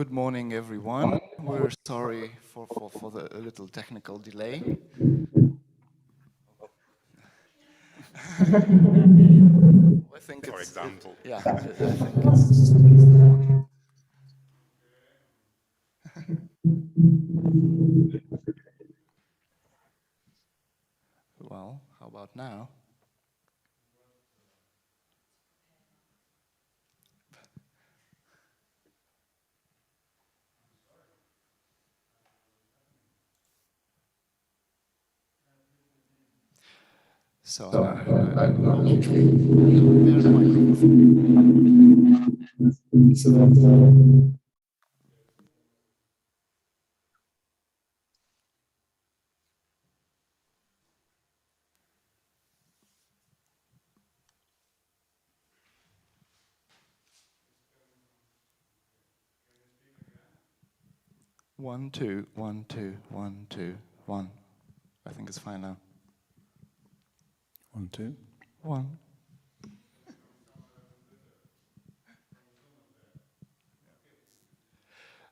Good morning, everyone. We're sorry for the little technical delay. I think For example. I think it's well, how about now? So, there's a microphone. One, two, 1, 2, 1, 2, 1. I think it's fine now. 1, 2. 1.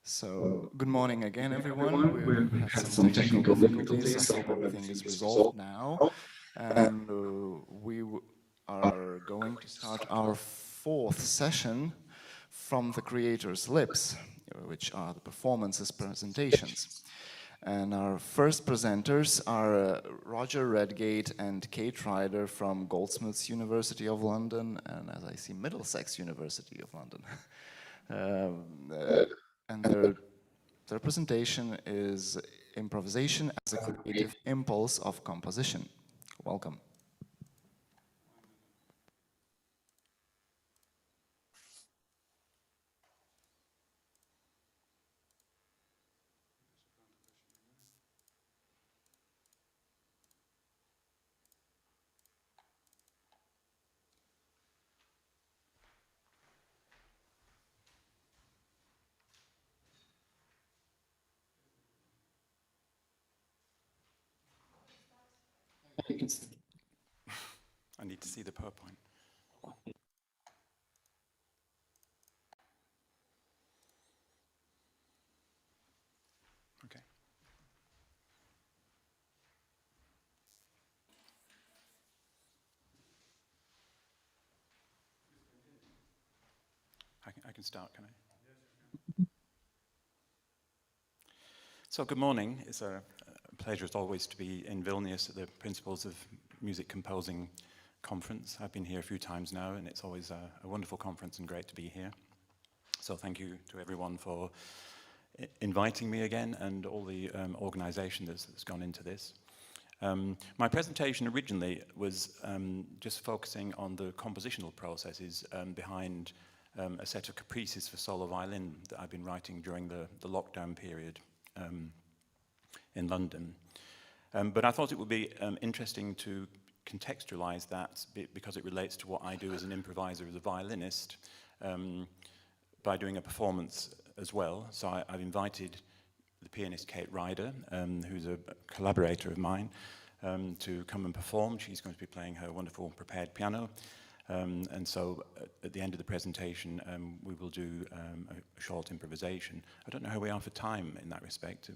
So, good morning again, everyone. We had some technical difficulties. I hope everything is resolved now. And we are going to start our 4th session from the creator's lips, which are the performances presentations. And our first presenters are Roger Redgate and Kate Ryder from Goldsmiths University of London and, as I see, Middlesex University of London. And their presentation is Improvisation as a Creative Impulse of Composition. Welcome. I need to see the PowerPoint. Okay. I can start, can I? So good morning. It's a pleasure as always to be in Vilnius at the Principles of Music Composing conference. I've been here a few times now and it's always a wonderful conference and great to be here. So thank you to everyone for inviting me again and all the organization that's gone into this. My presentation originally was just focusing on the compositional processes behind a set of caprices for solo violin that I've been writing during the lockdown period in London. But I thought it would be interesting to contextualize that because it relates to what I do as an improviser, as a violinist, by doing a performance as well. So I've invited the pianist Kate Ryder, who's a collaborator of mine, to come and perform. She's going to be playing her wonderful prepared piano. And so at the end of the presentation, we will do a short improvisation. I don't know how we are for time in that respect.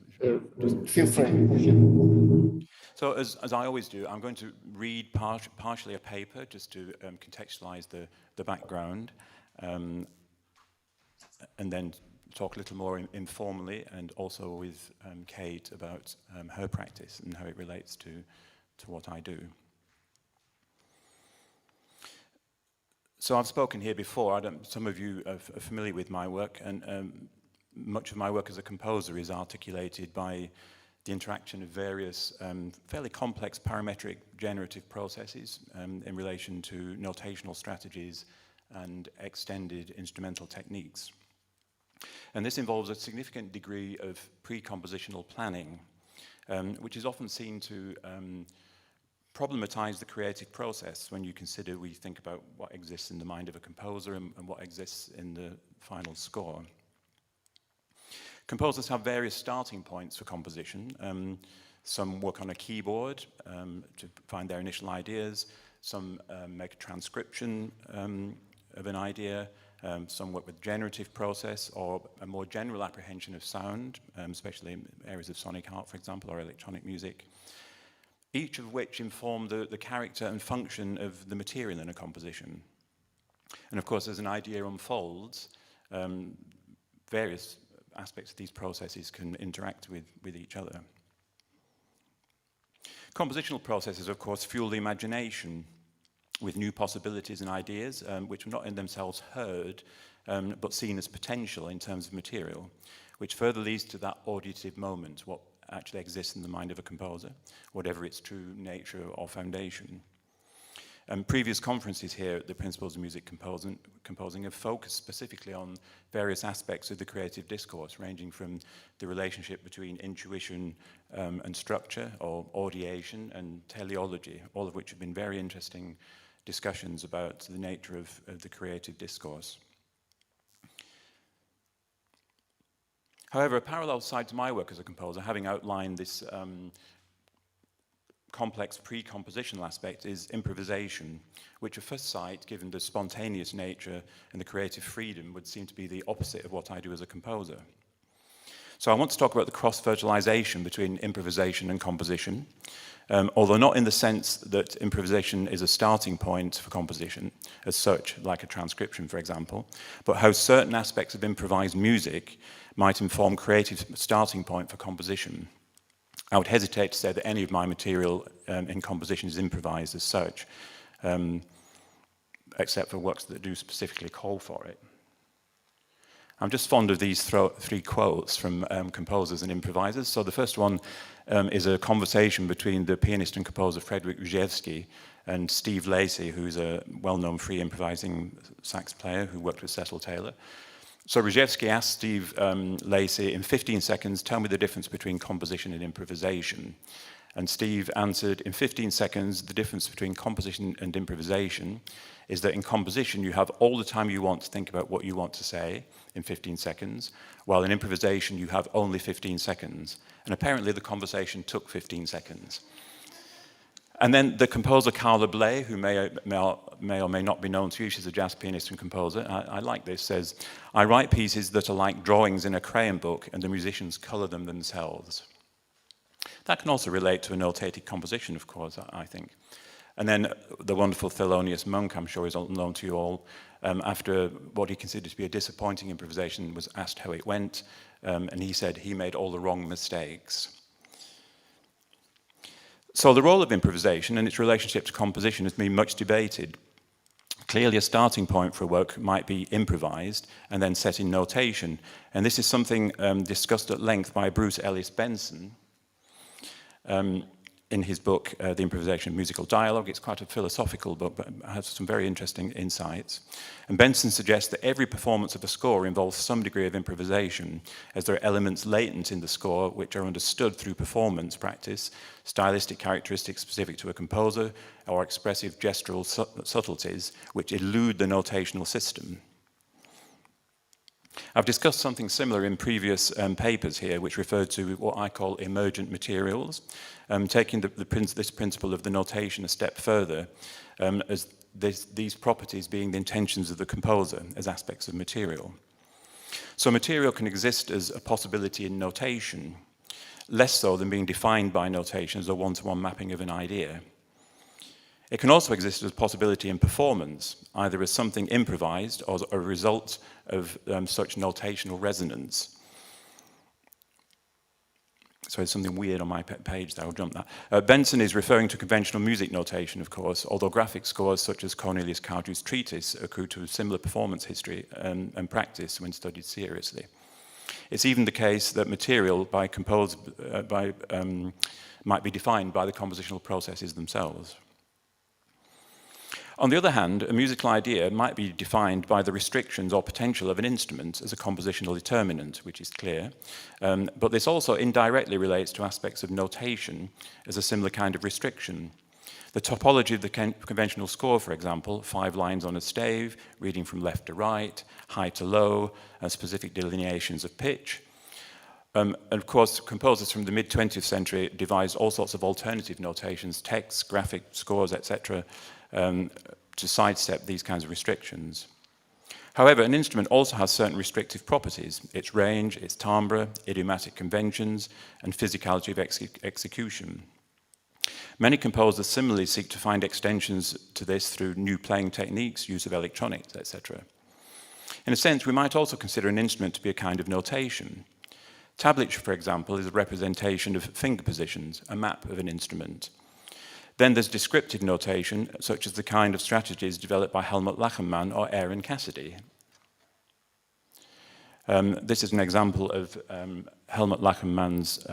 Feel free. So as I always do, I'm going to read partially a paper just to contextualize the background, and then talk a little more informally and also with Kate about her practice and how it relates to what I do. So I've spoken here before. Some of you are familiar with my work, and much of my work as a composer is articulated by the interaction of various fairly complex parametric generative processes in relation to notational strategies and extended instrumental techniques. And this involves a significant degree of pre-compositional planning, which is often seen to problematize the creative process when you consider, we think about what exists in the mind of a composer and what exists in the final score. Composers have various starting points for composition. Some work on a keyboard to find their initial ideas. Some make a transcription of an idea, Some work with generative process or a more general apprehension of sound, especially in areas of sonic art, for example, or electronic music, each of which inform the character and function of the material in a composition. And of course, as an idea unfolds, various aspects of these processes can interact with each other. Compositional processes, of course, fuel the imagination with new possibilities and ideas, which are not in themselves heard, but seen as potential in terms of material, which further leads to that auditive moment, what actually exists in the mind of a composer, whatever its true nature or foundation. Previous conferences here at the Principles of Music Composing have focused specifically on various aspects of the creative discourse, ranging from the relationship between intuition and structure, or audiation and teleology, all of which have been very interesting discussions about the nature of the creative discourse. However, a parallel side to my work as a composer, having outlined this complex pre-compositional aspect, is improvisation, which at first sight, given the spontaneous nature and the creative freedom, would seem to be the opposite of what I do as a composer. So I want to talk about the cross-fertilization between improvisation and composition, although not in the sense that improvisation is a starting point for composition as such, like a transcription, for example, but how certain aspects of improvised music might inform creative starting point for composition. I would hesitate to say that any of my material in composition is improvised as such, except for works that do specifically call for it. I'm just fond of these three quotes from composers and improvisers. So the first one is a conversation between the pianist and composer Frederick Rzewski and Steve Lacy, who's a well-known free improvising sax player who worked with Cecil Taylor. So Rzewski asked Steve Lacy, in 15 seconds, tell me the difference between composition and improvisation. And Steve answered, in 15 seconds, the difference between composition and improvisation is that in composition, you have all the time you want to think about what you want to say in 15 seconds, while in improvisation, you have only 15 seconds. And apparently, the conversation took 15 seconds. And then the composer Carla Bley, who may or may not be known to you, she's a jazz pianist and composer, I like this, says, I write pieces that are like drawings in a crayon book and the musicians color them themselves. That can also relate to a notated composition, of course, I think. And then the wonderful Thelonious Monk, I'm sure is known to you all, after what he considered to be a disappointing improvisation, was asked how it went, and he said he made all the wrong mistakes. So the role of improvisation and its relationship to composition has been much debated. Clearly, a starting point for a work might be improvised and then set in notation. And this is something discussed at length by Bruce Ellis Benson in his book, The Improvisation of Musical Dialogue. It's quite a philosophical book, but has some very interesting insights. And Benson suggests that every performance of a score involves some degree of improvisation, as there are elements latent in the score which are understood through performance practice, stylistic characteristics specific to a composer, or expressive gestural subtleties which elude the notational system. I've discussed something similar in previous papers here, which referred to what I call emergent materials, taking this principle of the notation a step further, as these properties being the intentions of the composer as aspects of material. So material can exist as a possibility in notation, less so than being defined by notation as a one-to-one mapping of an idea. It can also exist as a possibility in performance, either as something improvised or as a result of such notational resonance. So there's something weird on my page there, I'll jump that. Benson is referring to conventional music notation, of course, although graphic scores such as Cornelius Cowdrey's treatise accrue to a similar performance history and practice when studied seriously. It's even the case that material might be defined by the compositional processes themselves. On the other hand, a musical idea might be defined by the restrictions or potential of an instrument as a compositional determinant, which is clear, but this also indirectly relates to aspects of notation as a similar kind of restriction. The topology of the conventional score, for example, 5 lines on a stave, reading from left to right, high to low, specific delineations of pitch. And of course, composers from the mid-20th century devised all sorts of alternative notations, texts, graphic scores, etc., to sidestep these kinds of restrictions. However, an instrument also has certain restrictive properties: its range, its timbre, idiomatic conventions, and physicality of execution. Many composers similarly seek to find extensions to this through new playing techniques, use of electronics, etc. In a sense, we might also consider an instrument to be a kind of notation. Tablature, for example, is a representation of finger positions, a map of an instrument. Then there's descriptive notation, such as the kind of strategies developed by Helmut Lachenmann or Aaron Cassidy. This is an example of Helmut Lachenmann's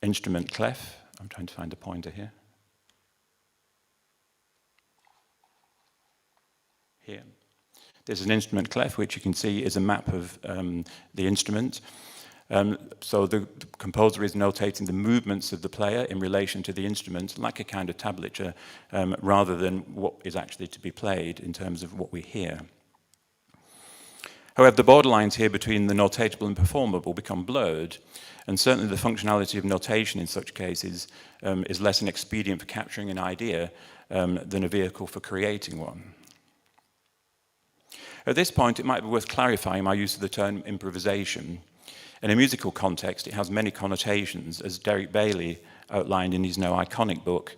instrument clef. I'm trying to find a pointer here. Here. There's an instrument clef, which you can see is a map of the instrument. So the composer is notating the movements of the player in relation to the instrument, like a kind of tablature, rather than what is actually to be played in terms of what we hear. However, the borderlines here between the notatable and performable become blurred, and certainly the functionality of notation in such cases is less an expedient for capturing an idea than a vehicle for creating one. At this point, it might be worth clarifying my use of the term improvisation. In a musical context, it has many connotations, as Derek Bailey outlined in his now iconic book,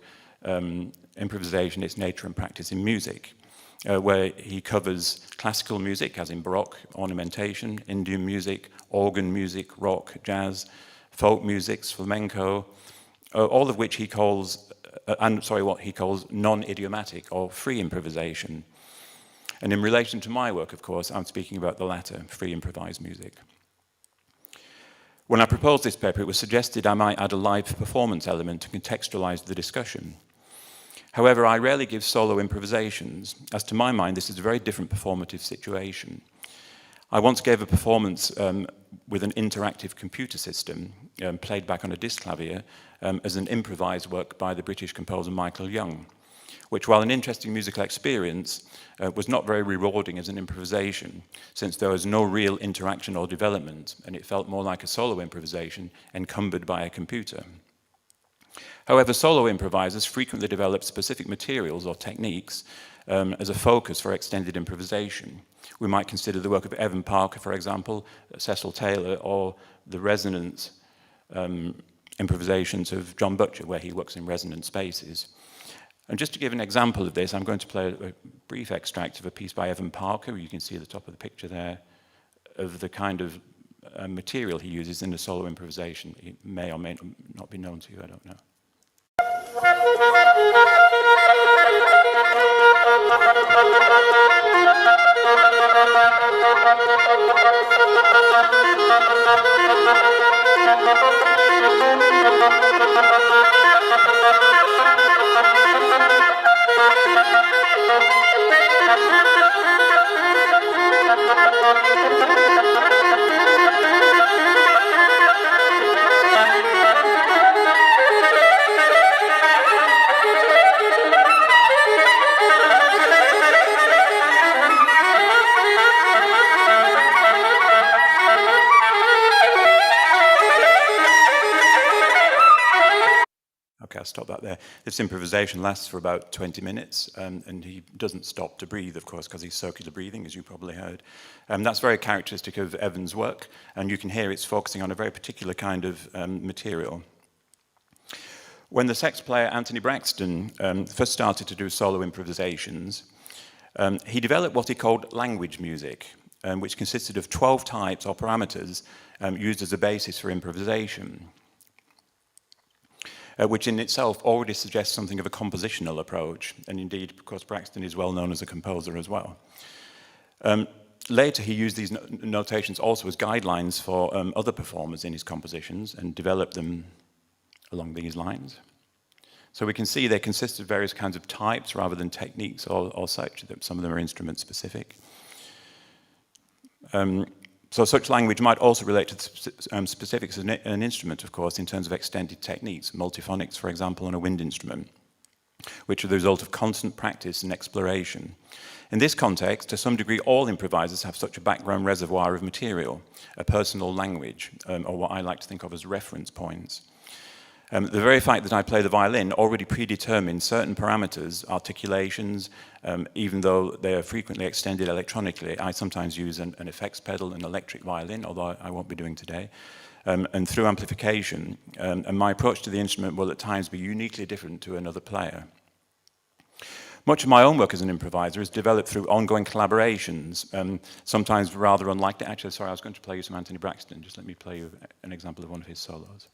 Improvisation, Its Nature and Practice in Music, where he covers classical music, as in Baroque ornamentation, Indian music, organ music, rock, jazz, folk music, flamenco, all of which he calls, what he calls non-idiomatic or free improvisation. And in relation to my work, of course, I'm speaking about the latter, free improvised music. When I proposed this paper, it was suggested I might add a live performance element to contextualize the discussion. However, I rarely give solo improvisations, as to my mind, this is a very different performative situation. I once gave a performance with an interactive computer system, played back on a disc clavier, as an improvised work by the British composer Michael Young, which, while an interesting musical experience, was not very rewarding as an improvisation, since there was no real interaction or development, and it felt more like a solo improvisation encumbered by a computer. However, solo improvisers frequently develop specific materials or techniques as a focus for extended improvisation. We might consider the work of Evan Parker, for example, Cecil Taylor, or the resonance improvisations of John Butcher, where he works in resonant spaces. And just to give an example of this, I'm going to play a brief extract of a piece by Evan Parker. You can see at the top of the picture there of the kind of material he uses in the solo improvisation. It may or may not be known to you, I don't know. I'll stop that there. This improvisation lasts for about 20 minutes, and he doesn't stop to breathe, of course, because he's circular breathing, as you probably heard. That's very characteristic of Evan's work, and you can hear it's focusing on a very particular kind of material. When the sax player Anthony Braxton first started to do solo improvisations, he developed what he called language music, which consisted of 12 types or parameters used as a basis for improvisation. Which in itself already suggests something of a compositional approach, and indeed, of course, Braxton is well known as a composer as well. Later, he used these notations also as guidelines for other performers in his compositions and developed them along these lines. So we can see they consist of various kinds of types rather than techniques or such, that some of them are instrument specific. So such language might also relate to the specifics of an instrument, of course, in terms of extended techniques, multiphonics, for example, on a wind instrument, which are the result of constant practice and exploration. In this context, to some degree, all improvisers have such a background reservoir of material, a personal language, or what I like to think of as reference points. The very fact that I play the violin already predetermines certain parameters, articulations, even though they are frequently extended electronically. I sometimes use an effects pedal, an electric violin, although I won't be doing today, and through amplification. And my approach to the instrument will at times be uniquely different to another player. Much of my own work as an improviser is developed through ongoing collaborations, sometimes rather unlikely. Actually, sorry, I was going to play you some Anthony Braxton. Just let me play you an example of one of his solos.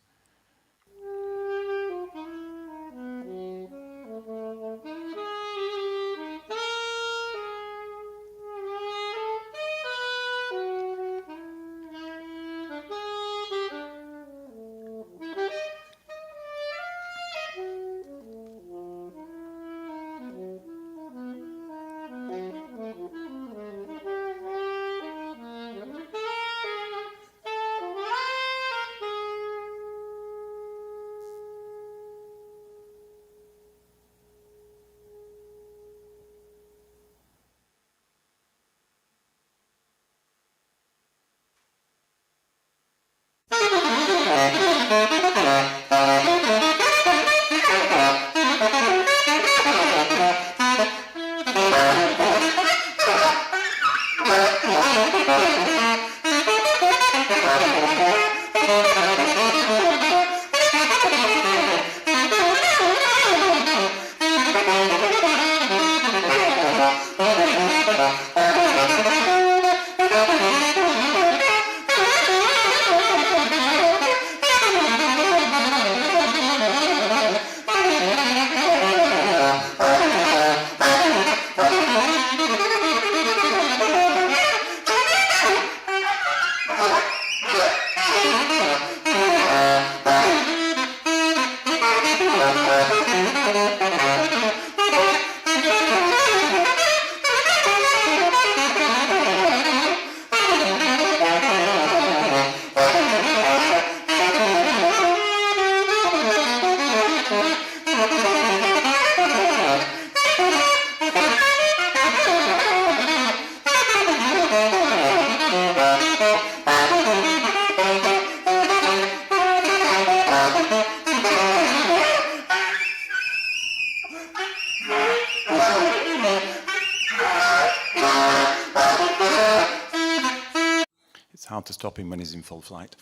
Hard to stop him when he's in full flight.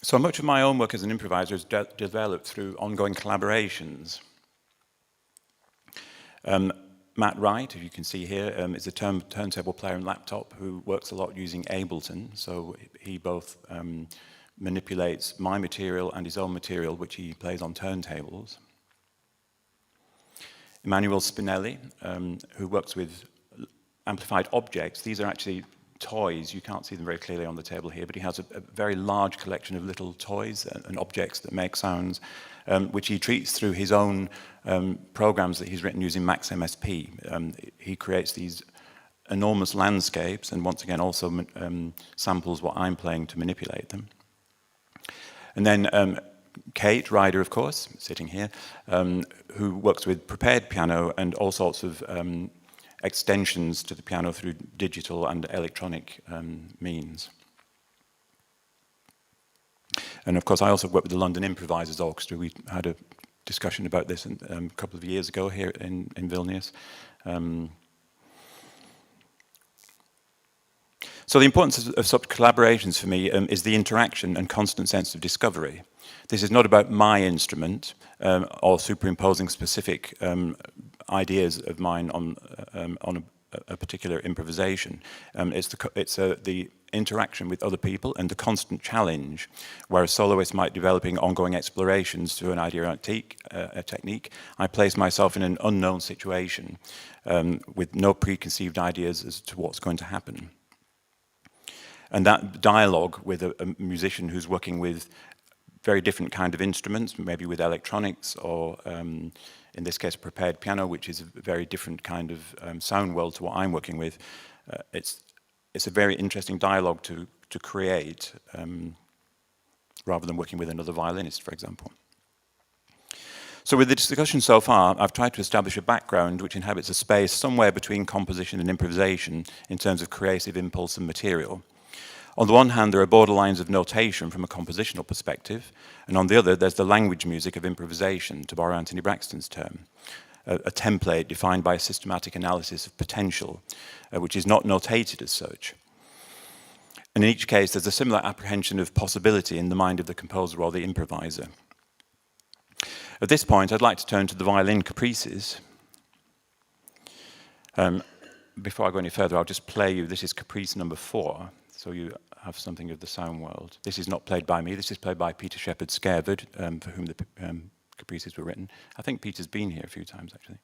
So much of my own work as an improviser is developed through ongoing collaborations. Matt Wright, who you can see here, is a turntable player and laptop who works a lot using Ableton. So he both manipulates my material and his own material, which he plays on turntables. Emanuel Spinelli, who works with amplified objects. These are actually toys. You can't see them very clearly on the table here, but he has a very large collection of little toys and objects that make sounds, which he treats through his own programs that he's written using Max MSP. He creates these enormous landscapes and once again also samples what I'm playing to manipulate them. And then Kate Ryder, of course, sitting here, who works with prepared piano and all sorts of extensions to the piano through digital and electronic means. And of course, I also work with the London Improvisers Orchestra. We had a discussion about this a couple of years ago here in Vilnius. So the importance of such collaborations for me is the interaction and constant sense of discovery. This is not about my instrument or superimposing specific ideas of mine on a particular improvisation. It's the interaction with other people and the constant challenge, where a soloist might be developing ongoing explorations through an idea or a technique. I place myself in an unknown situation with no preconceived ideas as to what's going to happen. And that dialogue with a musician who's working with very different kind of instruments, maybe with electronics or in this case prepared piano, which is a very different kind of sound world to what I'm working with. It's a very interesting dialogue to create rather than working with another violinist, for example. So with the discussion so far, I've tried to establish a background which inhabits a space somewhere between composition and improvisation in terms of creative impulse and material. On the one hand, there are borderlines of notation from a compositional perspective, and on the other, there's the language music of improvisation, to borrow Anthony Braxton's term, a template defined by a systematic analysis of potential, which is not notated as such. And in each case, there's a similar apprehension of possibility in the mind of the composer or the improviser. At this point, I'd like to turn to the violin caprices. Before I go any further, I'll just play you, this is caprice number 4, so you have something of the sound world. This is not played by me, this is played by Peter Shepherd-Skerverd, for whom the caprices were written. I think Peter's been here a few times, actually.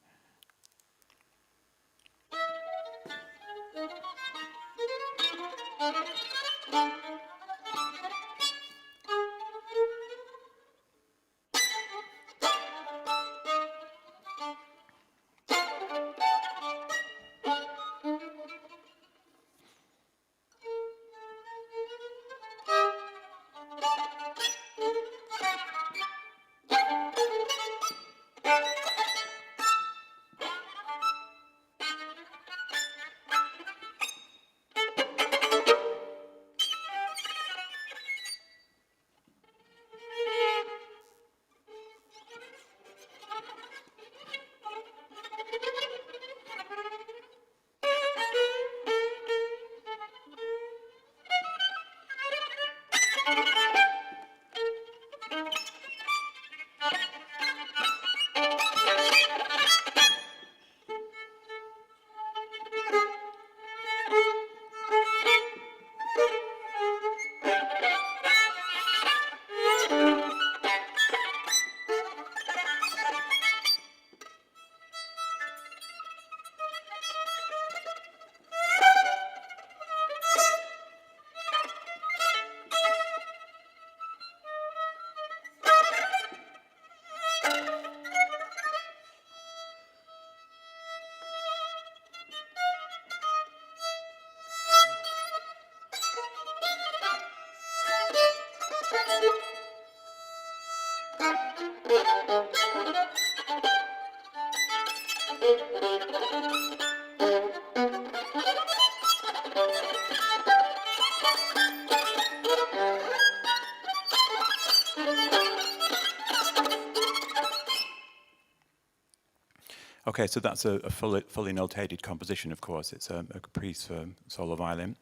Okay, so that's a fully notated composition, of course. It's a caprice for solo violin.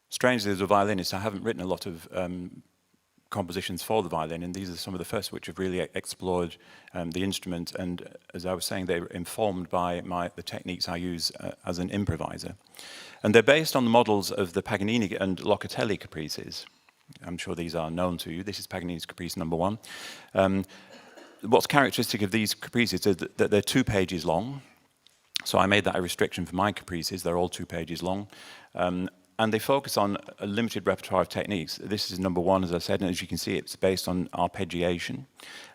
Strangely, as a violinist, I haven't written a lot of compositions for the violin, and these are some of the first which have really explored the instrument, and as I was saying, they're informed by the techniques I use as an improviser. And they're based on the models of the Paganini and Locatelli caprices. I'm sure these are known to you. This is Paganini's caprice number 1. What's characteristic of these caprices is that they're 2 pages long. So I made that a restriction for my caprices. They're all 2 pages long. And they focus on a limited repertoire of techniques. This is number 1, as I said, and as you can see, it's based on arpeggiation.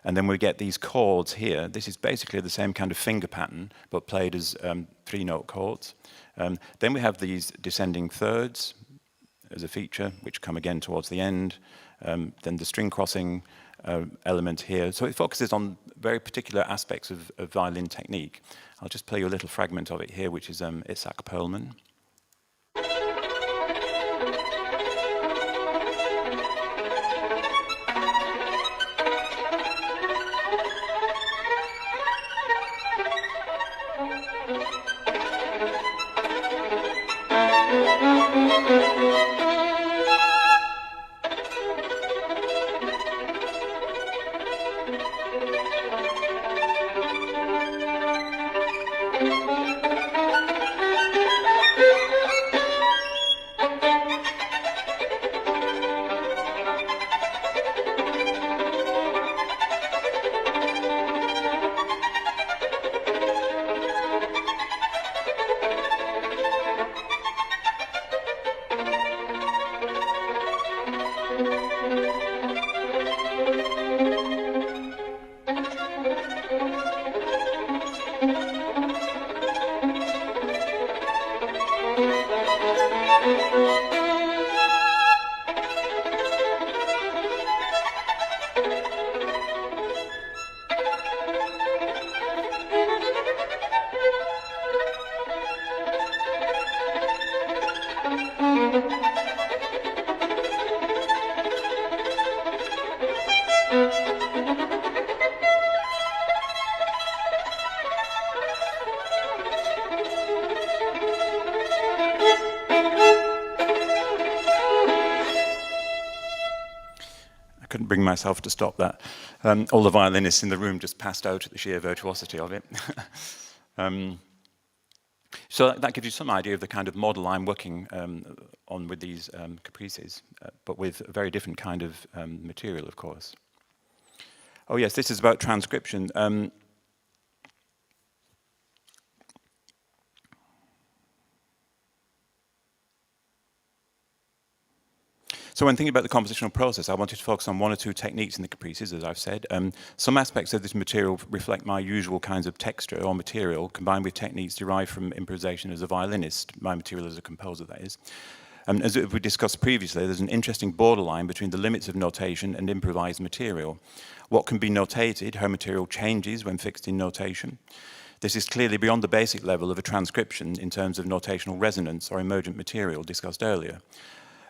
And then we get these chords here. This is basically the same kind of finger pattern, but played as 3-note chords. Then we have these descending thirds as a feature, which come again towards the end. Then the string crossing element here. So it focuses on very particular aspects of violin technique. I'll just play you a little fragment of it here, which is Itzhak Perlman. couldn't bring myself to stop that. All the violinists in the room just passed out at the sheer virtuosity of it. So that gives you some idea of the kind of model I'm working on with these caprices, but with a very different kind of material, of course. Oh yes, this is about transcription. So when thinking about the compositional process, I wanted to focus on one or two techniques in the caprices, as I've said. Some aspects of this material reflect my usual kinds of texture or material, combined with techniques derived from improvisation as a violinist, my material as a composer, that is. As we discussed previously, there's an interesting borderline between the limits of notation and improvised material. What can be notated, how material changes when fixed in notation. This is clearly beyond the basic level of a transcription in terms of notational resonance or emergent material discussed earlier.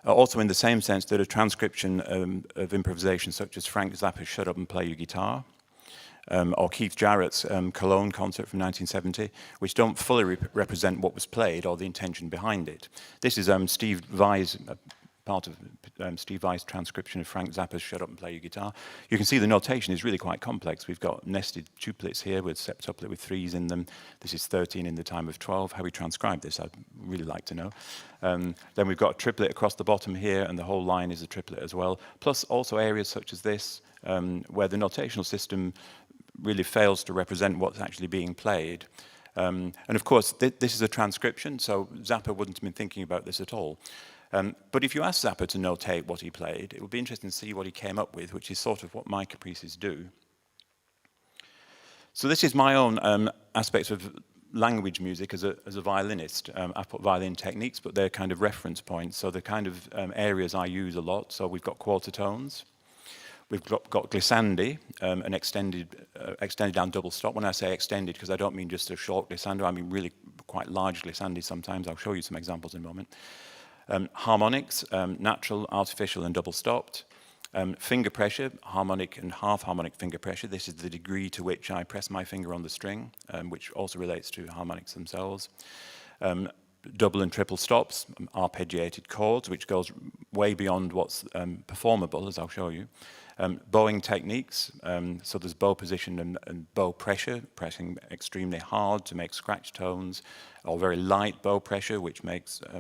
Also in the same sense that a transcription of improvisation such as Frank Zappa's Shut Up and Play Your Guitar, or Keith Jarrett's Cologne concert from 1970, which don't fully represent what was played or the intention behind it. This is Steve Vai's, part of Steve Vai's transcription of Frank Zappa's Shut Up and Play Your Guitar. You can see the notation is really quite complex. We've got nested tuplets here with septuplet with 3s in them. This is 13 in the time of 12. How we transcribe this, I'd really like to know. Then we've got a triplet across the bottom here, and the whole line is a triplet as well. Plus also areas such as this, where the notational system really fails to represent what's actually being played. And of course, this is a transcription, so Zappa wouldn't have been thinking about this at all. But if you ask Zappa to notate what he played, it would be interesting to see what he came up with, which is sort of what my caprices do. So this is my own aspects of language music as a violinist. I've put violin techniques, but they're kind of reference points. So the kind of areas I use a lot. So we've got quarter tones. We've got glissandi, an extended down double stop. When I say extended, because I don't mean just a short glissando, I mean really quite large glissandi sometimes. I'll show you some examples in a moment. Harmonics, natural, artificial, and double stopped. Finger pressure, harmonic and half harmonic finger pressure. This is the degree to which I press my finger on the string, which also relates to harmonics themselves. Double and triple stops, arpeggiated chords, which goes way beyond what's performable, as I'll show you. Bowing techniques, so there's bow position and bow pressure, pressing extremely hard to make scratch tones, or very light bow pressure, which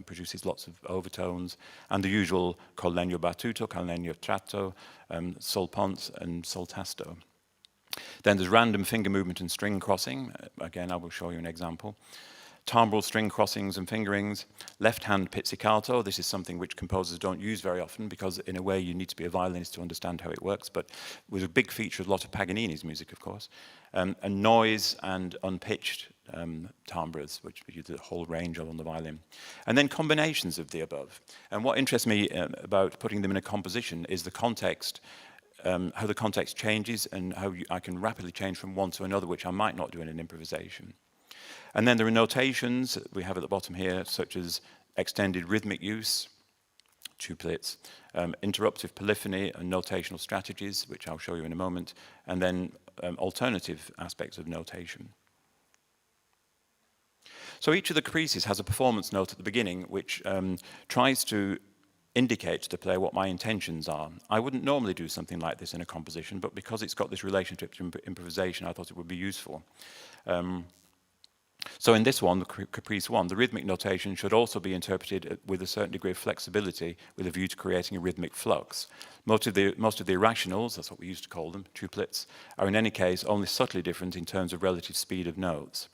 produces lots of overtones, and the usual col legno battuto, col legno tratto, sol ponce, and sol tasto. Then there's random finger movement and string crossing. Again, I will show you an example. Timbral string crossings and fingerings, left-hand pizzicato. This is something which composers don't use very often because in a way you need to be a violinist to understand how it works, but it was a big feature of a lot of Paganini's music, of course. And noise and unpitched timbres, which you do the whole range of on the violin. And then combinations of the above. And what interests me about putting them in a composition is the context, how the context changes and how I can rapidly change from one to another, which I might not do in an improvisation. And then there are notations we have at the bottom here, such as extended rhythmic use, tuplets, interruptive polyphony and notational strategies, which I'll show you in a moment, and then alternative aspects of notation. So each of the caprices has a performance note at the beginning, which tries to indicate to the player what my intentions are. I wouldn't normally do something like this in a composition, but because it's got this relationship to improvisation, I thought it would be useful. So in this one, the Caprice 1, the rhythmic notation should also be interpreted with a certain degree of flexibility with a view to creating a rhythmic flux. Most of the irrationals, that's what we used to call them, tuplets, are in any case only subtly different in terms of relative speed of notes.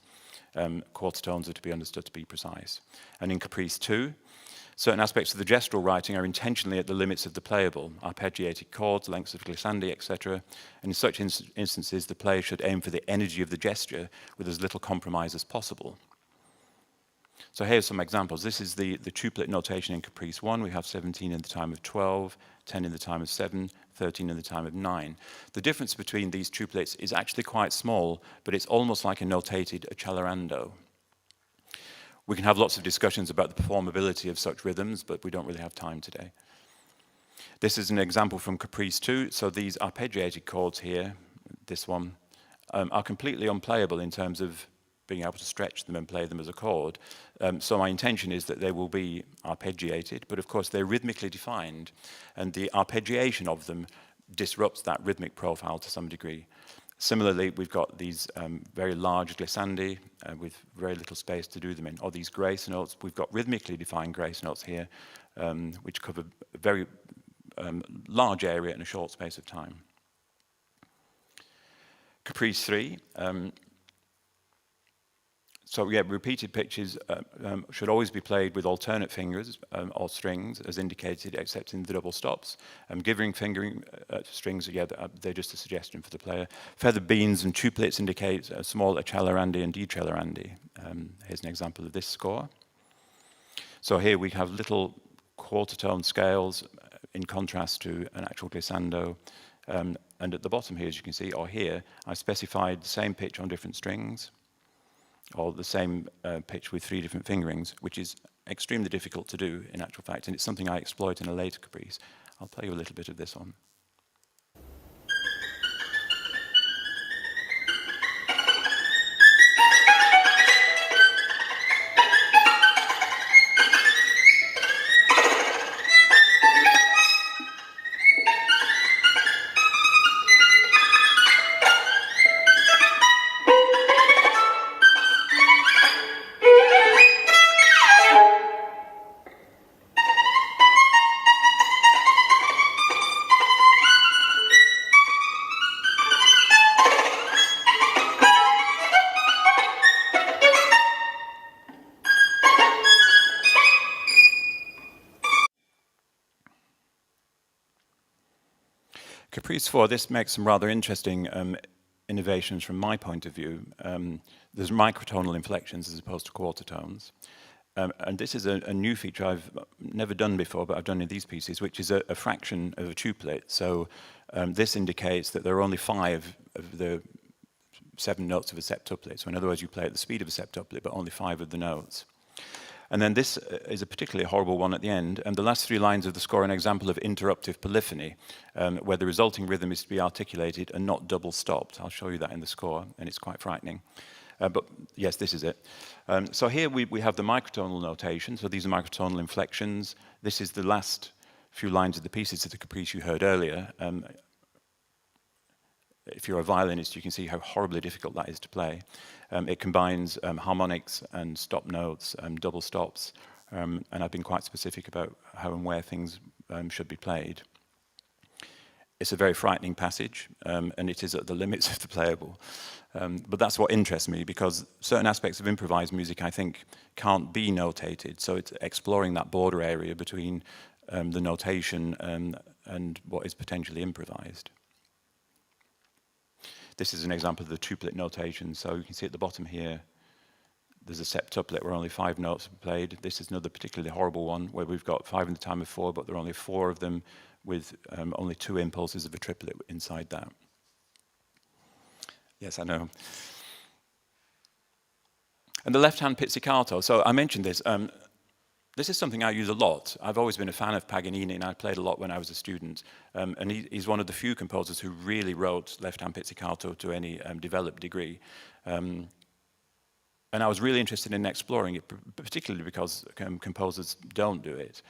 Quarter tones are to be understood to be precise. And in Caprice 2, certain aspects of the gestural writing are intentionally at the limits of the playable, arpeggiated chords, lengths of glissandi, etc. And in such instances, the player should aim for the energy of the gesture with as little compromise as possible. So here's some examples. This is the tuplet notation in Caprice 1. We have 17 in the time of 12, 10 in the time of 7, 13 in the time of 9. The difference between these tuplets is actually quite small, but it's almost like a notated accelerando. We can have lots of discussions about the performability of such rhythms, but we don't really have time today. This is an example from Caprice 2. So these arpeggiated chords here, this one, are completely unplayable in terms of being able to stretch them and play them as a chord. So my intention is that they will be arpeggiated, but of course they're rhythmically defined, and the arpeggiation of them disrupts that rhythmic profile to some degree. Similarly, we've got these very large glissandi with very little space to do them in, or these grace notes. We've got rhythmically defined grace notes here, which cover a very large area in a short space of time. Caprice 3. So yeah, repeated pitches should always be played with alternate fingers or strings, as indicated, except in the double stops. Giving fingering strings, yeah, they're just a suggestion for the player. Feathered beans and tuplets indicate a small accelerandi and decellerandi. Here's an example of this score. So here we have little quarter tone scales in contrast to an actual glissando. And at the bottom here, as you can see, or here, I specified the same pitch on different strings, or the same pitch with 3 different fingerings, which is extremely difficult to do in actual fact, and it's something I exploit in a later caprice. I'll play you a little bit of this one. Caprice 4, this makes some rather interesting innovations from my point of view. There's microtonal inflections as opposed to quarter tones. And this is a new feature I've never done before, but I've done in these pieces, which is a fraction of a tuplet. So this indicates that there are only 5 of the 7 notes of a septuplet. So in other words, you play at the speed of a septuplet, but only 5 of the notes. And then this is a particularly horrible one at the end. And the last 3 lines of the score are an example of interruptive polyphony, where the resulting rhythm is to be articulated and not double stopped. I'll show you that in the score, and it's quite frightening. But yes, this is it. So here we have the microtonal notation. So these are microtonal inflections. This is the last few lines of the pieces of the caprice you heard earlier. If you're a violinist, you can see how horribly difficult that is to play. It combines harmonics and stop notes, double stops, and I've been quite specific about how and where things should be played. It's a very frightening passage, and it is at the limits of the playable. But that's what interests me, because certain aspects of improvised music, I think, can't be notated. So it's exploring that border area between the notation and what is potentially improvised. This is an example of the tuplet notation. So you can see at the bottom here, there's a septuplet where only 5 notes are played. This is another particularly horrible one where we've got 5 in the time of 4, but there are only 4 of them with only 2 impulses of a triplet inside that. Yes, I know. And the left-hand pizzicato. So I mentioned this. This is something I use a lot. I've always been a fan of Paganini, and I played a lot when I was a student. And he's one of the few composers who really wrote left-hand pizzicato to any developed degree. And I was really interested in exploring it, particularly because composers don't do it.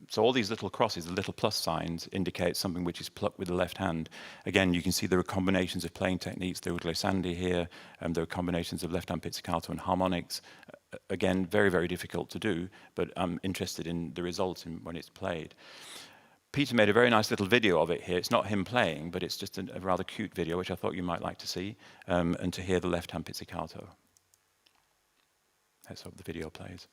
So all these little crosses, the little plus signs, indicate something which is plucked with the left hand. Again, you can see there are combinations of playing techniques. There were glissandi here, and there are combinations of left-hand pizzicato and harmonics. Again, very, very difficult to do, but I'm interested in the result when it's played. Peter made a very nice little video of it here. It's not him playing, but it's just a rather cute video, which I thought you might like to see, and to hear the left-hand pizzicato. Let's hope the video plays.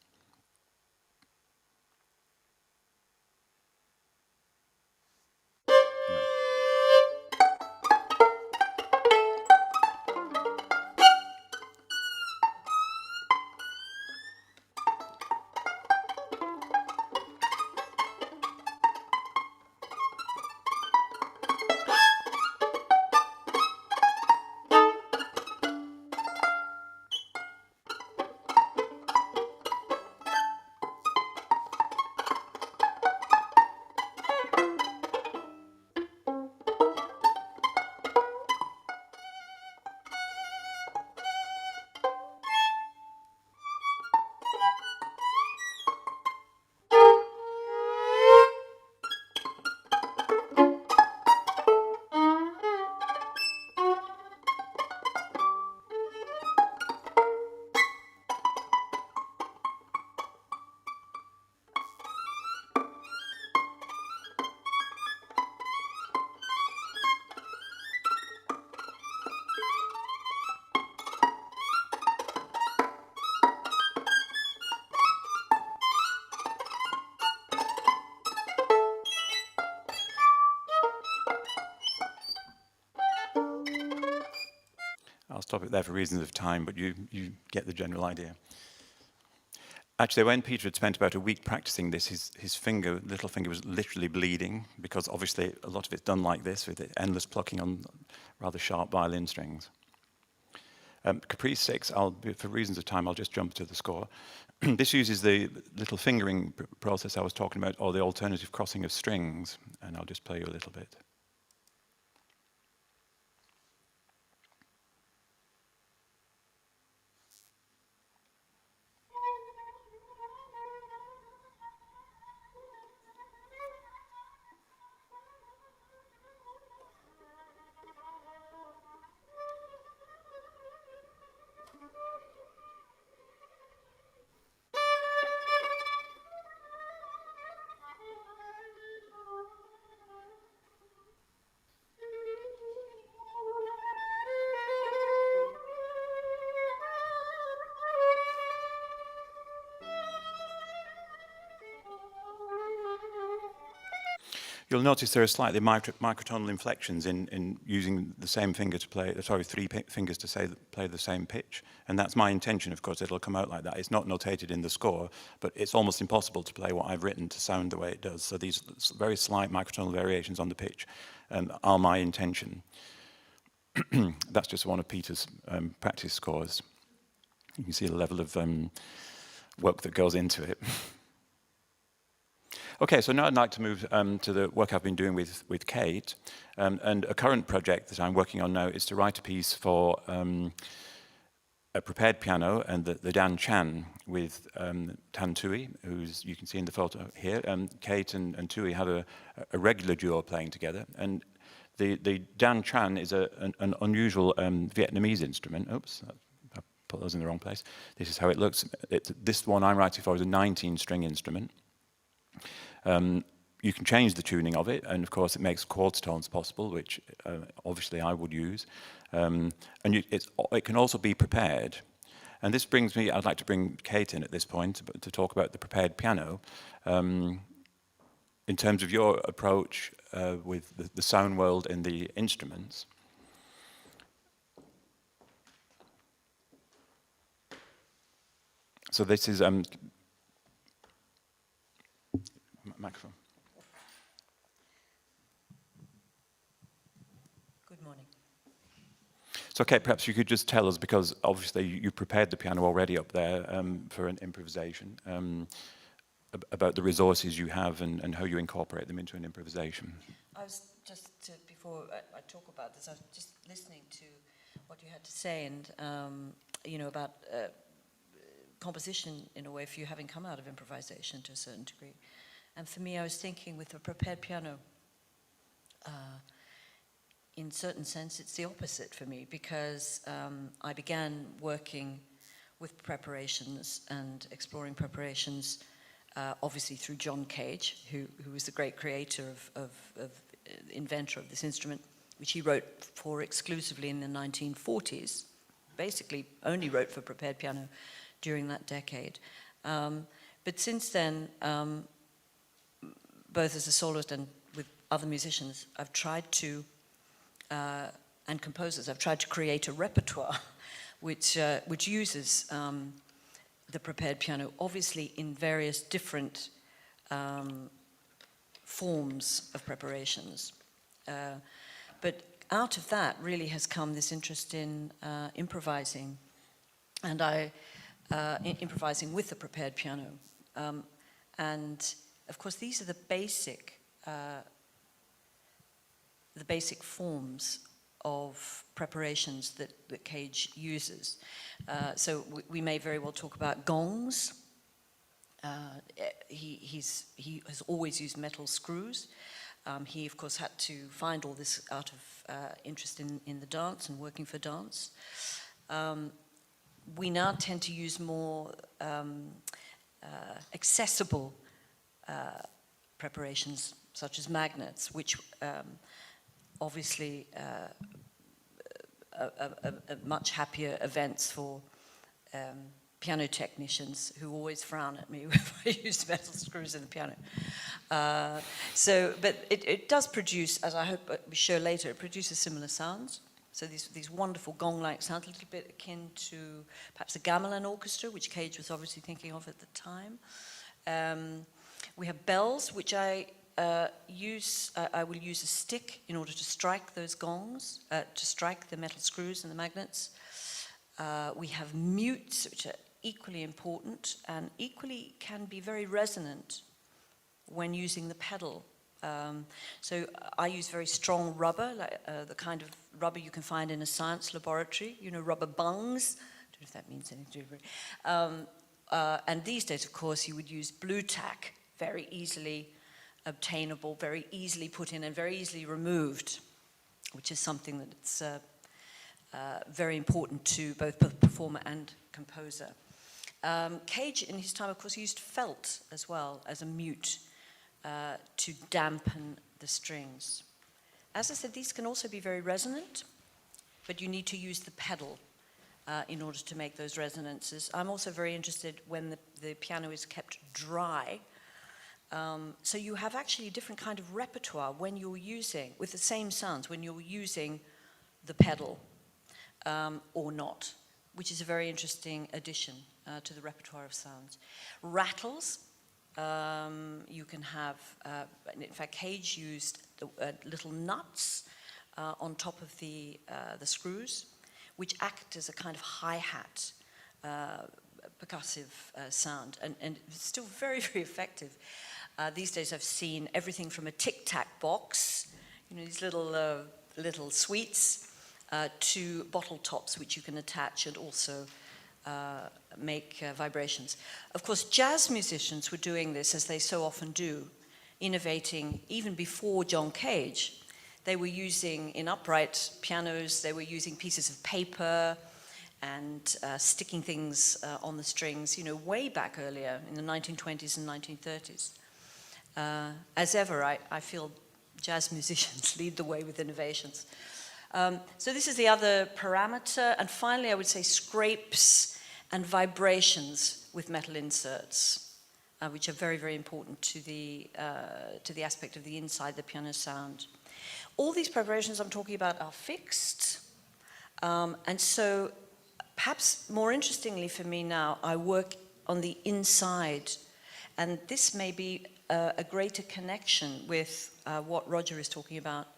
stop it there for reasons of time, but you get the general idea. Actually, when Peter had spent about a week practicing this, his finger, little finger, was literally bleeding, because obviously a lot of it's done like this, with endless plucking on rather sharp violin strings. Caprice 6, for reasons of time, I'll just jump to the score. This uses the little fingering process I was talking about, or the alternative crossing of strings, and I'll just play you a little bit. You'll notice there are slightly microtonal inflections in using the same finger to play, three fingers to play the same pitch. And that's my intention, of course, it'll come out like that. It's not notated in the score, but it's almost impossible to play what I've written to sound the way it does. So these very slight microtonal variations on the pitch are my intention. That's just one of Peter's practice scores. You can see the level of work that goes into it. Okay, so now I'd like to move to the work I've been doing with Kate. And a current project that I'm working on now is to write a piece for a prepared piano and the Dan Chan with Tan Tui, who's you can see in the photo here. Kate and Tui have a regular duo playing together. And the Dan Chan is an unusual Vietnamese instrument. Oops, I put those in the wrong place. This is how it looks. This one I'm writing for is a 19-string instrument. You can change the tuning of it, and of course it makes quartz tones possible, which obviously I would use. It can also be prepared. And this brings me, I'd like to bring Kate in at this point to talk about the prepared piano. In terms of your approach with the sound world and the instruments. So this is microphone. Good morning. So, okay, perhaps you could just tell us, because obviously you prepared the piano already up there for an improvisation, about the resources you have and how you incorporate them into an improvisation. I was before I talk about this, I was just listening to what you had to say, and about composition in a way, for you having come out of improvisation to a certain degree. And for me, I was thinking with a prepared piano, in certain sense, it's the opposite for me, because I began working with preparations and exploring preparations, obviously through John Cage, who was the great creator of inventor of this instrument, which he wrote for exclusively in the 1940s, basically only wrote for prepared piano during that decade. But since then, both as a soloist and with other musicians, I've tried to, and composers, I've tried to create a repertoire which uses the prepared piano, obviously in various different forms of preparations. But out of that really has come this interest in improvising, and improvising with the prepared piano. And of course, these are the basic forms of preparations that Cage uses. So we may very well talk about gongs. He has always used metal screws. He, of course, had to find all this out of interest in the dance and working for dance. We now tend to use more accessible preparations, such as magnets, which obviously are much happier events for piano technicians, who always frown at me if I use metal screws in the piano. But it does produce, as I hope we show later, it produces similar sounds. So these wonderful gong-like sounds, a little bit akin to perhaps a gamelan orchestra, which Cage was obviously thinking of at the time. We have bells, which I will use a stick in order to strike those gongs, to strike the metal screws and the magnets. We have mutes, which are equally important and equally can be very resonant when using the pedal. So I use very strong rubber, like the kind of rubber you can find in a science laboratory, you know, rubber bungs. I don't know if that means anything to you. And these days, of course, you would use blue tack, very easily obtainable, very easily put in and very easily removed, which is something that it's very important to both the performer and composer. Cage, in his time, of course, used felt as well as a mute to dampen the strings. As I said, these can also be very resonant, but you need to use the pedal in order to make those resonances. I'm also very interested when the piano is kept dry. So you have actually a different kind of repertoire when you're using, with the same sounds, when you're using the pedal or not, which is a very interesting addition to the repertoire of sounds. Rattles, you can have, in fact, Cage used little nuts on top of the screws, which act as a kind of hi-hat, percussive sound, and it's still very, very effective. These days I've seen everything from a tic-tac box, you know, these little sweets, to bottle tops which you can attach and also make vibrations. Of course, jazz musicians were doing this, as they so often do, innovating even before John Cage. They were using, in upright pianos, they were using pieces of paper and sticking things on the strings, you know, way back earlier in the 1920s and 1930s. As ever, I feel jazz musicians lead the way with innovations. So this is the other parameter. And finally, I would say scrapes and vibrations with metal inserts, which are very, very important to the aspect of the inside the piano sound. All these preparations I'm talking about are fixed. And so perhaps more interestingly for me now, I work on the inside. And this may be a greater connection with what Roger is talking about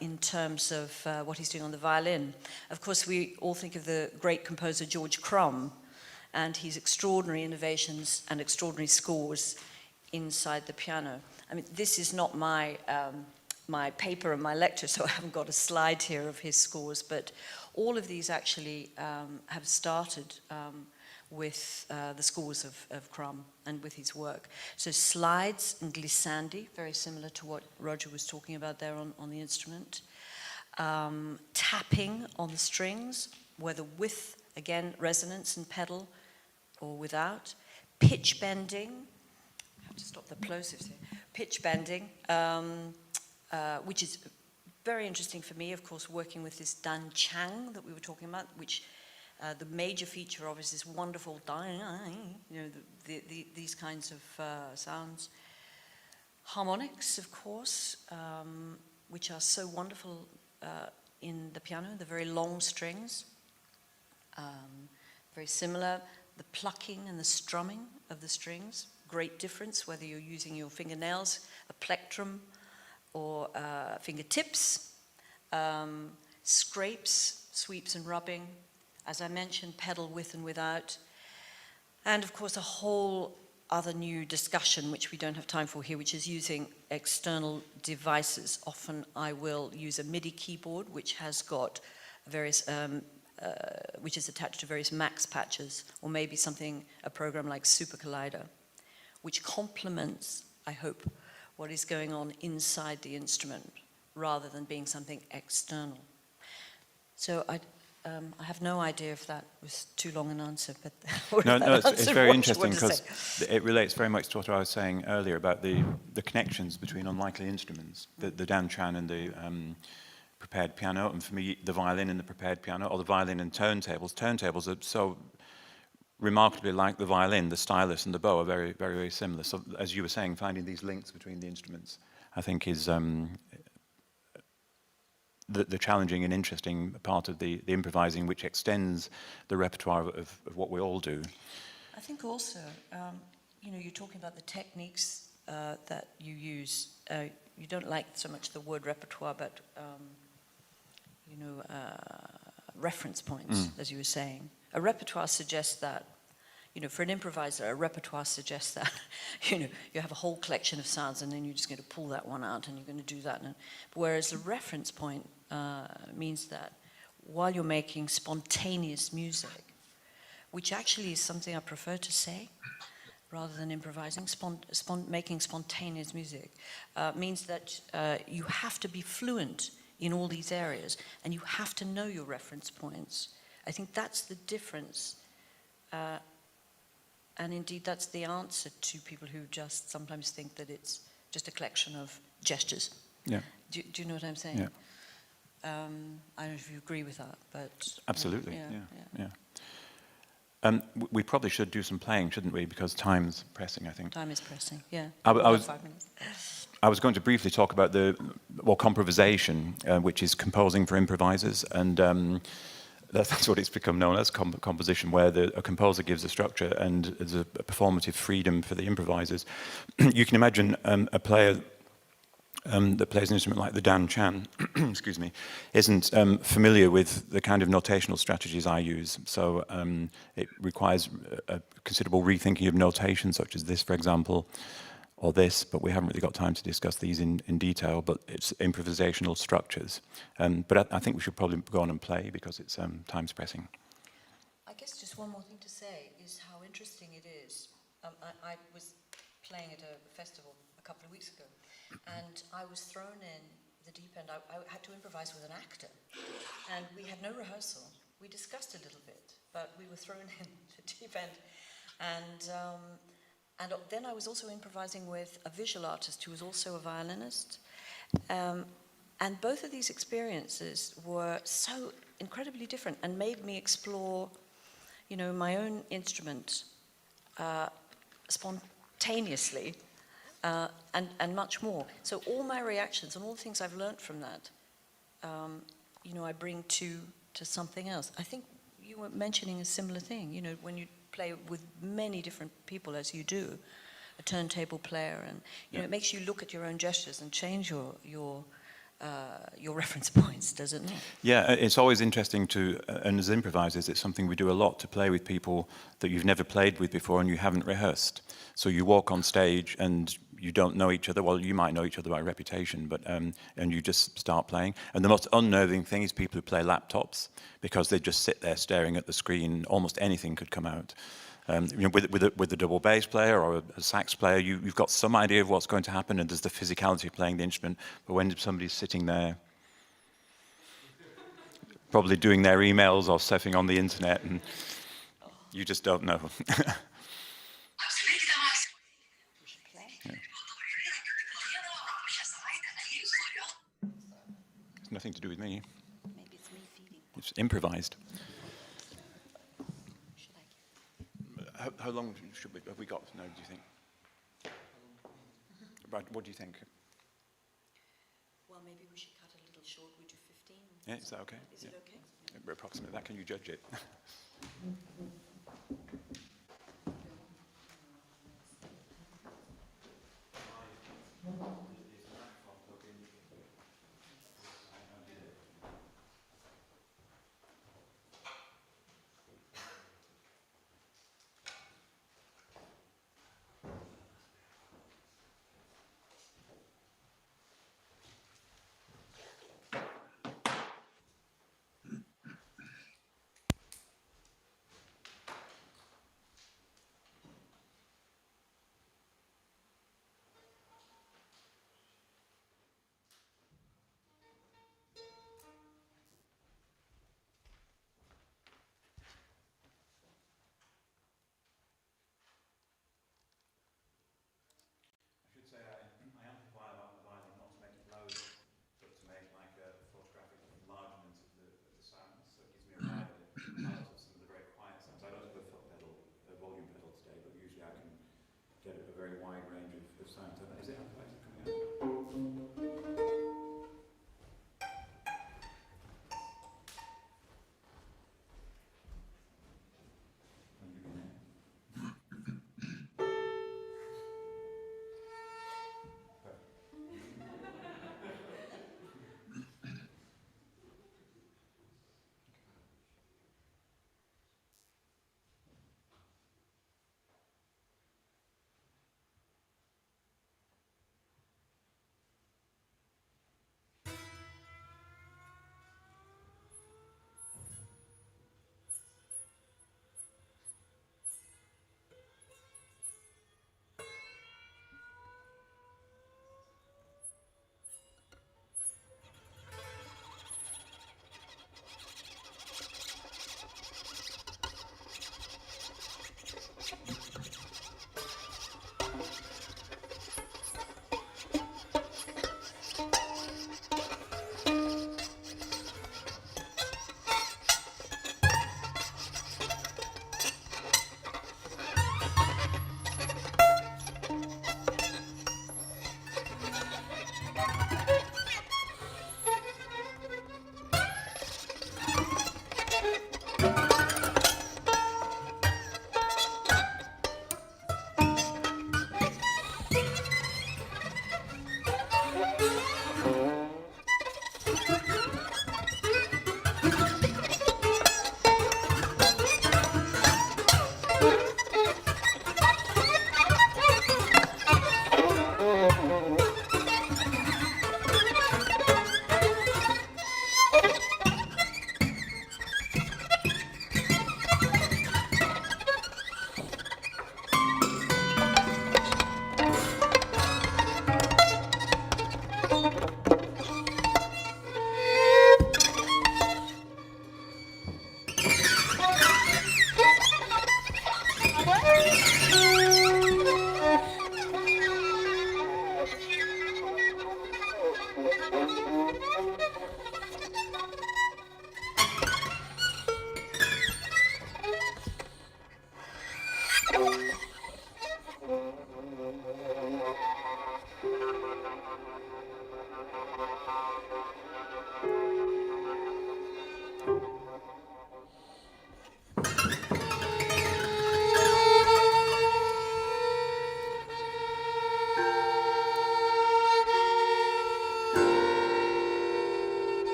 in terms of what he's doing on the violin. Of course, we all think of the great composer George Crumb and his extraordinary innovations and extraordinary scores inside the piano. I mean, this is not my paper and my lecture, so I haven't got a slide here of his scores, but all of these actually have started with the scores of Crumb and with his work. So slides and glissandi, very similar to what Roger was talking about there on the instrument. Tapping on the strings, whether with, again, resonance and pedal or without. Pitch bending, I have to stop the plosives here. Pitch bending, which is very interesting for me, of course, working with this Dan Chang that we were talking about, which the major feature of is this wonderful, you know, these kinds of sounds. Harmonics, of course, which are so wonderful in the piano, the very long strings. Very similar, the plucking and the strumming of the strings. Great difference whether you're using your fingernails, a plectrum, or fingertips. Scrapes, sweeps and rubbing. As I mentioned, pedal with and without. And of course, a whole other new discussion, which we don't have time for here, which is using external devices. Often I will use a MIDI keyboard, which has got various, which is attached to various max patches, or maybe something, a program like Super Collider, which complements, I hope, what is going on inside the instrument, rather than being something external. So I have no idea if that was too long an answer, but no, it's very interesting because it relates very much to what I was saying earlier about the connections between unlikely instruments, the Dan Chan and the prepared piano, and for me, the violin and the prepared piano, or the violin and turntables. Turntables are so remarkably like the violin. The stylus and the bow are very, very, very similar. So, as you were saying, finding these links between the instruments, I think, is the challenging and interesting part of the improvising, which extends the repertoire of what we all do. I think also, you know, you're talking about the techniques that you use. You don't like so much the word repertoire, but, you know, reference points, as you were saying. A repertoire suggests that, you know, for an improviser, a repertoire suggests that, you know, you have a whole collection of sounds and then you're just going to pull that one out and you're going to do that. Whereas a reference point means that while you're making spontaneous music, which actually is something I prefer to say, rather than improvising, making spontaneous music, means that you have to be fluent in all these areas and you have to know your reference points. I think that's the difference. And indeed, that's the answer to people who just sometimes think that it's just a collection of gestures. Yeah. Do you know what I'm saying? Yeah. I don't know if you agree with that, but... Absolutely, yeah. We probably should do some playing, shouldn't we? Because time's pressing, I think. Time is pressing, yeah. I was 5 minutes. I was going to briefly talk about comprovisation, which is composing for improvisers, and that's what it's become known as, composition, where a composer gives a structure and there's a performative freedom for the improvisers. You can imagine a player that plays an instrument like the Dan Chan, excuse me, isn't familiar with the kind of notational strategies I use. So it requires a considerable rethinking of notation, such as this, for example, or this, but we haven't really got time to discuss these in detail, but it's improvisational structures. But I think we should probably go on and play because it's time's pressing. I guess just one more thing to say is how interesting it is. I was playing at a festival a couple of weeks ago, and I was thrown in the deep end. I had to improvise with an actor, and we had no rehearsal. We discussed a little bit, but we were thrown in the deep end. And then I was also improvising with a visual artist who was also a violinist. And both of these experiences were so incredibly different and made me explore, you know, my own instrument spontaneously and much more. So all my reactions and all the things I've learned from that, you know, I bring to something else. I think you were mentioning a similar thing, you know, when you play with many different people as you do, a turntable player, and you know, it makes you look at your own gestures and change your reference points, doesn't it? Yeah, it's always interesting to, and as improvisers, it's something we do a lot, to play with people that you've never played with before and you haven't rehearsed. So you walk on stage and you don't know each other. Well, you might know each other by reputation, but and you just start playing. And the most unnerving thing is people who play laptops, because they just sit there staring at the screen. Almost anything could come out. You know, with a double bass player or a sax player, you've got some idea of what's going to happen, and there's the physicality of playing the instrument. But when somebody's sitting there, probably doing their emails or surfing on the internet, and you just don't know. It's nothing to do with me. Maybe it's me feeding. It's improvised. How long have we got now, do you think? What do you think? Well, maybe we should cut a little short. We do 15. Yeah, is that okay? Is it okay? Approximately that. Can you judge it?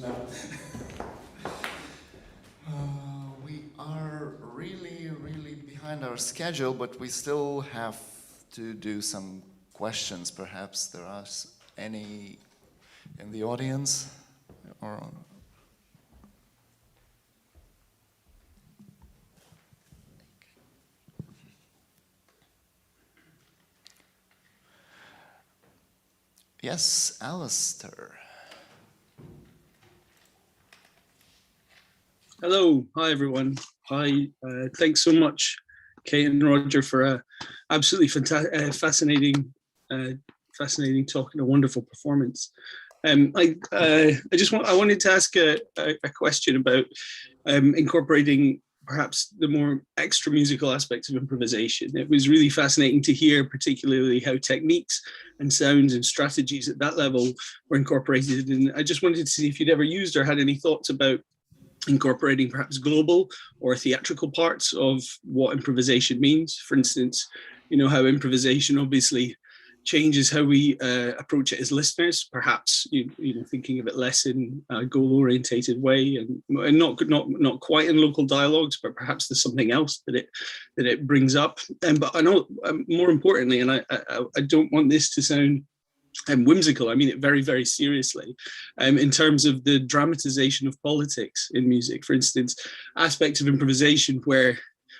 now. We are really behind our schedule, but we still have to do some questions. Perhaps there are any in the audience? Or yes, Alistair. Hello, hi everyone. Hi, thanks so much, Kate and Roger, for a absolutely fascinating talk and a wonderful performance. I wanted to ask a question about incorporating perhaps the more extra musical aspects of improvisation. It was really fascinating to hear, particularly how techniques and sounds and strategies at that level were incorporated. And I just wanted to see if you'd ever used or had any thoughts about incorporating perhaps global or theatrical parts of what improvisation means. For instance, you know, how improvisation obviously changes how we approach it as listeners, perhaps you know, thinking of it less in a goal-orientated way and not quite in local dialogues, but perhaps there's something else that it brings up. But I know more importantly, and I don't want this to sound whimsical, I mean it very, very seriously, in terms of the dramatization of politics in music. For instance, aspects of improvisation where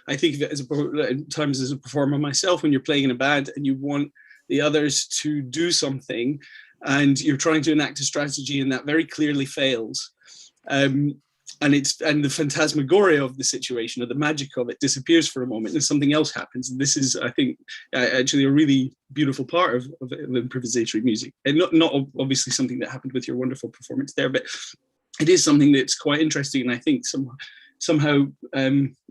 I think of it as as a performer myself, when you're playing in a band and you want the others to do something and you're trying to enact a strategy and that very clearly fails. And the phantasmagoria of the situation, or the magic of it, disappears for a moment and something else happens. And this is, I think, actually a really beautiful part of improvisatory music. And not obviously something that happened with your wonderful performance there, but it is something that's quite interesting. And I think somehow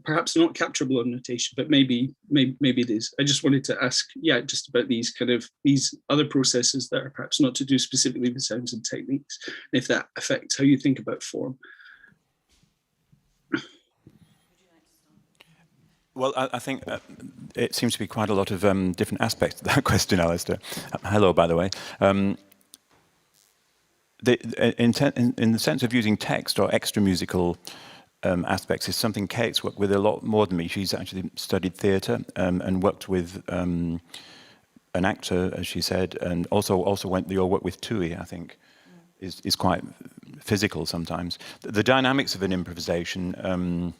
perhaps not capturable on notation, but maybe it is. I just wanted to ask, just about these other processes that are perhaps not to do specifically with sounds and techniques, and if that affects how you think about form. Well, I think it seems to be quite a lot of different aspects to that question, Alistair. Hello, by the way. In the sense of using text or extra musical aspects is something Kate's worked with a lot more than me. She's actually studied theatre and worked with an actor, as she said, and also went your work with Tui, I think, is quite physical sometimes. The dynamics of an improvisation,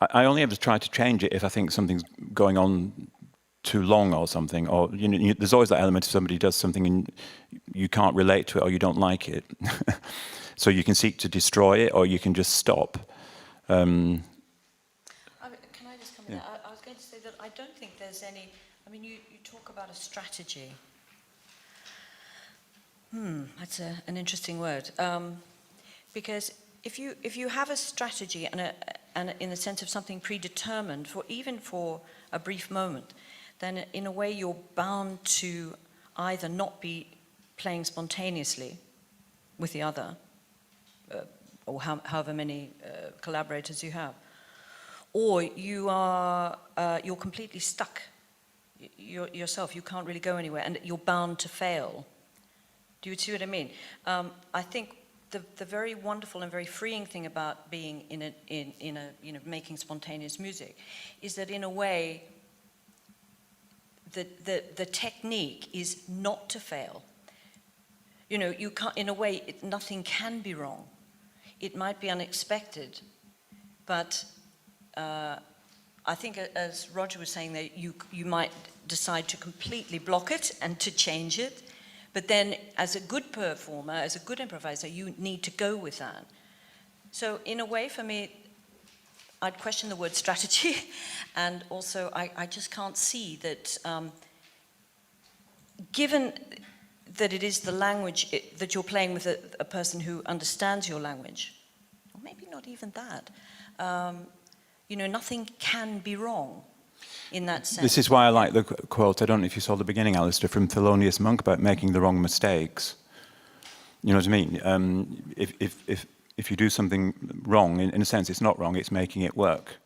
I only ever try to change it if I think something's going on too long or something, or there's always that element if somebody does something and you can't relate to it or you don't like it. So you can seek to destroy it or you can just stop. Can I just come in there? I was going to say that I don't think there's any, I mean, you talk about a strategy. That's an interesting word. Because if you have a strategy and in the sense of something predetermined, even for a brief moment, then in a way you're bound to either not be playing spontaneously with the other, or however many collaborators you have, or you're completely stuck yourself. You can't really go anywhere, and you're bound to fail. Do you see what I mean? I think the very wonderful and very freeing thing about being in a making spontaneous music is that in a way the technique is not to fail. You know, you can't, in a way, nothing can be wrong. It might be unexpected, but I think, as Roger was saying, that you might decide to completely block it and to change it. But then, as a good performer, as a good improviser, you need to go with that. So, in a way, for me, I'd question the word strategy, and also I just can't see that, given that it is the language that you're playing with a person who understands your language, or maybe not even that, nothing can be wrong. In that sense. This is why I like the quote, I don't know if you saw the beginning, Alistair, from Thelonious Monk about making the wrong mistakes. You know what I mean? If you do something wrong, in a sense it's not wrong, it's making it work.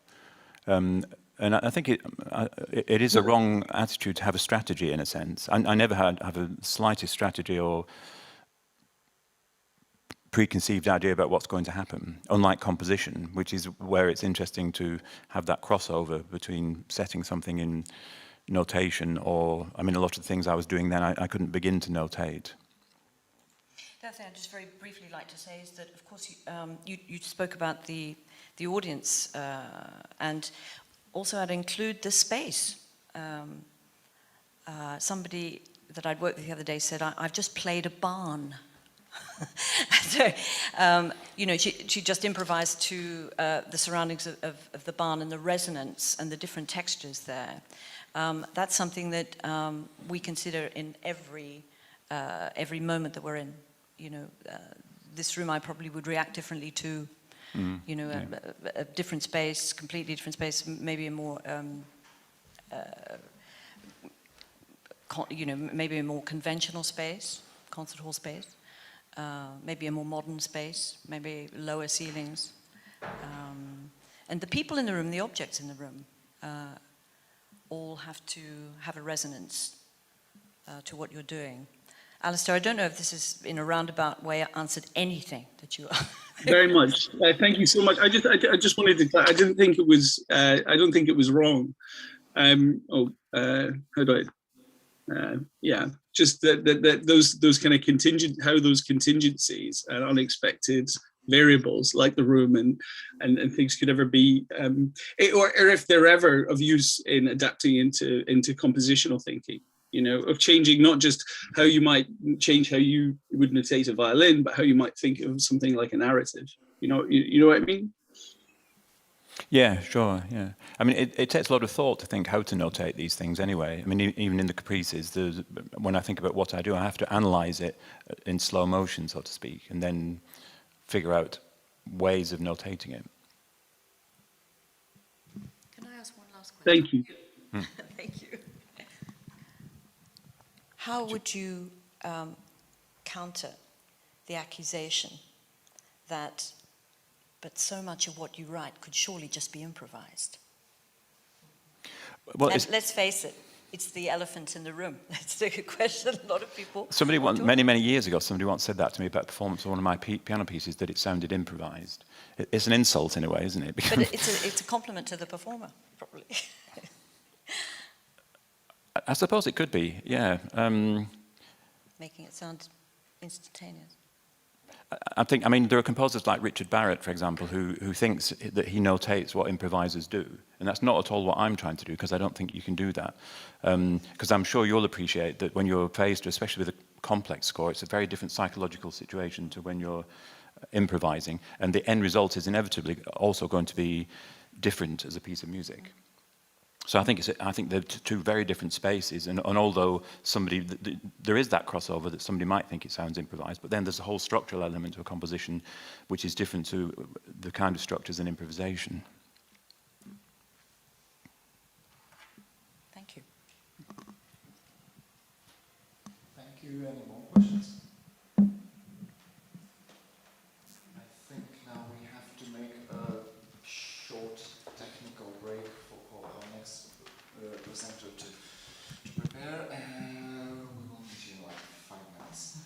And I think it is a wrong attitude to have a strategy, in a sense. I never have a slightest strategy or preconceived idea about what's going to happen, unlike composition, which is where it's interesting to have that crossover between setting something in notation or, I mean, a lot of the things I was doing then, I couldn't begin to notate. The other thing I'd just very briefly like to say is that, of course, you spoke about the audience, and also I'd include the space. Somebody that I'd worked with the other day said, I've just played a barn. So, you know, she just improvised to the surroundings of the barn and the resonance and the different textures there. That's something that we consider in every moment that we're in. You know, this room I probably would react differently to, you know, a different space, completely different space, maybe a more, you know, maybe a more conventional space, concert hall space, maybe a more modern space, maybe lower ceilings. And the people in the room, the objects in the room, all have to have a resonance to what you're doing. Alistair, I don't know if this is in a roundabout way answered anything that you are. Very much. Thank you so much. I just wanted to. I didn't think it was. I don't think it was wrong. How do I? Yeah, just that those kind of how those contingencies and unexpected variables like the room and things could ever be, or if they're ever of use in adapting into compositional thinking. You know, of changing not just how you might change how you would notate a violin, but how you might think of something like a narrative. You know what I mean? Yeah, sure, yeah. I mean, it takes a lot of thought to think how to notate these things anyway. I mean, even in the caprices, when I think about what I do, I have to analyze it in slow motion, so to speak, and then figure out ways of notating it. Can I ask one last question? Thank you. Thank you. How would you counter the accusation that, but so much of what you write could surely just be improvised? Well, let's face it, it's the elephant in the room. It's a question a lot of people. Somebody once, many years ago, somebody once said that to me about performance of one of my piano pieces, that it sounded improvised. It's an insult in a way, isn't it? But it's a compliment to the performer, probably. I suppose it could be, yeah. Making it sound instantaneous. I mean, there are composers like Richard Barrett, for example, who thinks that he notates what improvisers do. And that's not at all what I'm trying to do, because I don't think you can do that. Because I'm sure you'll appreciate that when you're faced, especially with a complex score, it's a very different psychological situation to when you're improvising. And the end result is inevitably also going to be different as a piece of music. So I think they're two very different spaces, and although there is that crossover that somebody might think it sounds improvised, but then there's a whole structural element to a composition which is different to the kind of structures in improvisation. Thank you. Thank you. Any more questions? I think now we have to make a short technical break for our next presenter to prepare, and we will meet you in like 5 minutes.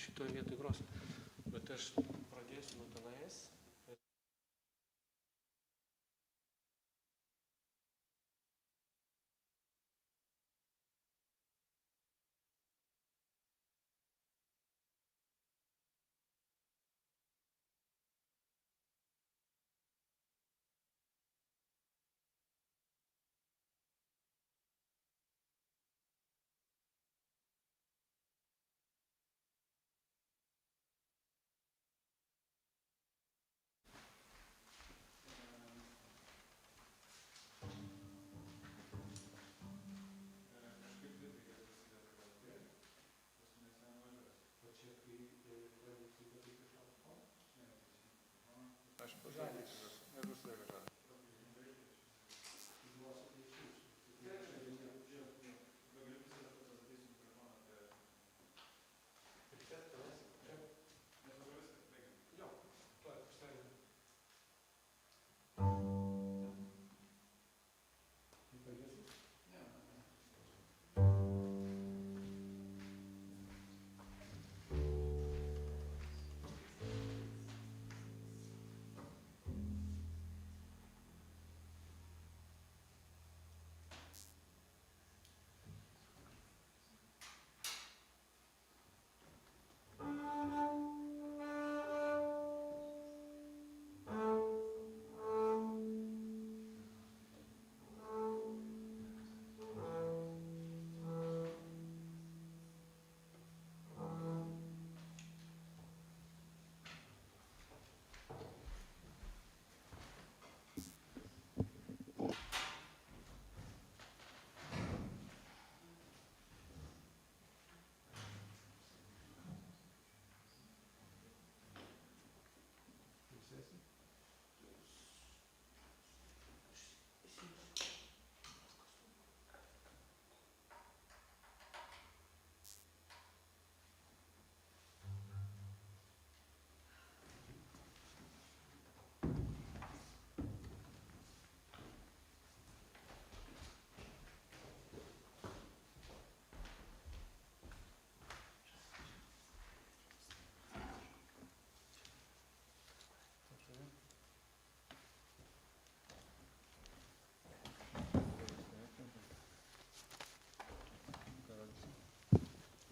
Šitoje vietoje gros, bet aš pradėsiu nuo tenais.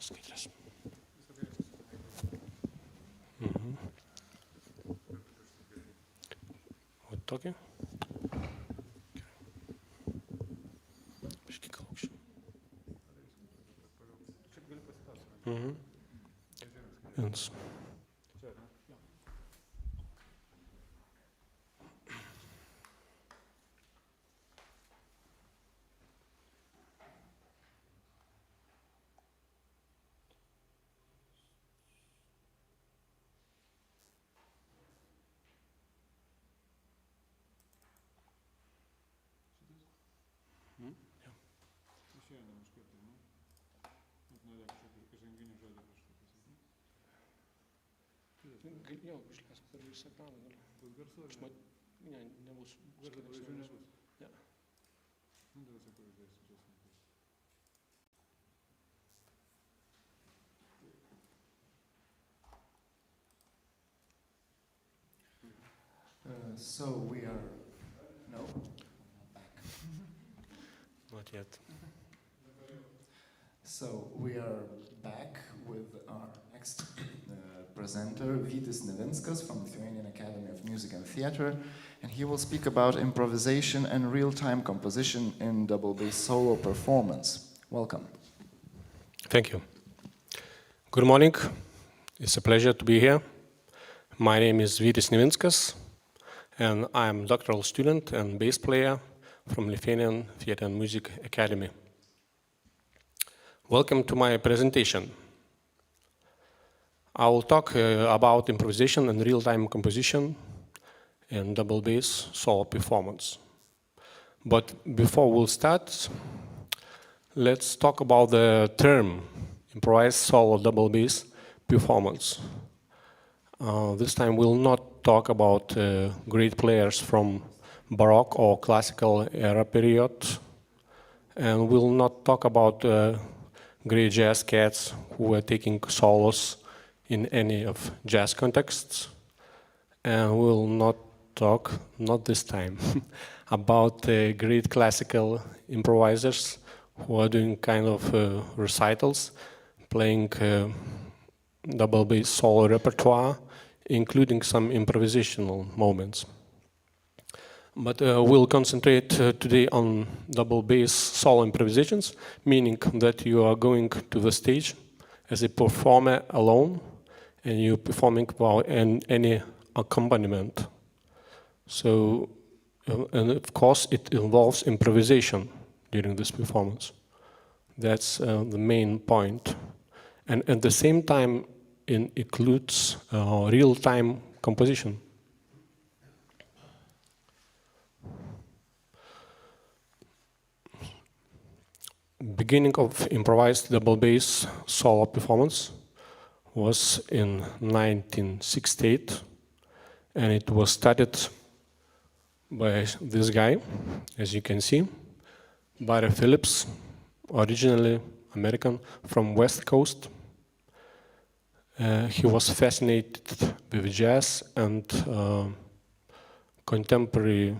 Skaidrės. O tokį? Biškį gal aukščiau. Viens. Jo, išleis per visą ekraną gali. Bus garsu ar ne? Ne, nebus. Garso pavyzdžių nebus? Ne. Nu, dabar sakau, žiūrėsiu, So we are... No? Back. Not yet. So we are back with our next presenter, Vytis Nivinskas from the Lithuanian Academy of Music and Theatre, and he will speak about improvisation and real-time composition in double bass solo performance. Welcome. Thank you. Good morning. It's a pleasure to be here. My name is Vytis Nivinskas, and I'm a doctoral student and bass player from Lithuanian Theatre and Music Academy. Welcome to my presentation. I will talk about improvisation and real-time composition and double bass solo performance. But before we'll start, let's talk about the term improvised solo double bass performance. This time we'll not talk about great players from Baroque or classical era period, and we'll not talk about great jazz cats who were taking solos in any of jazz contexts. And we'll not talk, not this time, about great classical improvisers who are doing kind of recitals, playing double bass solo repertoire, including some improvisational moments. But we'll concentrate today on double bass solo improvisations, meaning that you are going to the stage as a performer alone, and you're performing without any accompaniment. So, and of course, it involves improvisation during this performance. That's the main point. And at the same time, it includes real-time composition. Beginning of improvised double bass solo performance was in 1968, and it was started by this guy, as you can see, Barry Phillips, originally American from West Coast. He was fascinated with jazz and contemporary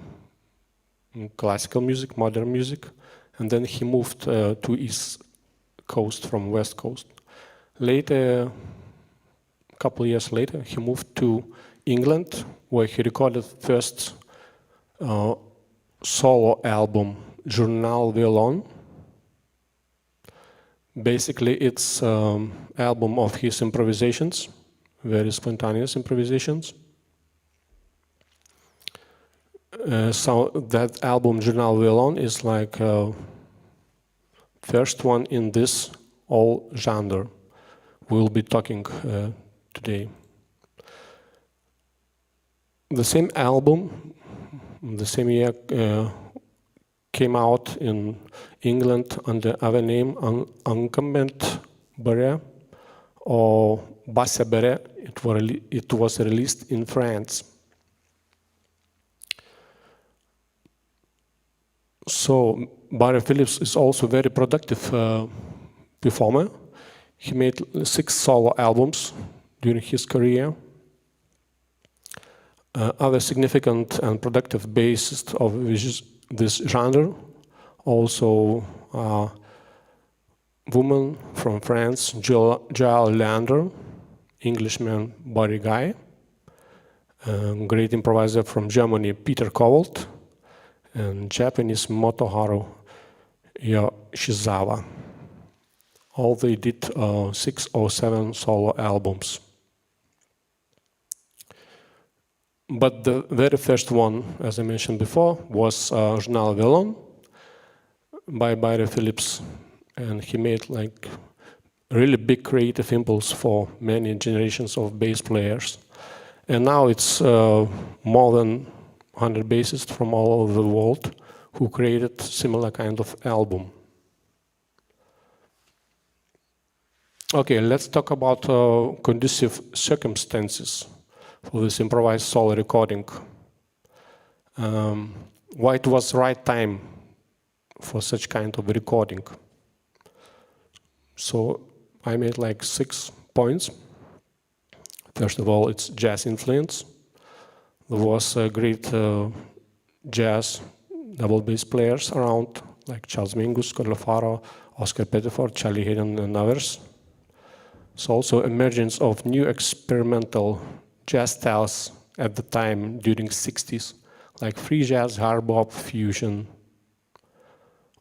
classical music, modern music, and then he moved to East Coast from West Coast. Later, a couple of years later, he moved to England, where he recorded first solo album, Journal Violon. Basically, it's an album of his improvisations, very spontaneous improvisations. So that album, Journal Violon, is like first one in this whole genre we'll be talking today. The same album, the same year, came out in England under other name, Encampment Barret or Basse Barret. It was released in France. So Barry Phillips is also a very productive performer. He made 6 solo albums during his career. Other significant and productive bassists of this genre, also woman from France, Joël Leander, Englishman Barry Guy, great improviser from Germany, Peter Kowalt, and Japanese Motoharu Yoshizawa. All they did 6 or 7 solo albums. But the very first one, as I mentioned before, was Journal Violon by Barry Phillips, and he made like really big creative impulse for many generations of bass players. And now it's more than 100 bassists from all over the world who created similar kind of album. Okay, let's talk about conducive circumstances for this improvised solo recording. Why it was right time for such kind of recording. So I made like 6 points. First of all, it's jazz influence. There was great jazz double bass players around, like Charles Mingus, Corlefaro, Oscar Pettiford, Charlie Haydn, and others. So also emergence of new experimental jazz styles at the time during the 60s, like free jazz, hard bop, fusion.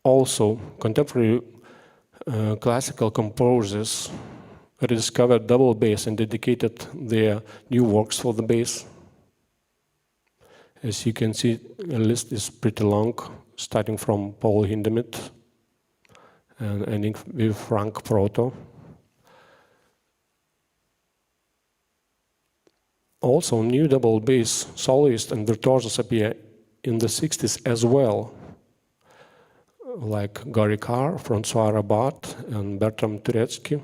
Also, contemporary classical composers rediscovered double bass and dedicated their new works for the bass. As you can see, the list is pretty long, starting from Paul Hindemith and ending with Frank Proto. Also, new double bass soloists and virtuosos appear in the 60s as well, like Gary Carr, Francois Rabat, and Bertram Turetsky.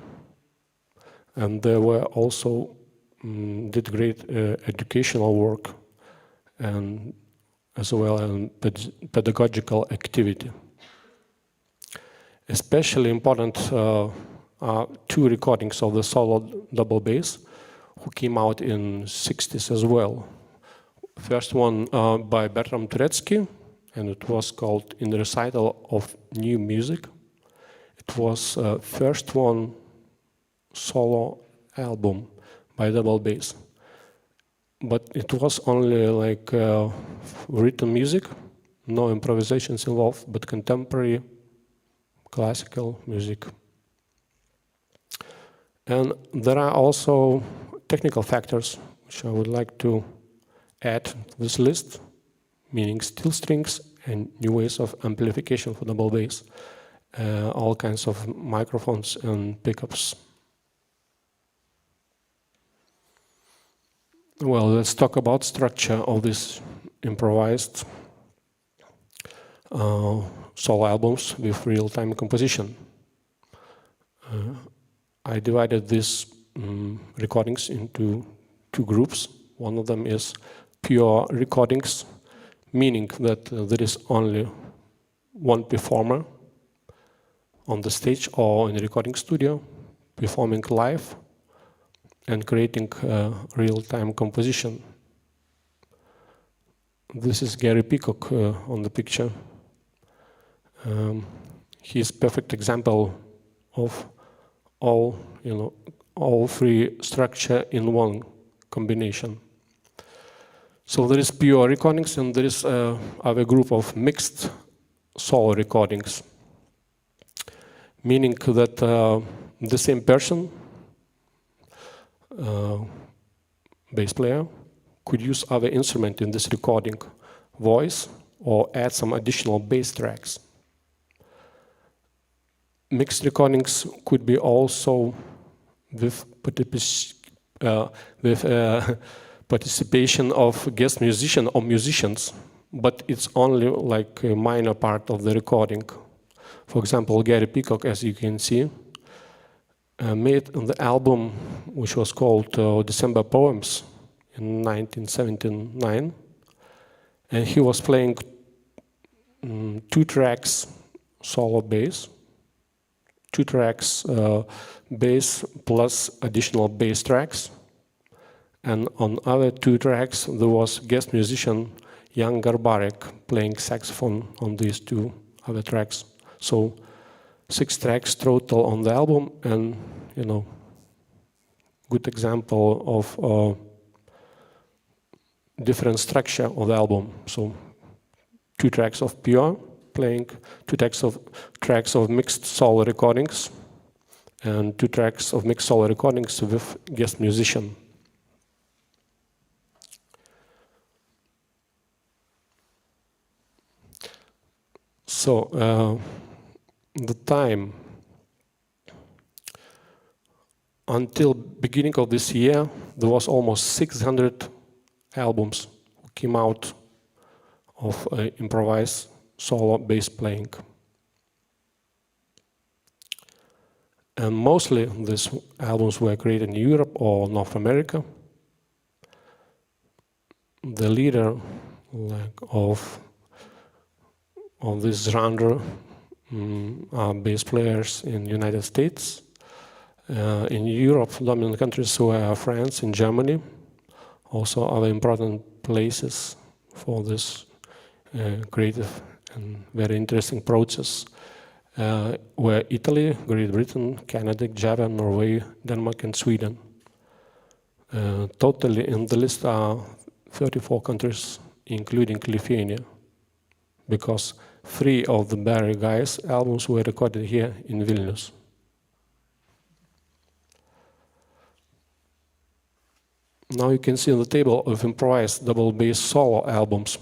And they were also did great educational work and as well as pedagogical activity. Especially important are two recordings of the solo double bass who came out in '60s as well. First one by Bertram Turetsky, and it was called In the Recital of New Music. It was first one solo album by double bass. But it was only like written music, no improvisations involved, but contemporary classical music. And there are also technical factors which I would like to add to this list, meaning steel strings and new ways of amplification for double bass, all kinds of microphones and pickups. Well, let's talk about structure of this improvised solo albums with real-time composition. I divided these recordings into two groups. One of them is pure recordings, meaning that there is only one performer on the stage or in a recording studio performing live and creating real-time composition. This is Gary Peacock on the picture. He's a perfect example of all three structure in one combination. So there is pure recordings and there is other group of mixed solo recordings, meaning that the same person, bass player, could use other instrument in this recording, voice, or add some additional bass tracks. Mixed recordings could be also with participation of guest musician or musicians, but it's only like a minor part of the recording. For example, Gary Peacock, as you can see, made the album which was called December Poems in 1979, and he was playing 2 tracks solo bass, 2 tracks bass plus additional bass tracks, and on other 2 tracks there was guest musician Jan Garbarek playing saxophone on these 2 other tracks. So 6 tracks total on the album, and good example of different structure of the album. So 2 tracks of pure playing, 2 tracks of mixed solo recordings, and 2 tracks of mixed solo recordings with guest musician. So the time until beginning of this year, there was almost 600 albums who came out of improvised solo bass playing. And mostly these albums were created in Europe or North America. The leader of this genre are bass players in the United States. In Europe, dominant countries were France and Germany. Also other important places for this creative and very interesting process were Italy, Great Britain, Canada, Japan, Norway, Denmark, and Sweden. Totally in the list are 34 countries, including Lithuania, because 3 of the Barry guys' albums were recorded here in Vilnius. Now you can see on the table of improvised double bass solo albums.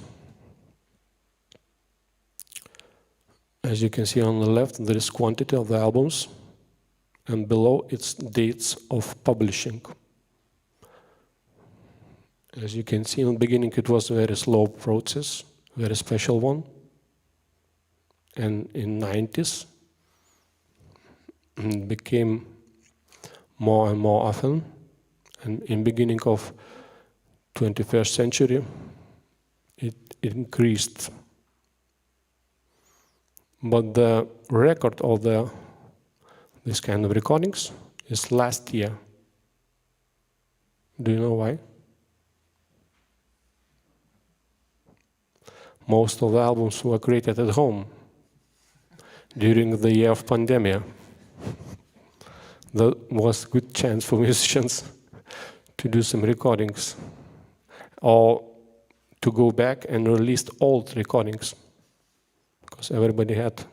As you can see on the left, there is quantity of the albums, and below it's dates of publishing. As you can see in the beginning, it was a very slow process, very special one. And in the 90s, it became more and more often. And in the beginning of 21st century, it increased. But the record of this kind of recordings is last year. Do you know why? Most of the albums were created at home during the year of pandemic. There was a good chance for musicians to do some recordings or to go back and release old recordings, because everybody had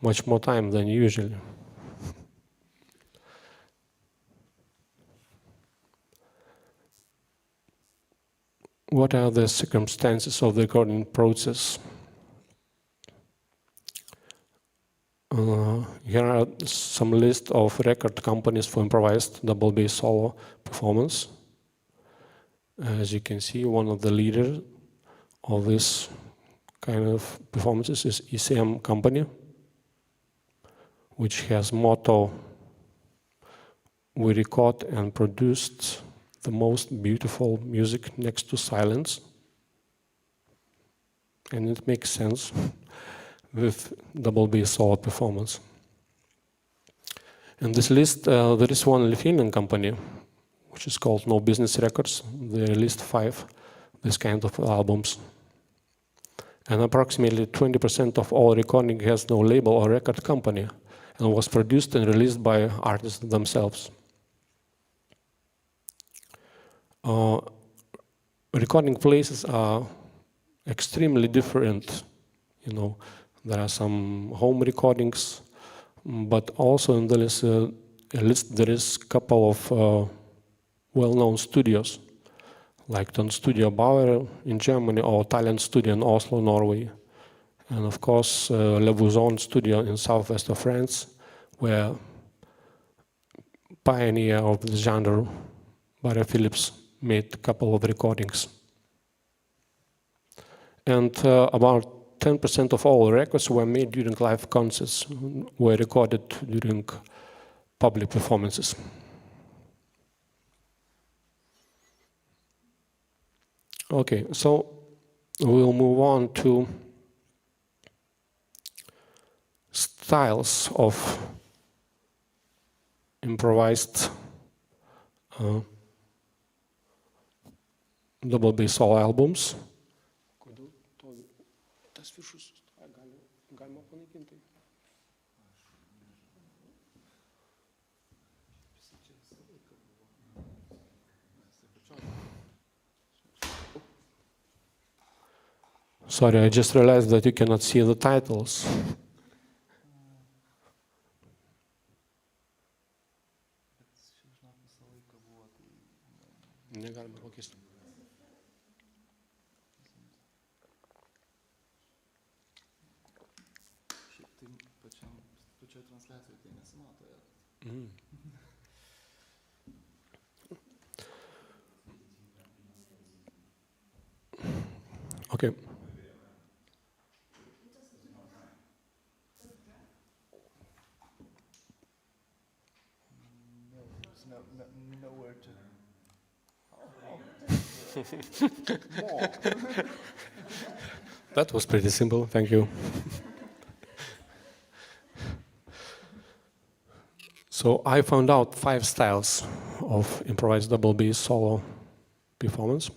much more time than usually. What are the circumstances of the recording process? Here are some list of record companies for improvised double bass solo performance. As you can see, one of the leaders of this kind of performances is ECM company, which has motto, "We record and produced the most beautiful music next to silence." And it makes sense with double bass solo performance. In this list, there is one Lithuanian company, which is called No Business Records. They released 5 this kind of albums. And approximately 20% of all recording has no label or record company and was produced and released by artists themselves. Recording places are extremely different. You know, there are some home recordings, but also in the list there is a couple of well-known studios, like Ton Studio Bauer in Germany or Talent Studio in Oslo, Norway, and of course Le Vouzon Studio in southwest of France, where pioneer of the genre, Barry Phillips, made a couple of recordings. And about 10% of all records were made during live concerts, were recorded during public performances. Okay, so we'll move on to styles of improvised double bass solo albums. Sorry, I just realized that you cannot see the titles. Okay. Nowhere to. That was pretty simple, thank you. So I found out 5 styles of improvised double bass solo performance.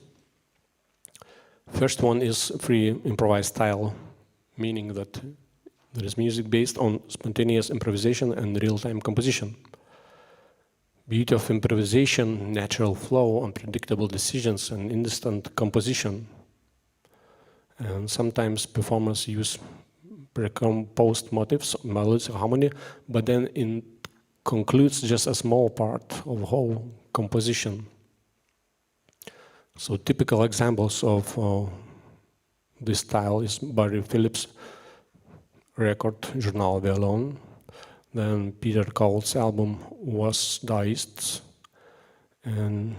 First one is free improvised style, meaning that there is music based on spontaneous improvisation and real-time composition. Beauty of improvisation, natural flow, unpredictable decisions, and instant composition. And sometimes performers use pre-composed motifs, melodies, harmony, but then it concludes just a small part of the whole composition. So typical examples of this style is Barry Phillips' record Journal Violon. Then Peter Cole's album was Daists, and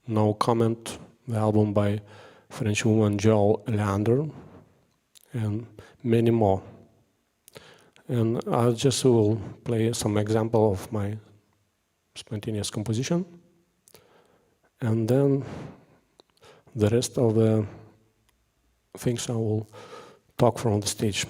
No Comment, the album by French woman Joel Leander, and many more. And I just will play some example of my spontaneous composition, and then the rest of the things I will talk from the stage.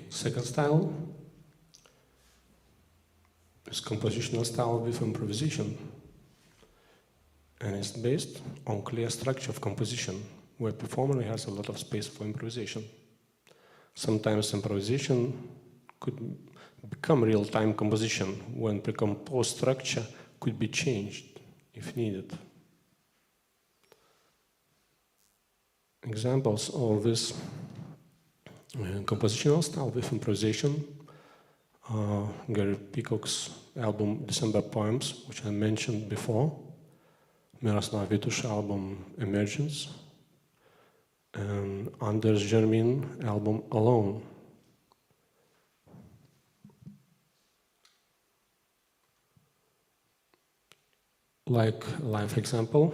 Second style is compositional style with improvisation, and it's based on clear structure of composition, where performer has a lot of space for improvisation. Sometimes improvisation could become real-time composition when pre-composed structure could be changed if needed. Examples of this compositional style with improvisation are Gary Peacock's album December Poems, which I mentioned before, Miroslav Vytis' album Emergence, and Anders Jermin album Alone. Like live example,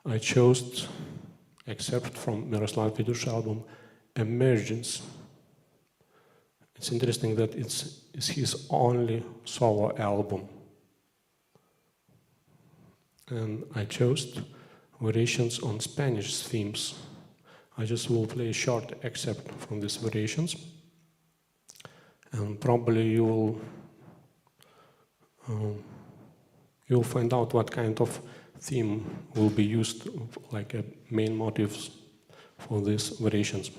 I chose excerpt from Miroslav Vytis' album Emergence. It's interesting that it's his only solo album. And I chose variations on Spanish themes. I just will play a short excerpt from these variations. And probably you'll find out what kind of theme will be used like a main motifs for these variations.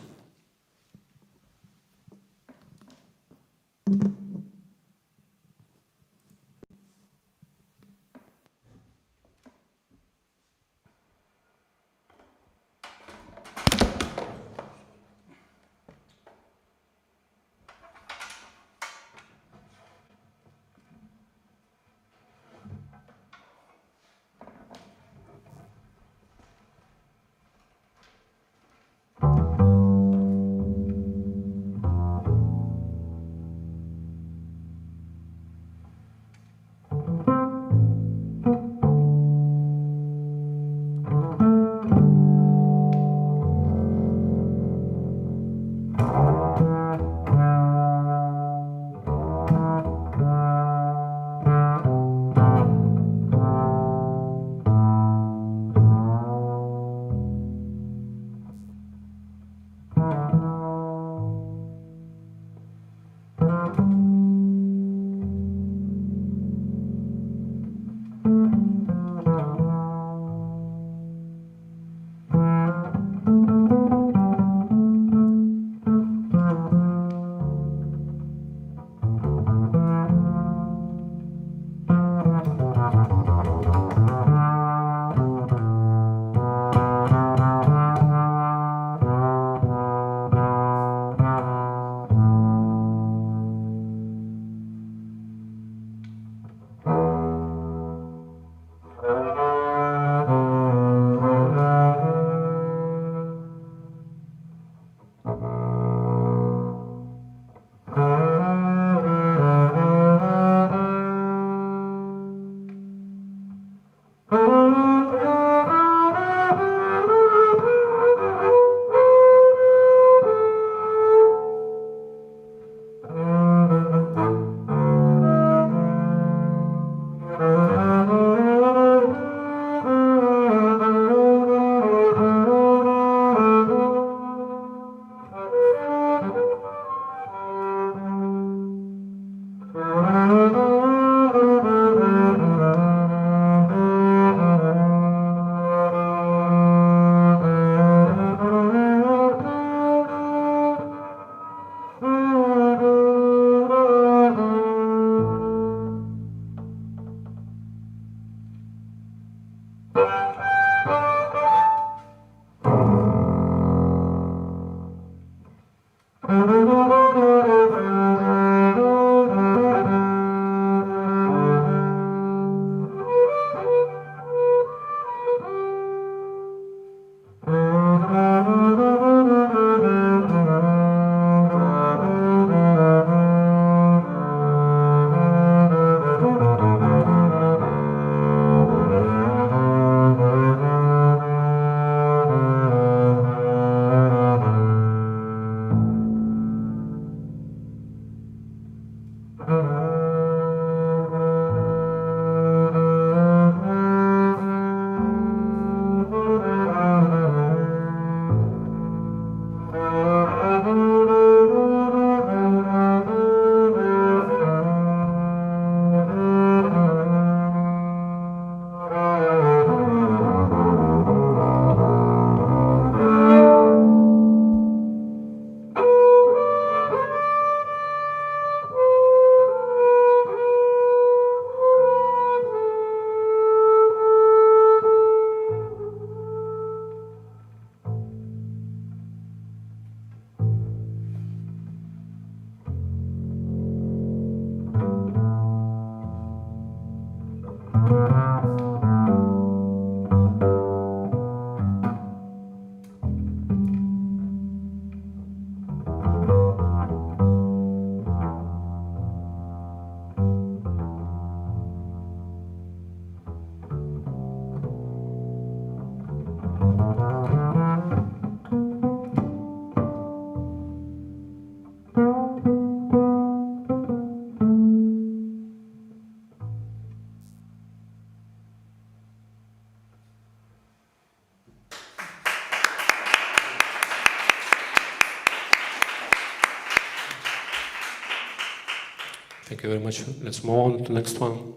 Thank you very much. Let's move on to the next one.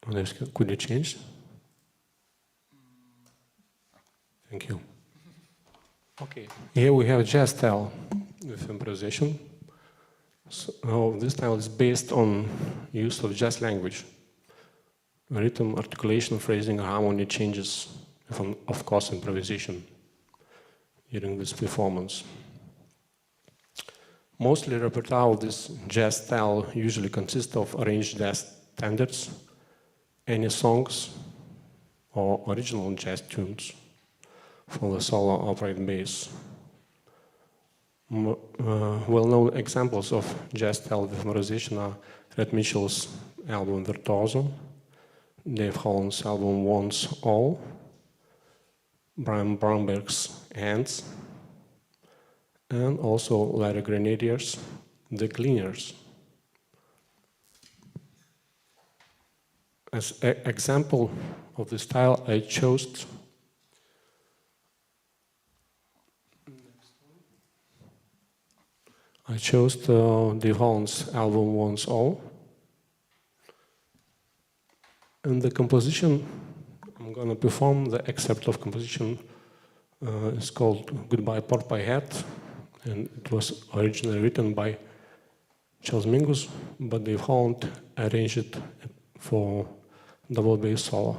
Andrius, could you change? Thank you. Okay, here we have jazz style with improvisation. So this style is based on use of jazz language. Rhythm, articulation, phrasing, harmony changes, and of course improvisation during this performance. Mostly repertoire of this jazz style usually consists of arranged jazz standards, any songs, or original jazz tunes for the solo upright bass. Well-known examples of jazz style with improvisation are Red Mitchell's album Virtuoso, Dave Holland's album Once All, Brian Bromberg's Hands, and also Larry Grenadier's The Cleaners. As an example of the style, I chose Dave Holland's album Once All. And the composition, I'm going to perform the excerpt of composition. It's called Goodbye Port Pie Hat, and it was originally written by Charles Mingus, but Dave Holland arranged it for double bass solo.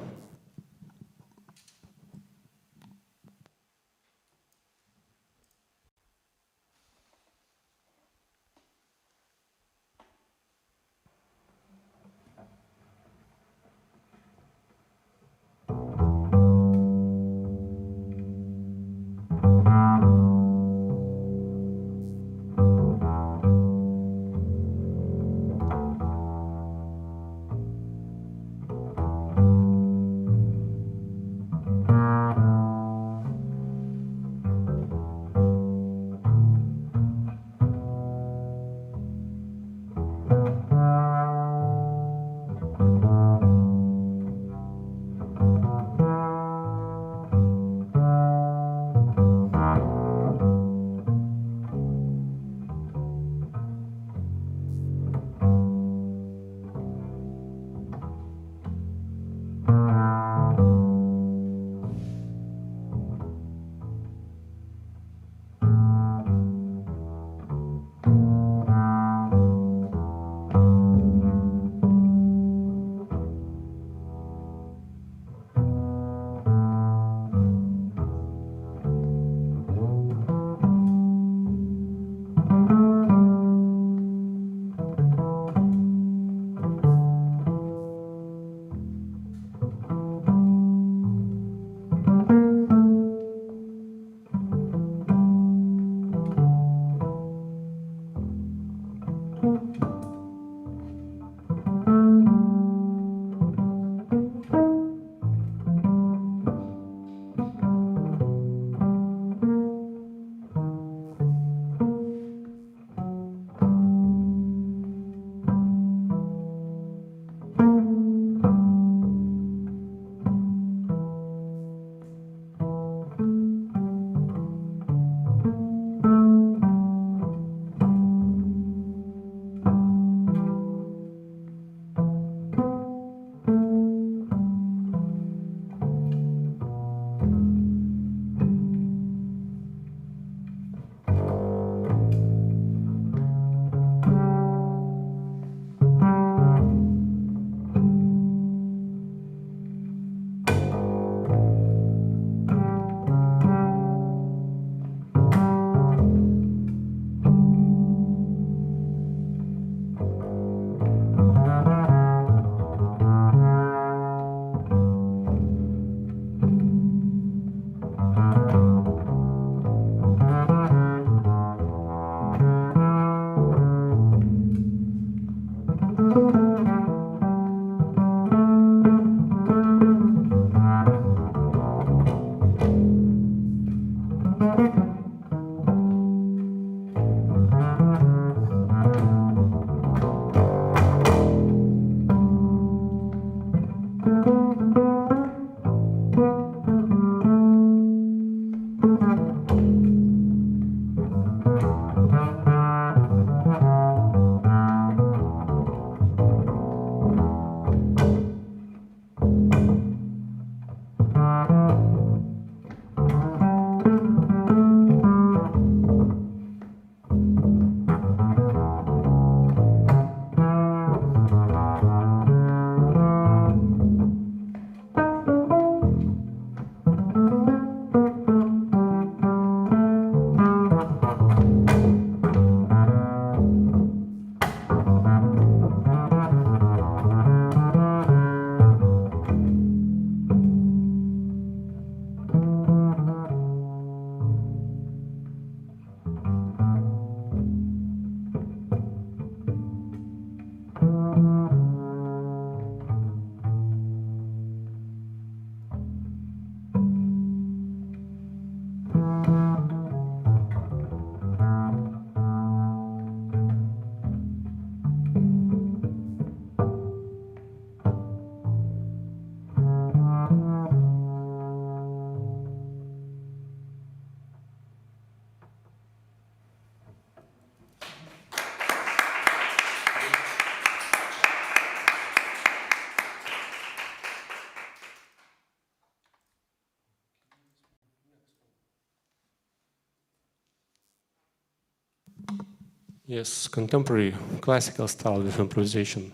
Yes, contemporary classical style with improvisation,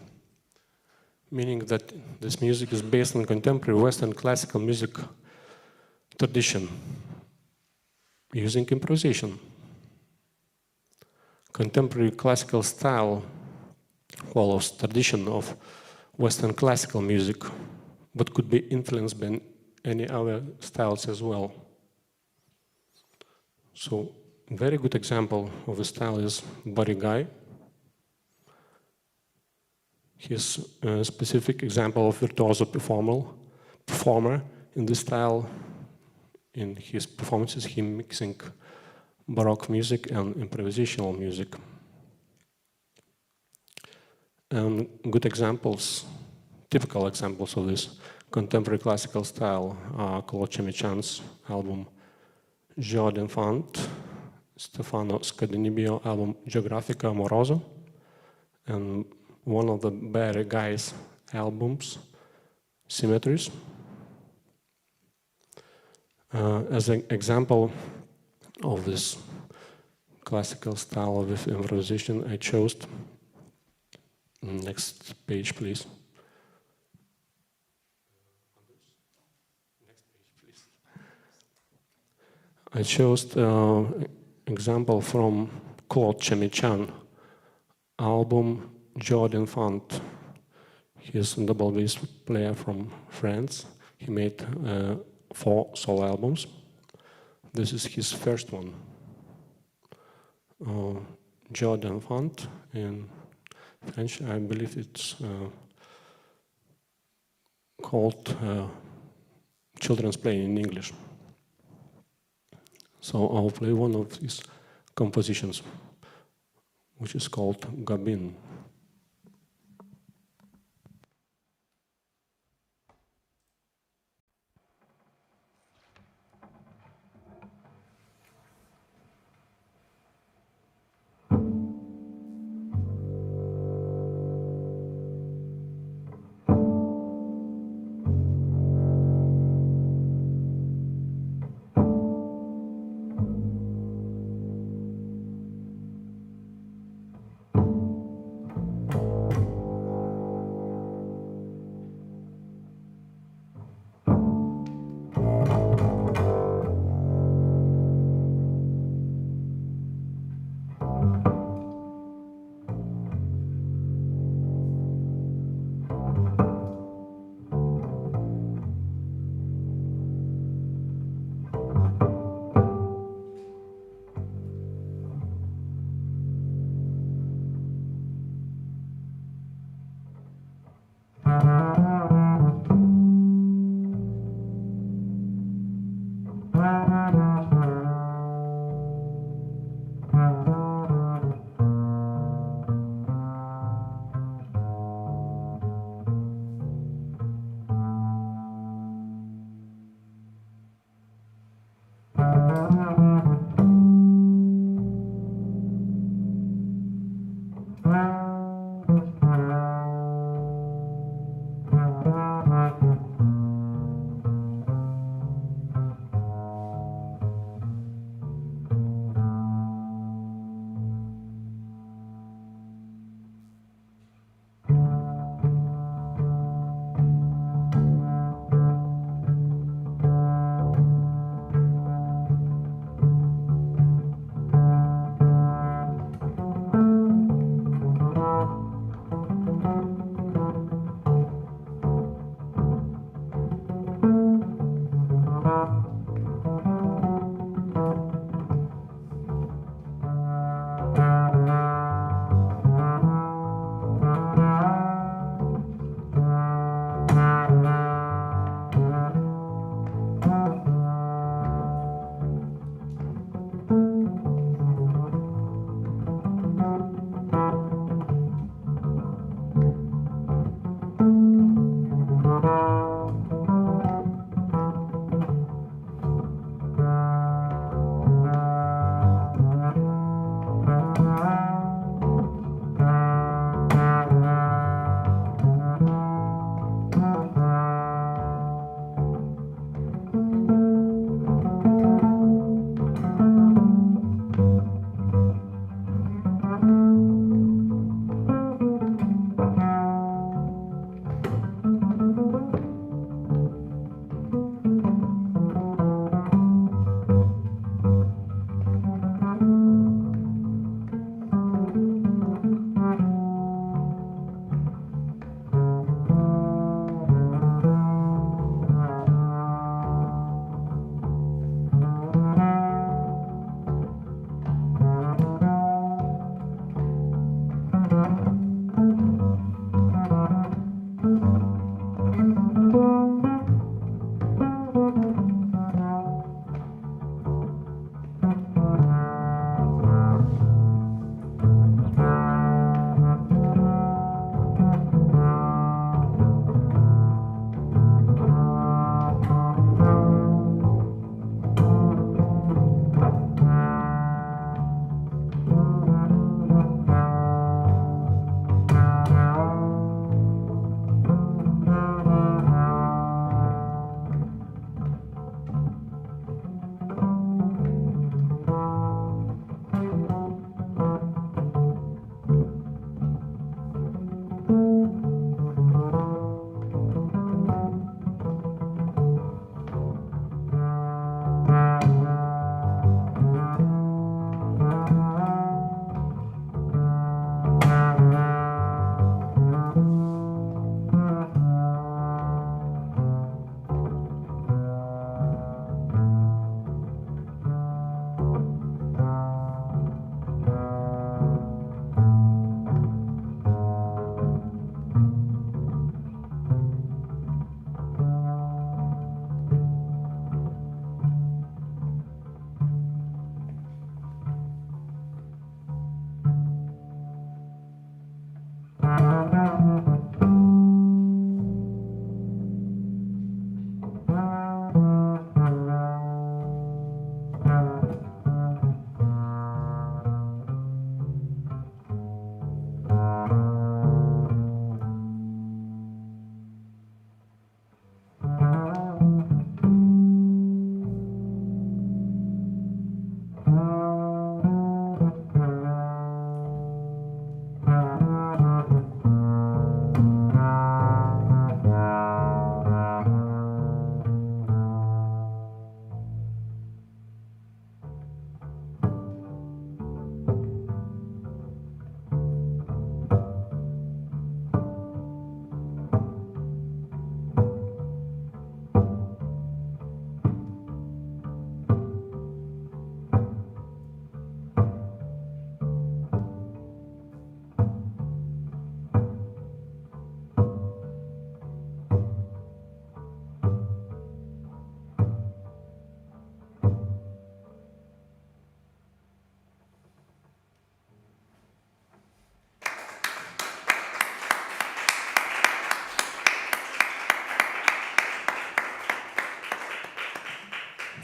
meaning that this music is based on contemporary Western classical music tradition, using improvisation. Contemporary classical style follows tradition of Western classical music, but could be influenced by any other styles as well. So, a very good example of the style is Body Guy. He's a specific example of virtuoso performer in this style. In his performances, he mixing Baroque music and improvisational music. And good examples, typical examples of this contemporary classical style are Kalliopi Stiga's album Jeu d'Enfant, Stefano Scadinibio album Geografica Amorosa, and one of the Body Guy's albums, Symmetries. As an example of this classical style with improvisation, I chose, next page please. I chose example from Claude Chemichan album Jeu d'Enfant. He's a double bass player from France. He made 4 solo albums. This is his first one. Jeu d'Enfant in French, I believe it's called Children's Play in English. So I'll play one of his compositions, which is called Gabin.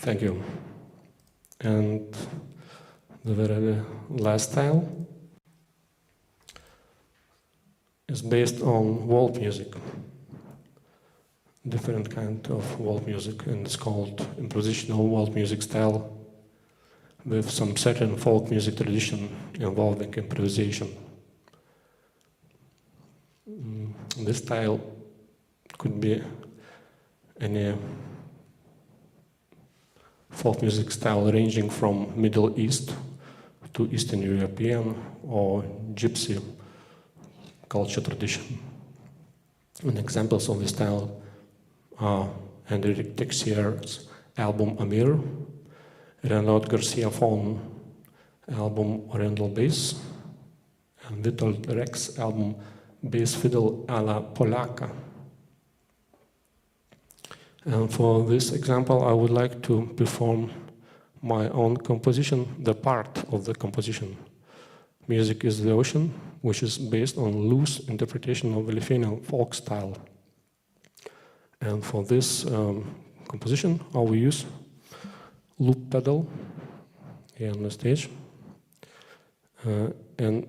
Thank you. And the very last style is based on world music, different kind of world music, and it's called improvisational world music style with some certain folk music tradition involving improvisation. This style could be any folk music style ranging from Middle East to Eastern European or Gypsy culture tradition. And examples of this style are Enrique Texier's album Amir, Renaud Garcia Fon album Oriental Bass, and Witold Rex's album Bass Fiddle a la Polaka. And for this example, I would like to perform my own composition, the part of the composition. Music is the Ocean, which is based on loose interpretation of Lithuanian folk style. And for this composition, I will use loop pedal here on the stage. And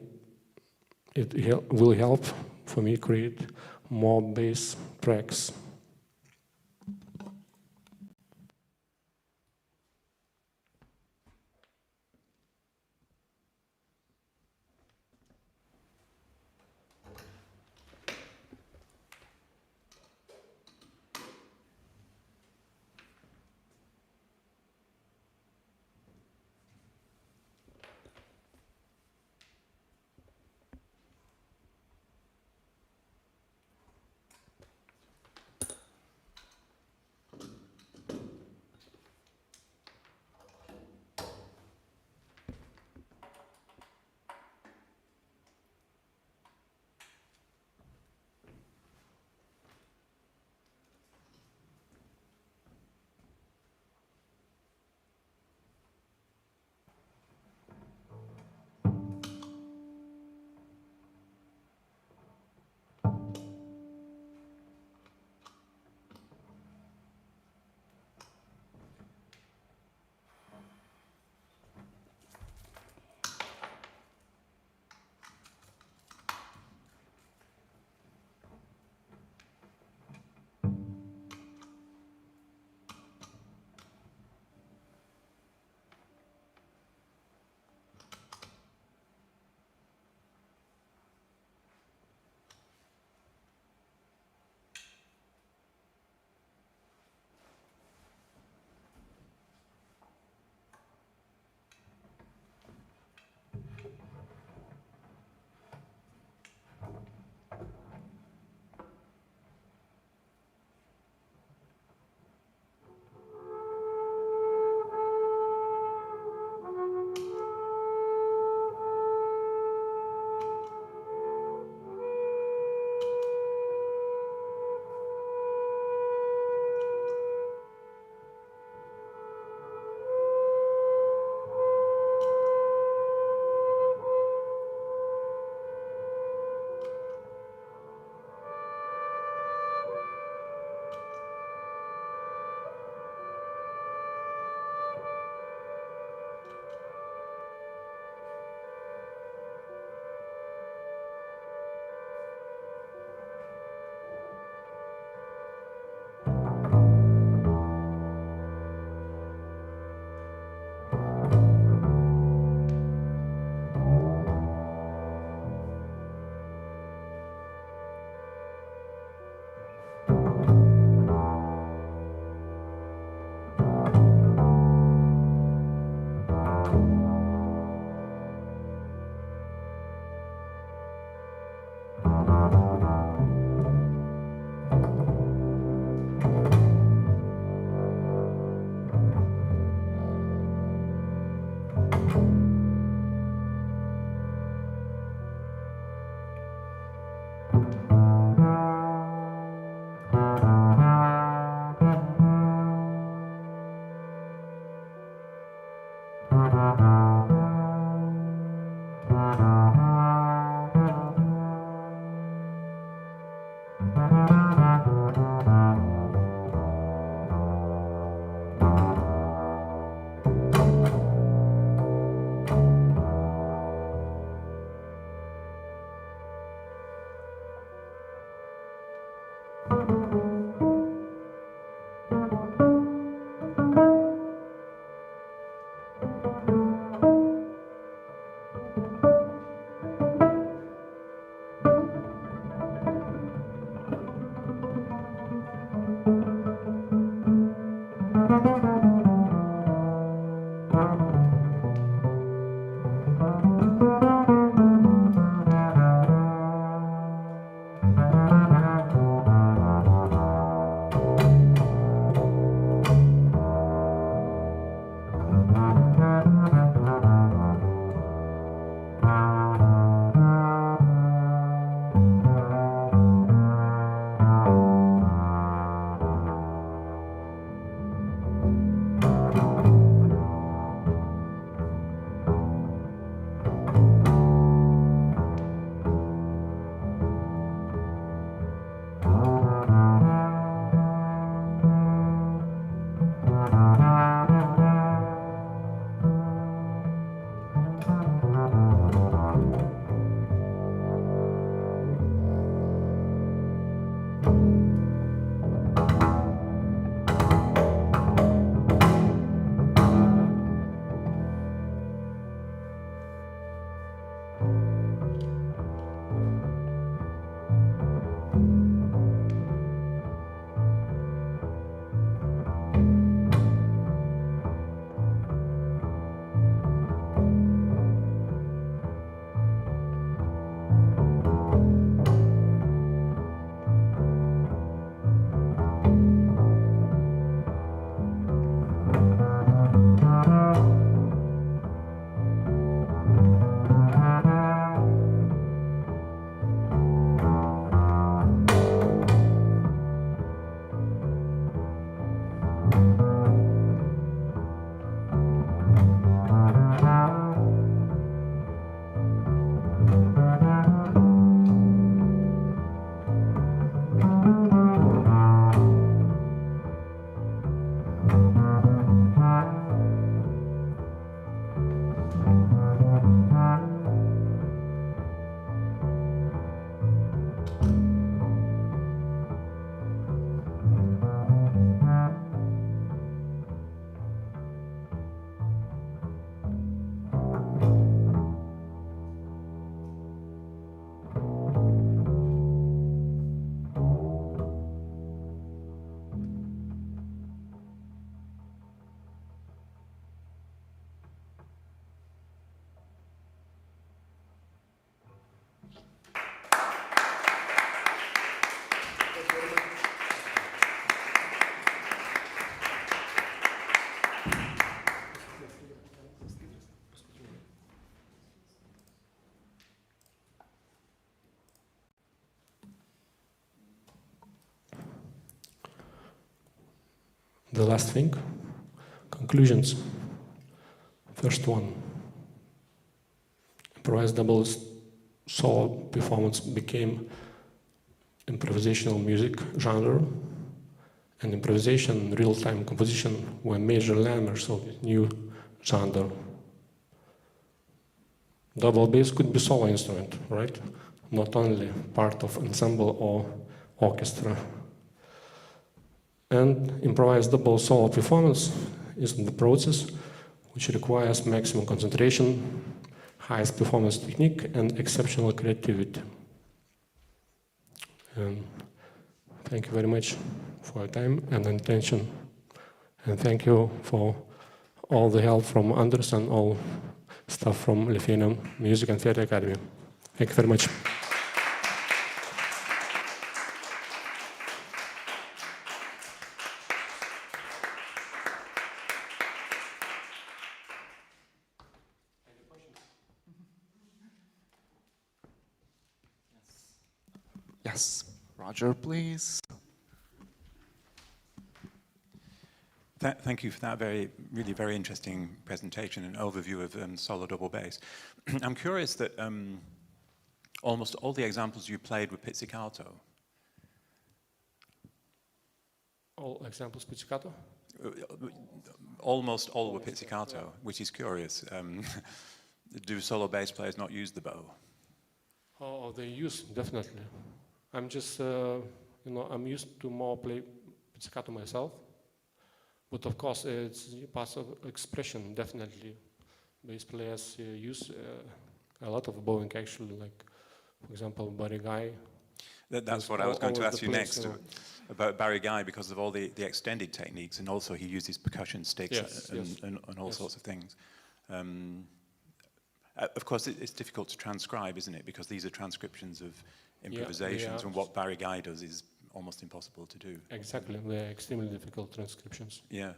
it will help for me create more bass tracks. The last thing, conclusions. First one, improvised double solo performance became improvisational music genre, and improvisation, real-time composition were major landmarks of this new genre. Double bass could be solo instrument, right? Not only part of ensemble or orchestra. And improvised double solo performance is the process which requires maximum concentration, highest performance technique, and exceptional creativity. And thank you very much for your time and attention. And thank you for all the help from Andrius and all staff from Lithuanian Music and Theatre Academy. Thank you very much. Yes, Roger, please. Thank you for that really very interesting presentation and overview of solo double bass. I'm curious that almost all the examples you played were pizzicato. All examples pizzicato? Almost all were pizzicato, which is curious. Do solo bass players not use the bow? Oh, they use, definitely. I'm just I'm used to more play pizzicato myself, but of course it's part of expression, definitely. Bass players use a lot of bowing actually, like, for example, Barry Guy. That's what I was going to ask you next, about Barry Guy, because of all the extended techniques, and also he uses percussion sticks and all sorts of things. Of course, it's difficult to transcribe, isn't it? Because these are transcriptions of improvisations, and what Barry Guy does is almost impossible to do. Exactly, they're extremely difficult transcriptions. Yeah.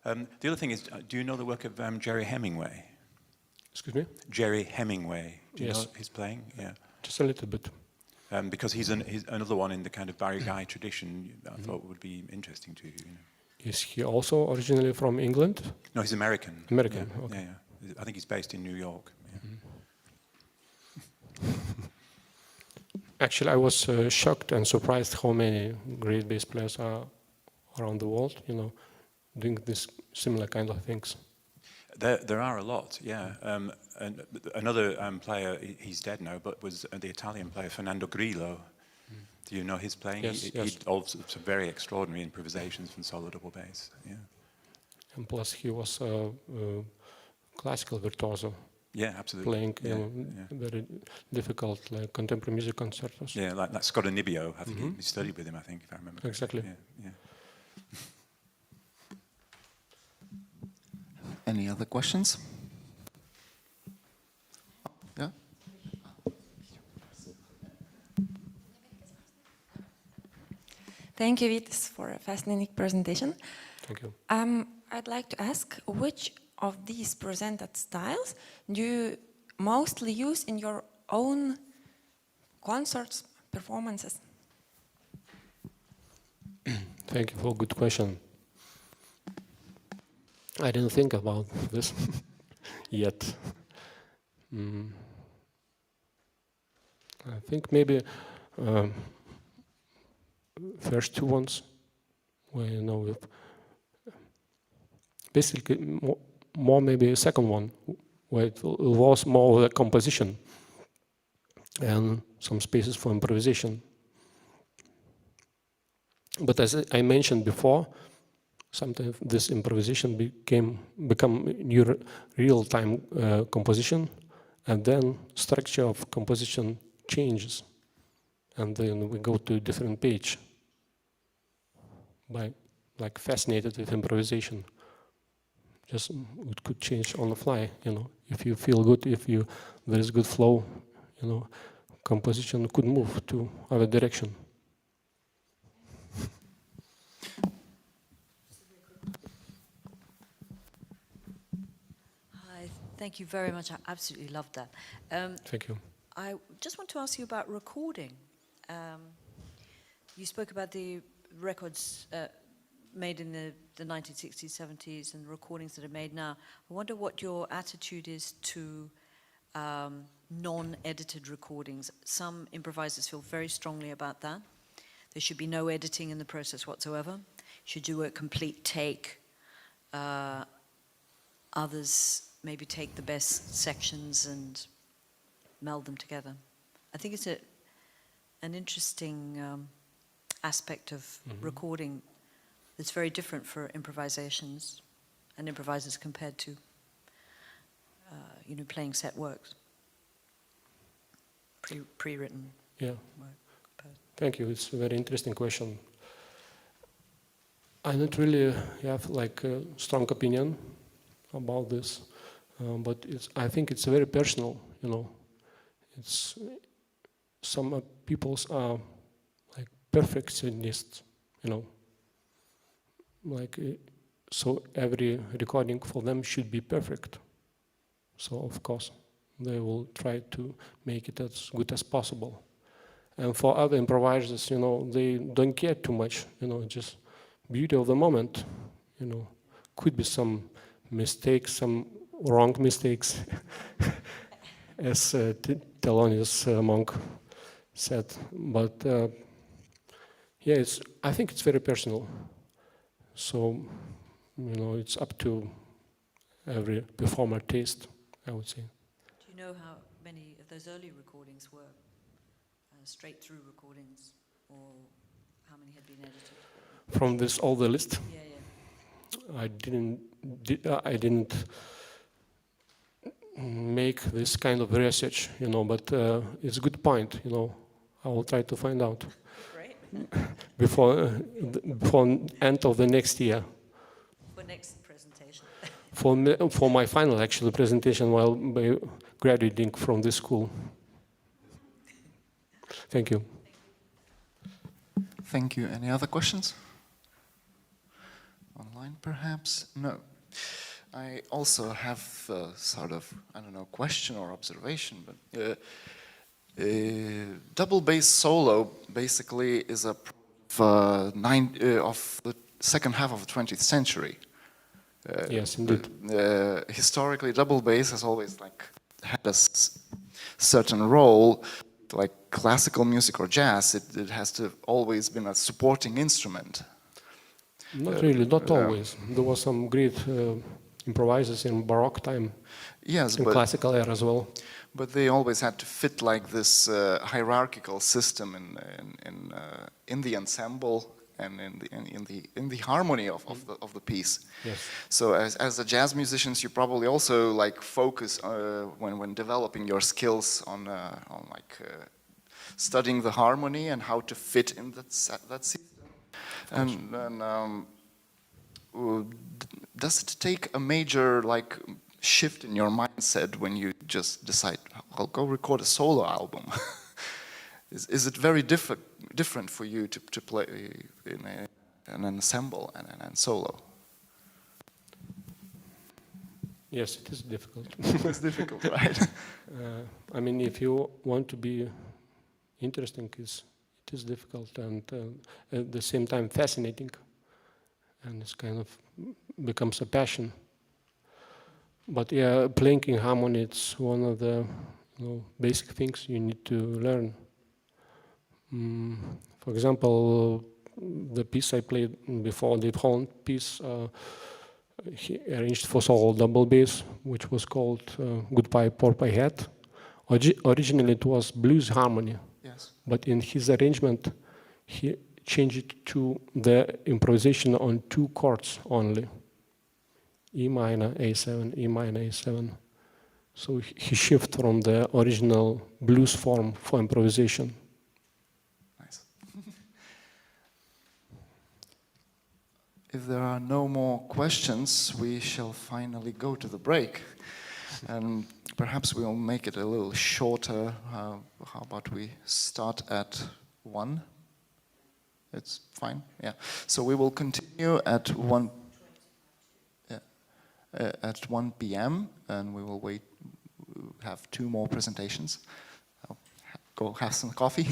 The other thing is, do you know the work of Jerry Hemingway? Excuse me? Jerry Hemingway. Do you know his playing? Yeah. Just a little bit. Because he's another one in the kind of Barry Guy tradition I thought would be interesting to you. Is he also originally from England? No, he's American. American, yeah, okay. Yeah. I think he's based in New York. Yeah. Actually, I was shocked and surprised how many great bass players are around the world, doing this similar kind of things. There are a lot, yeah. And another player, he's dead now, but was the Italian player Fernando Grillo. Do you know his playing? Yes, He also some very extraordinary improvisations from solo double bass. Yeah. And plus, he was a classical virtuoso. Yeah, absolutely. Playing very difficult, like contemporary music concertos. Yeah, like Scott Anibio. I think he studied with him. I think, if I remember. Exactly. Yeah. Any other questions? Yeah? Thank you, Vytis, for a fascinating presentation. Thank you. I'd like to ask, which of these presented styles do you mostly use in your own concerts, performances? Thank you for a good question. I didn't think about this yet. I think maybe first two ones, where basically more maybe a second one, where it was more the composition and some spaces for improvisation. But as I mentioned before, sometimes this improvisation become real-time composition, and then structure of composition changes, and then we go to a different page. By like fascinated with improvisation, just it could change on the fly. If you feel good, there is good flow, composition could move to other direction. Thank you very much. I absolutely loved that. Thank you. I just want to ask you about recording. You spoke about the records made in the 1960s, 70s, and recordings that are made now. I wonder what your attitude is to non-edited recordings. Some improvisers feel very strongly about that. There should be no editing in the process whatsoever. Should do a complete take. Others maybe take the best sections and meld them together. I think it's an interesting aspect of recording that's very different for improvisations and improvisers compared to playing set works, pre-written work. Thank you. It's a very interesting question. I don't really have like a strong opinion about this, but I think it's very personal. It's some people's are like perfectionists. Like so every recording for them should be perfect. So of course they will try to make it as good as possible. And for other improvisers, they don't care too much. Just beauty of the moment. Could be some mistakes, some wrong mistakes, as Thelonious Monk said. But I think it's very personal. So, it's up to every performer taste, I would say. Do you know how many of those early recordings were straight-through recordings, or been edited? From this all the list, Yeah, yeah. I didn't make this kind of research, but it's a good point, I will try to find out Great. before end of the next year. For next presentation. For my final actually presentation while graduating from this school. Thank you. Thank you. Any other questions? Online, perhaps? No. I also have a sort of, I don't know, question or observation, but double bass solo basically is of the second half of the 20th century. Yes, indeed. Historically, double bass has always had a certain role, like classical music or jazz. It has to always been a supporting instrument. Not really, not always. There were some great improvisers in Baroque time, yes, in classical era as well. But they always had to fit like this hierarchical system in the ensemble and in the harmony of the piece. Yes. So as a jazz musicians, you probably also focus when developing your skills on studying the harmony and how to fit in that system. And does it take a major shift in your mindset when you just decide, I'll go record a solo album? Is it very different for you to play in an ensemble and solo? Yes, it is difficult. It's difficult, right? I mean, if you want to be interesting, it is difficult and at the same time fascinating, and it's kind of becomes a passion. But yeah, playing in harmony, it's one of the basic things you need to learn. For example, the piece I played before, the Holland piece, he arranged for solo double bass, which was called Goodbye Porpy Head. Originally it was blues harmony, Yes. but in his arrangement he changed it to the improvisation on 2 chords only. E minor, A7, E minor, A7. So he shifted from the original blues form for improvisation. Nice. If there are no more questions, we shall finally go to the break. And perhaps we'll make it a little shorter. How about we start at 1? It's fine? Yeah. So we will continue at 1 at 1 p.m. and we will have 2 more presentations. I'll go have some coffee.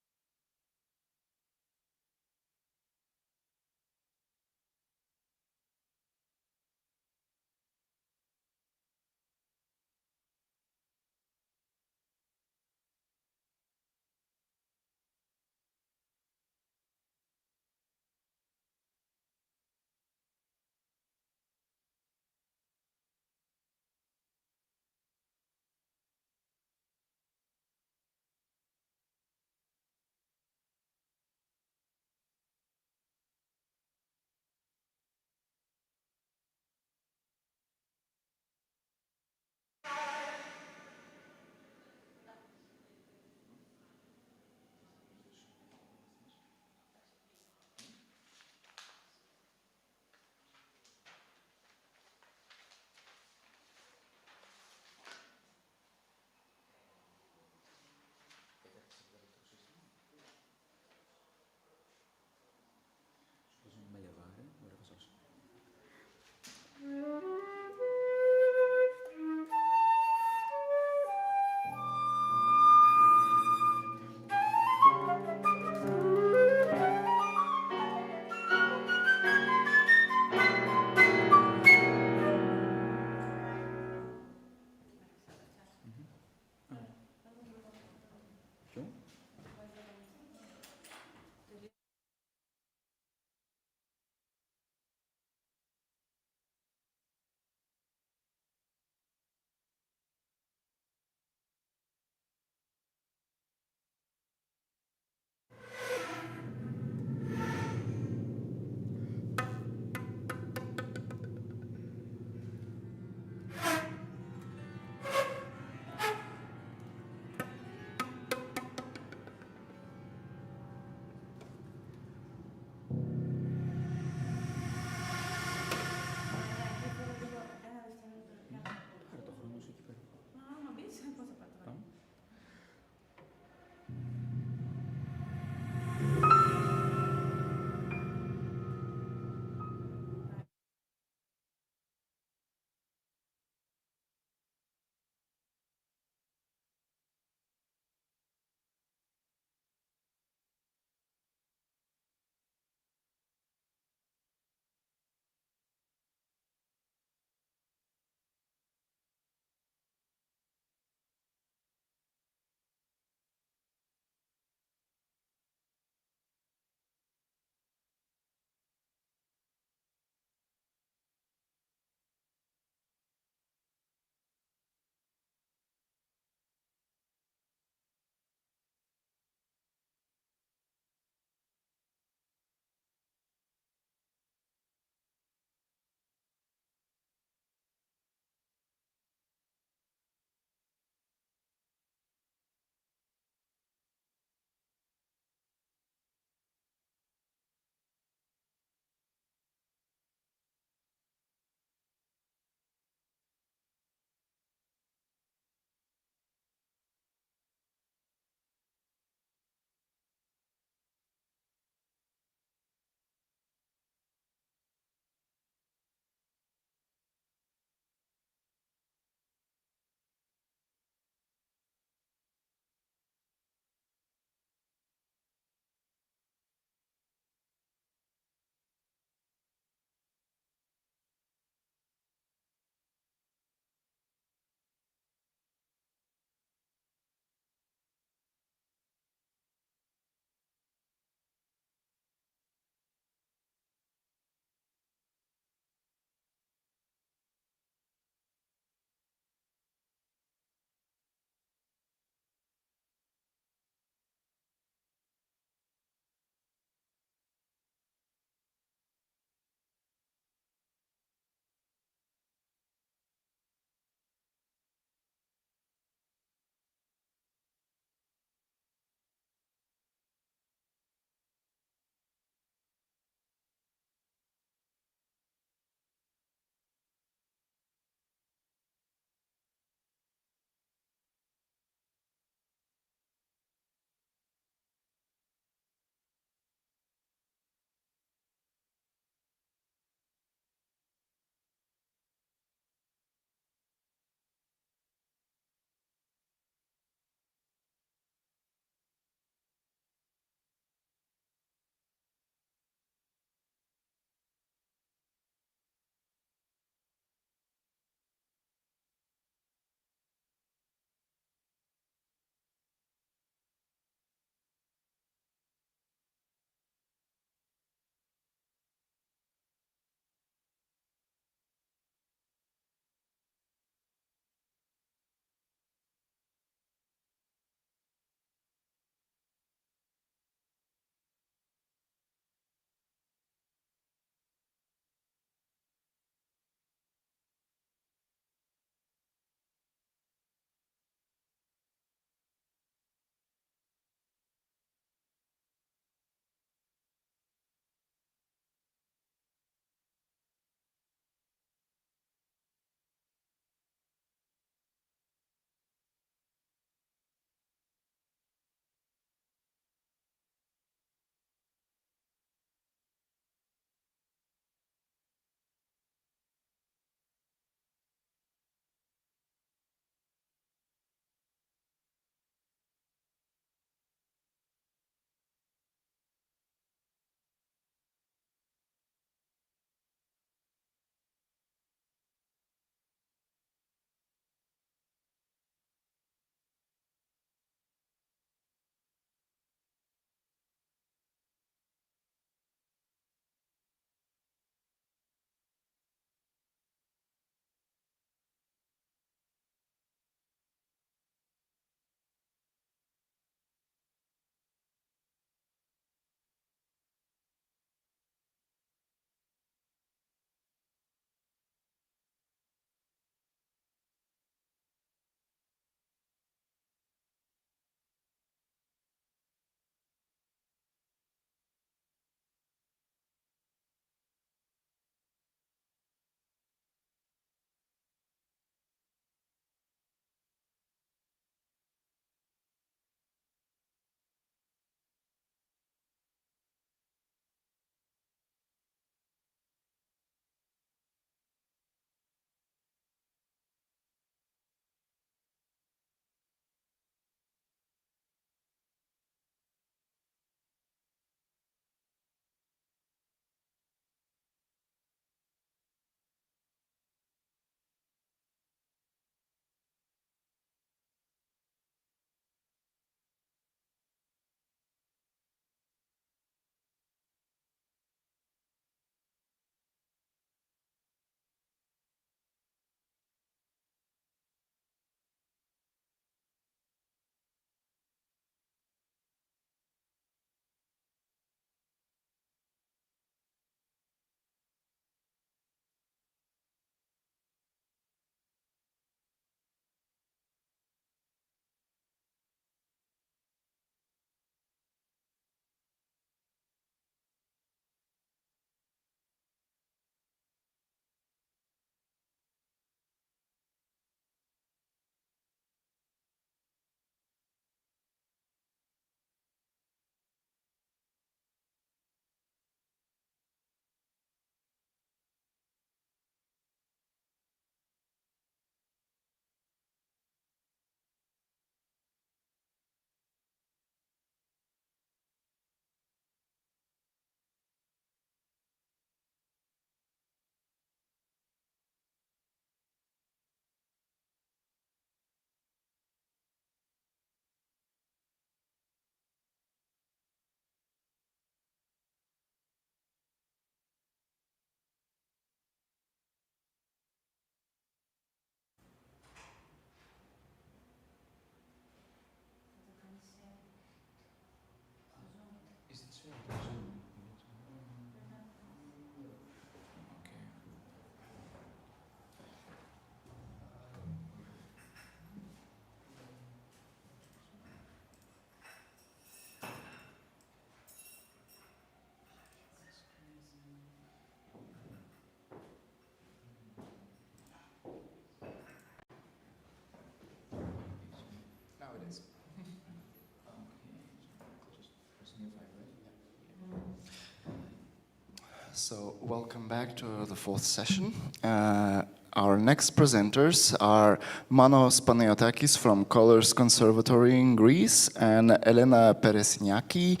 So, welcome back to the fourth session. Our next presenters are Manos Panayiotakis from Colors Conservatory in Greece and Elena Perisynaki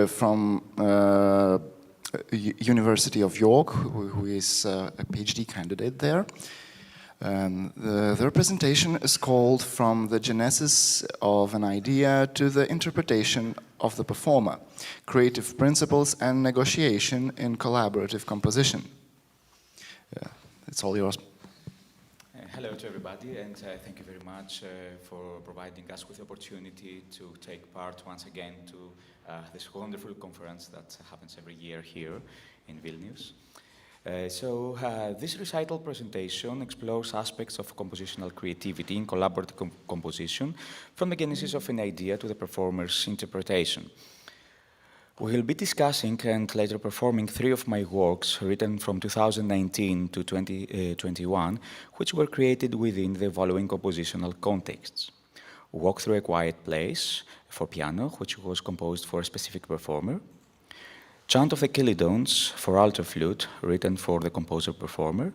from University of York, who is a PhD candidate there. Their presentation is called From the Genesis of an Idea to the Interpretation of the Performer, Creative Principles and Negotiation in Collaborative Composition. It's all yours. Hello to everybody, and thank you very much for providing us with the opportunity to take part once again to this wonderful conference that happens every year here in Vilnius. This recital presentation explores aspects of compositional creativity in collaborative composition, from the genesis of an idea to the performer's interpretation. We will be discussing and later performing 3 of my works written from 2019 to 2021, which were created within the following compositional contexts. Walk Through a Quiet Place for piano, which was composed for a specific performer. Chant of the Chelidons for alto flute, written for the composer-performer,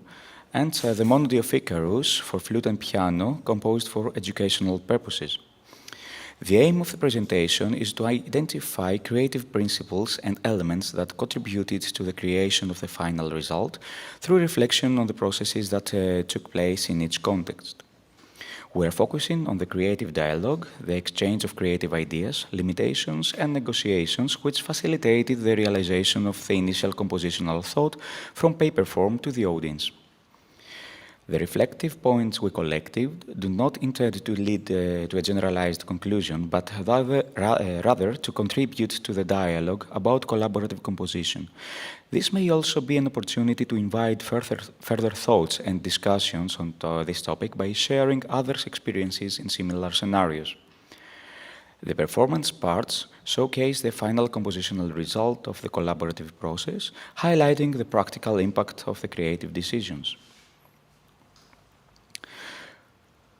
and the Monody of Icarus for flute and piano, composed for educational purposes. The aim of the presentation is to identify creative principles and elements that contributed to the creation of the final result through reflection on the processes that took place in each context. We are focusing on the creative dialogue, the exchange of creative ideas, limitations, and negotiations which facilitated the realization of the initial compositional thought from paper form to the audience. The reflective points we collected do not intend to lead to a generalized conclusion, but rather to contribute to the dialogue about collaborative composition. This may also be an opportunity to invite further thoughts and discussions on this topic by sharing others' experiences in similar scenarios. The performance parts showcase the final compositional result of the collaborative process, highlighting the practical impact of the creative decisions.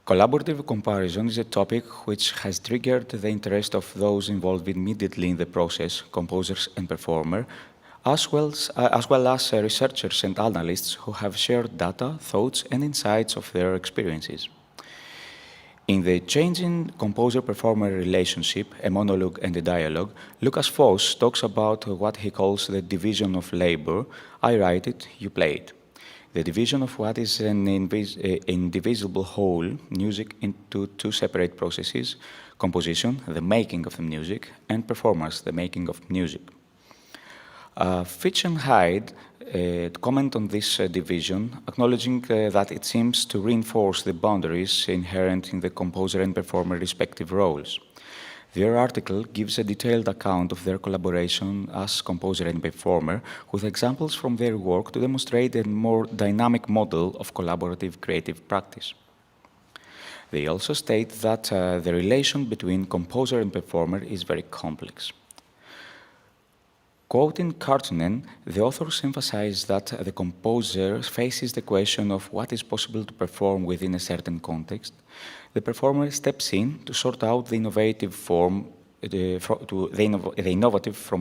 Collaborative comparison is a topic which has triggered the interest of those involved immediately in the process, composers and performer, as well as researchers and analysts who have shared data, thoughts, and insights of their experiences. In the changing composer-performer relationship, a monologue and a dialogue, Lucas Foss talks about what he calls the division of labor. I write it, you play it. The division of what is an indivisible whole, music, into 2 separate processes: composition, the making of the music, and performance, the making of music. Fitch and Hyde comment on this division, acknowledging that it seems to reinforce the boundaries inherent in the composer and performer respective roles. Their article gives a detailed account of their collaboration as composer and performer, with examples from their work to demonstrate a more dynamic model of collaborative creative practice. They also state that the relation between composer and performer is very complex. Quoting Kartunen, the authors emphasize that the composer faces the question of what is possible to perform within a certain context. The performer steps in to sort out the innovative from the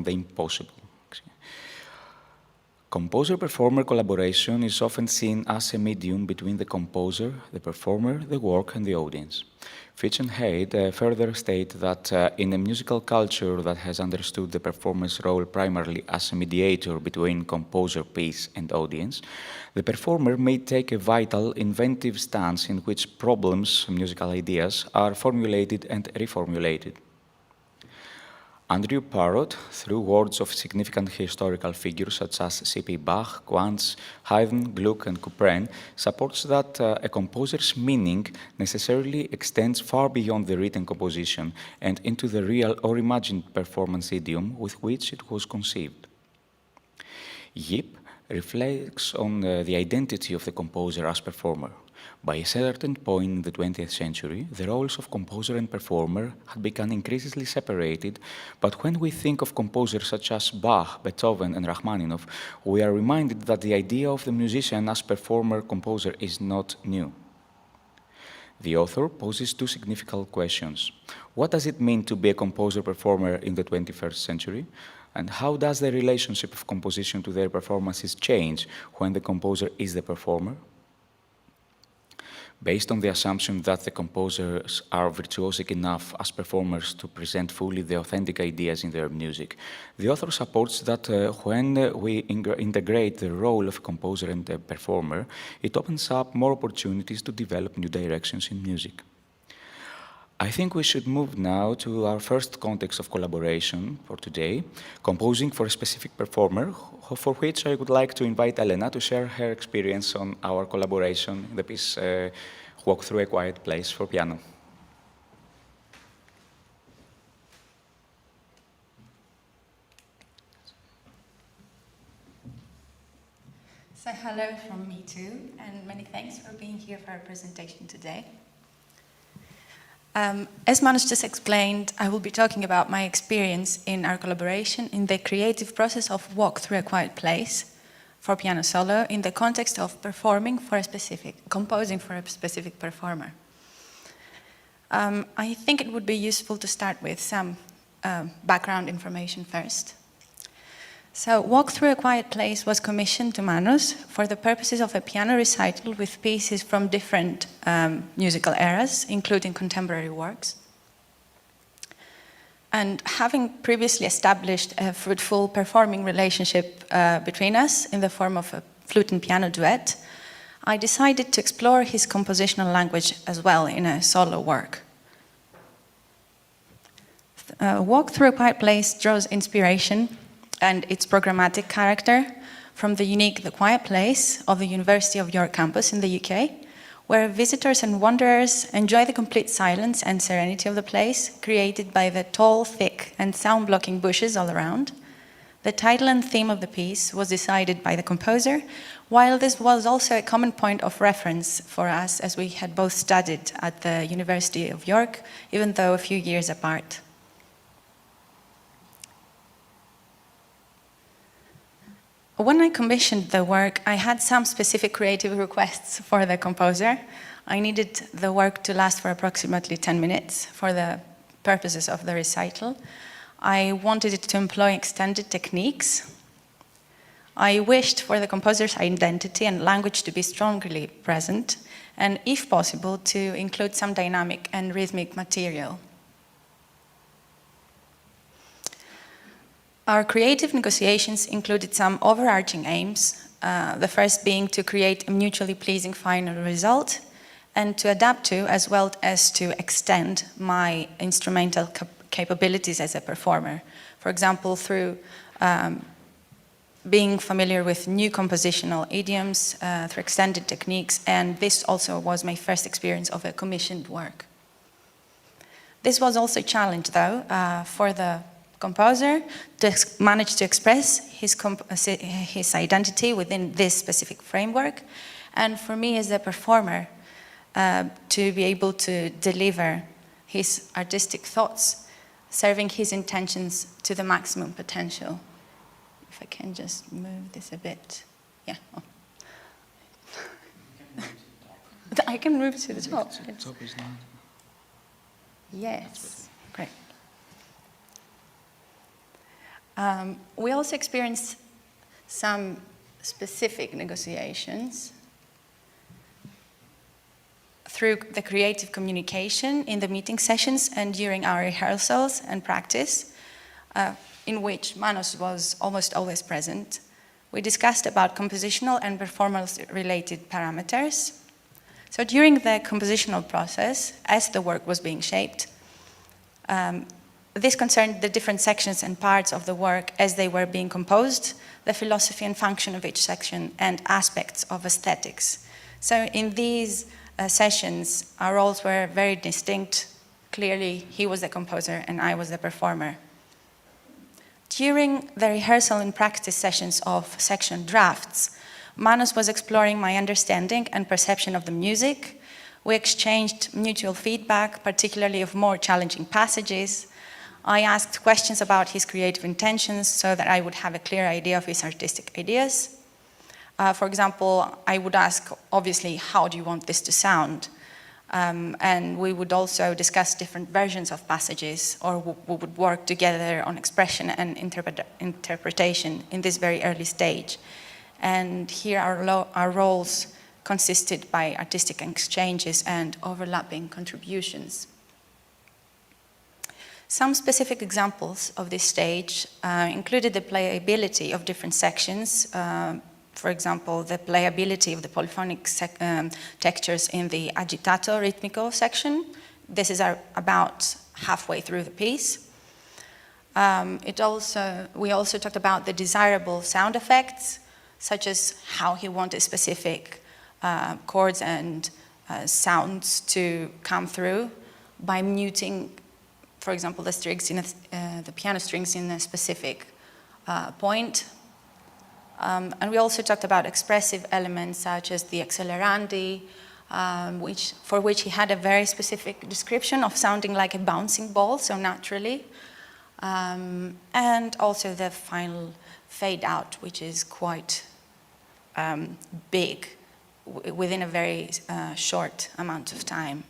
impossible. Composer-performer collaboration is often seen as a medium between the composer, the performer, the work, and the audience. Fitch and Hyde further state that in a musical culture that has understood the performer's role primarily as a mediator between composer, piece, and audience, the performer may take a vital, inventive stance in which problems, musical ideas, are formulated and reformulated. Andrew Parrott, through words of significant historical figures such as C.P. Bach, Quantz, Haydn, Gluck, and Couperin, supports that a composer's meaning necessarily extends far beyond the written composition and into the real or imagined performance idiom with which it was conceived. Yip reflects on the identity of the composer as performer. By a certain point in the 20th century, the roles of composer and performer had become increasingly separated, but when we think of composers such as Bach, Beethoven, and Rachmaninoff, we are reminded that the idea of the musician as performer-composer is not new. The author poses 2 significant questions. What does it mean to be a composer-performer in the 21st century? And how does the relationship of composition to their performances change when the composer is the performer? Based on the assumption that the composers are virtuosic enough as performers to present fully the authentic ideas in their music, the author supports that when we integrate the role of composer and the performer, it opens up more opportunities to develop new directions in music. I think we should move now to our first context of collaboration for today, composing for a specific performer, for which I would like to invite Elena to share her experience on our collaboration in the piece Walk Through a Quiet Place for piano. So hello from me too, and many thanks for being here for our presentation today. As Manos just explained, I will be talking about my experience in our collaboration in the creative process of Walk Through a Quiet Place for piano solo in the context of composing for a specific performer. I think it would be useful to start with some background information first. So Walk Through a Quiet Place was commissioned to Manos for the purposes of a piano recital with pieces from different musical eras, including contemporary works. And having previously established a fruitful performing relationship between us in the form of a flute and piano duet, I decided to explore his compositional language as well in a solo work. Walk Through a Quiet Place draws inspiration and its programmatic character from the unique The Quiet Place of the University of York campus in the UK, where visitors and wanderers enjoy the complete silence and serenity of the place, created by the tall, thick, and sound-blocking bushes all around. The title and theme of the piece was decided by the composer, while this was also a common point of reference for us as we had both studied at the University of York, even though a few years apart. When I commissioned the work, I had some specific creative requests for the composer. I needed the work to last for approximately 10 minutes for the purposes of the recital. I wanted it to employ extended techniques. I wished for the composer's identity and language to be strongly present, and if possible, to include some dynamic and rhythmic material. Our creative negotiations included some overarching aims, the first being to create a mutually pleasing final result and to adapt to, as well as to extend, my instrumental capabilities as a performer. For example, through being familiar with new compositional idioms, through extended techniques, and this also was my first experience of a commissioned work. This was also a challenge, though, for the composer to manage to express his identity within this specific framework, and for me as a performer to be able to deliver his artistic thoughts, serving his intentions to the maximum potential. If I can just move this a bit. Yeah. Oh. I can move to the top. Yes. Great. We also experienced some specific negotiations through the creative communication in the meeting sessions and during our rehearsals and practice, in which Manos was almost always present. We discussed about compositional and performance-related parameters. So during the compositional process, as the work was being shaped, this concerned the different sections and parts of the work as they were being composed, the philosophy and function of each section, and aspects of aesthetics. So in these sessions, our roles were very distinct. Clearly, he was the composer and I was the performer. During the rehearsal and practice sessions of section drafts, Manos was exploring my understanding and perception of the music. We exchanged mutual feedback, particularly of more challenging passages. I asked questions about his creative intentions so that I would have a clear idea of his artistic ideas. For example, I would ask, obviously, how do you want this to sound? And we would also discuss different versions of passages, or we would work together on expression and interpretation in this very early stage. And here our roles consisted by artistic exchanges and overlapping contributions. Some specific examples of this stage included the playability of different sections. For example, the playability of the polyphonic textures in the agitato ritmico section. This is about halfway through the piece. We also talked about the desirable sound effects, such as how he wanted specific chords and sounds to come through by muting, for example, the strings in the piano strings in a specific point. And we also talked about expressive elements such as the accelerandi, for which he had a very specific description of sounding like a bouncing ball, so naturally. And also the final fade out, which is quite big within a very short amount of time.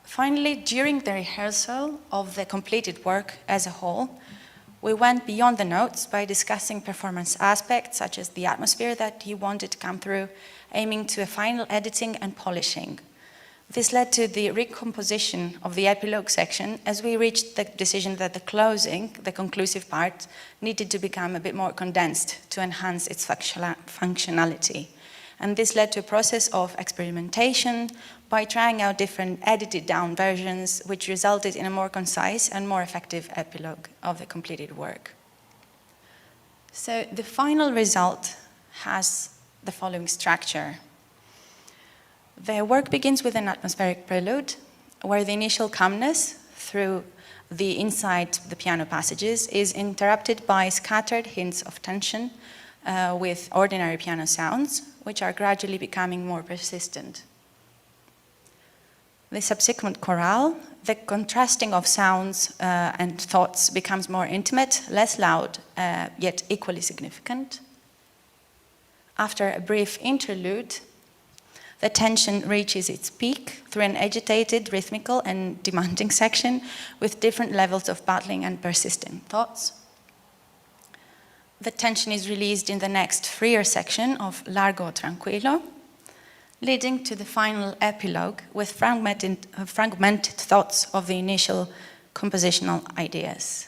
Finally, during the rehearsal of the completed work as a whole, we went beyond the notes by discussing performance aspects such as the atmosphere that he wanted to come through, aiming to a final editing and polishing. This led to the recomposition of the epilogue section as we reached the decision that the closing, the conclusive part, needed to become a bit more condensed to enhance its functionality. And this led to a process of experimentation by trying out different edited down versions, which resulted in a more concise and more effective epilogue of the completed work. So the final result has the following structure. The work begins with an atmospheric prelude, where the initial calmness through the inside the piano passages is interrupted by scattered hints of tension with ordinary piano sounds, which are gradually becoming more persistent. The subsequent chorale, the contrasting of sounds and thoughts becomes more intimate, less loud, yet equally significant. After a brief interlude, the tension reaches its peak through an agitated, rhythmical, and demanding section with different levels of battling and persistent thoughts. The tension is released in the next freer section of Largo Tranquillo, leading to the final epilogue with fragmented thoughts of the initial compositional ideas.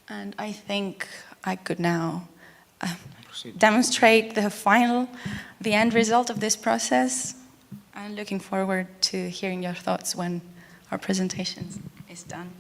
And I think I could now demonstrate the end result of this process. I'm looking forward to hearing your thoughts when our presentation is done.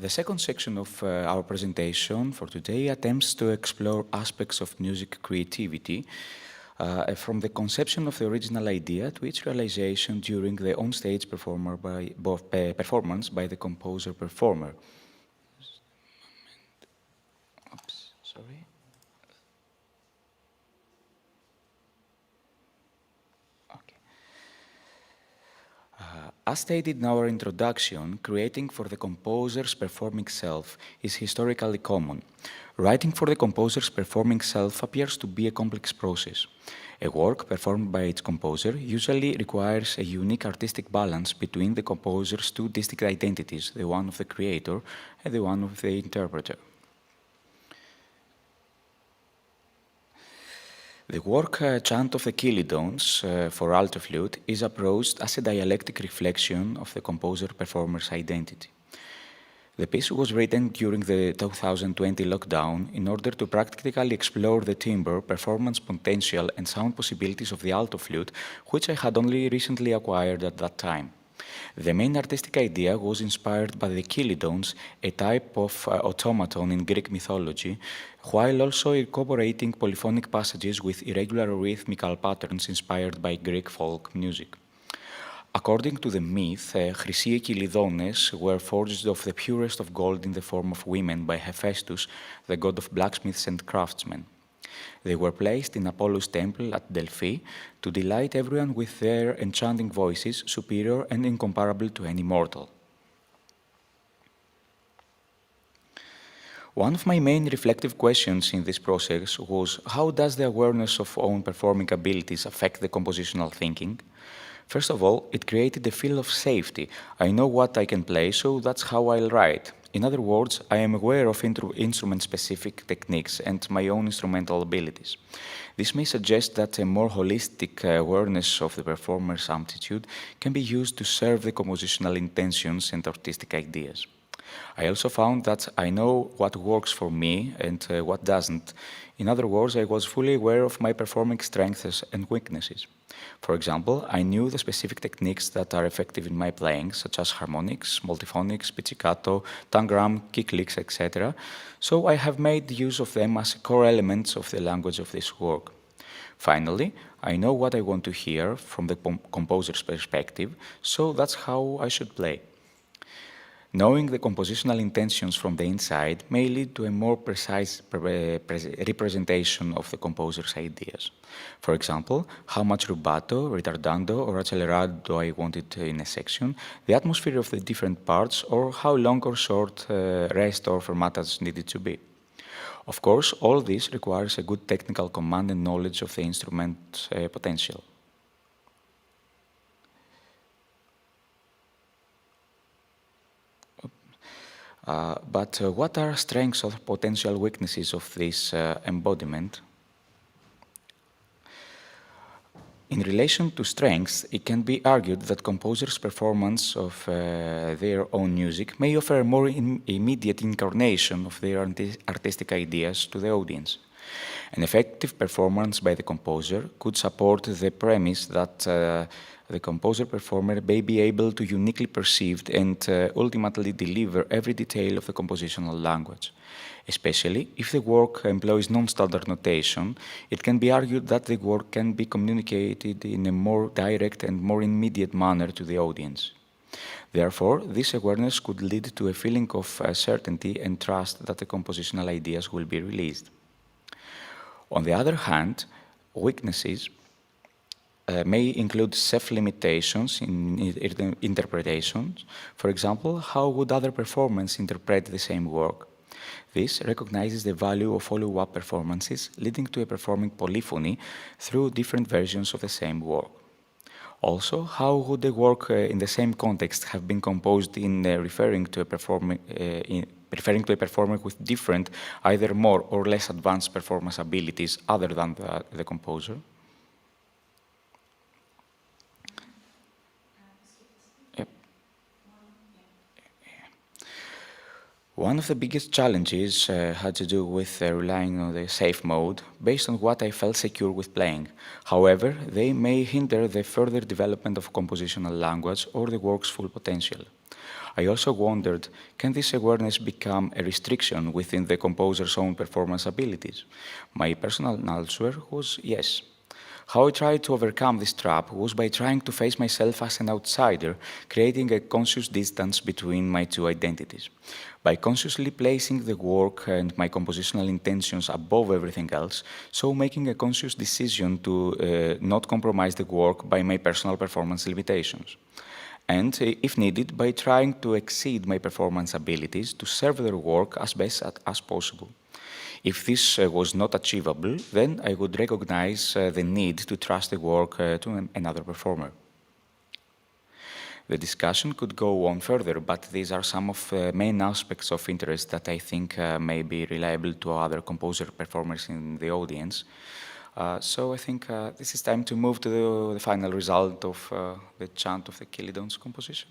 The second section of our presentation for today attempts to explore aspects of music creativity from the conception of the original idea to its realization during the on-stage performance by the composer-performer. Oops, sorry. As stated in our introduction, creating for the composer's performing self is historically common. Writing for the composer's performing self appears to be a complex process. A work performed by its composer usually requires a unique artistic balance between the composer's two distinct identities, the one of the creator and the one of the interpreter. The work Chant of the Kilodons for alto flute is approached as a dialectic reflection of the composer-performer's identity. The piece was written during the 2020 lockdown in order to practically explore the timbre, performance potential and sound possibilities of the alto flute, which I had only recently acquired at that time. The main artistic idea was inspired by the Kilodons, a type of automaton in Greek mythology, while also incorporating polyphonic passages with irregular rhythmical patterns inspired by Greek folk music. According to the myth, Χρυσοί Κυλιδόνες were forged of the purest of gold in the form of women by Hephaestus, the god of blacksmiths and craftsmen. They were placed in Apollo's temple at Delphi to delight everyone with their enchanting voices, superior and incomparable to any mortal. One of my main reflective questions in this process was, how does the awareness of own performing abilities affect the compositional thinking? First of all, it created a feel of safety. I know what I can play, so that's how I'll write. In other words, I am aware of instrument-specific techniques and my own instrumental abilities. This may suggest that a more holistic awareness of the performer's aptitude can be used to serve the compositional intentions and artistic ideas. I also found that I know what works for me and what doesn't In other words, I was fully aware of my performing strengths and weaknesses. For example, I knew the specific techniques that are effective in my playing, such as harmonics, multiphonics, pizzicato, tangram, kick licks, etc. So I have made use of them as core elements of the language of this work. Finally, I know what I want to hear from the composer's perspective, so that's how I should play. Knowing the compositional intentions from the inside may lead to a more precise representation of the composer's ideas. For example, how much rubato, ritardando, or accelerado I wanted in a section, the atmosphere of the different parts, or how long or short rest or fermatas needed to be. Of course, all this requires a good technical command and knowledge of the instrument's potential. But what are strengths or potential weaknesses of this embodiment? In relation to strengths, it can be argued that composers' performance of their own music may offer a more immediate incarnation of their artistic ideas to the audience. An effective performance by the composer could support the premise that the composer-performer may be able to uniquely perceive and ultimately deliver every detail of the compositional language. Especially if the work employs non-standard notation, it can be argued that the work can be communicated in a more direct and more immediate manner to the audience. Therefore, this awareness could lead to a feeling of certainty and trust that the compositional ideas will be released. On the other hand, weaknesses may include self-limitations in interpretations. For example, how would other performers interpret the same work? This recognizes the value of follow-up performances, leading to a performing polyphony through different versions of the same work. Also, how would the work in the same context have been composed in referring to a performer with different, either more or less advanced performance abilities other than the composer? One of the biggest challenges had to do with relying on the safe mode, based on what I felt secure with playing. However, they may hinder the further development of compositional language or the work's full potential. I also wondered, can this awareness become a restriction within the composer's own performance abilities? My personal answer was yes. How I tried to overcome this trap was by trying to face myself as an outsider, creating a conscious distance between my two identities. By consciously placing the work and my compositional intentions above everything else, so making a conscious decision to not compromise the work by my personal performance limitations. And, if needed, by trying to exceed my performance abilities to serve their work as best as possible. If this was not achievable, then I would recognize the need to trust the work to another performer. The discussion could go on further, but these are some of the main aspects of interest that I think may be reliable to other composer performers in the audience. So I think this is time to move to the final result of the chant of the Killidon's composition.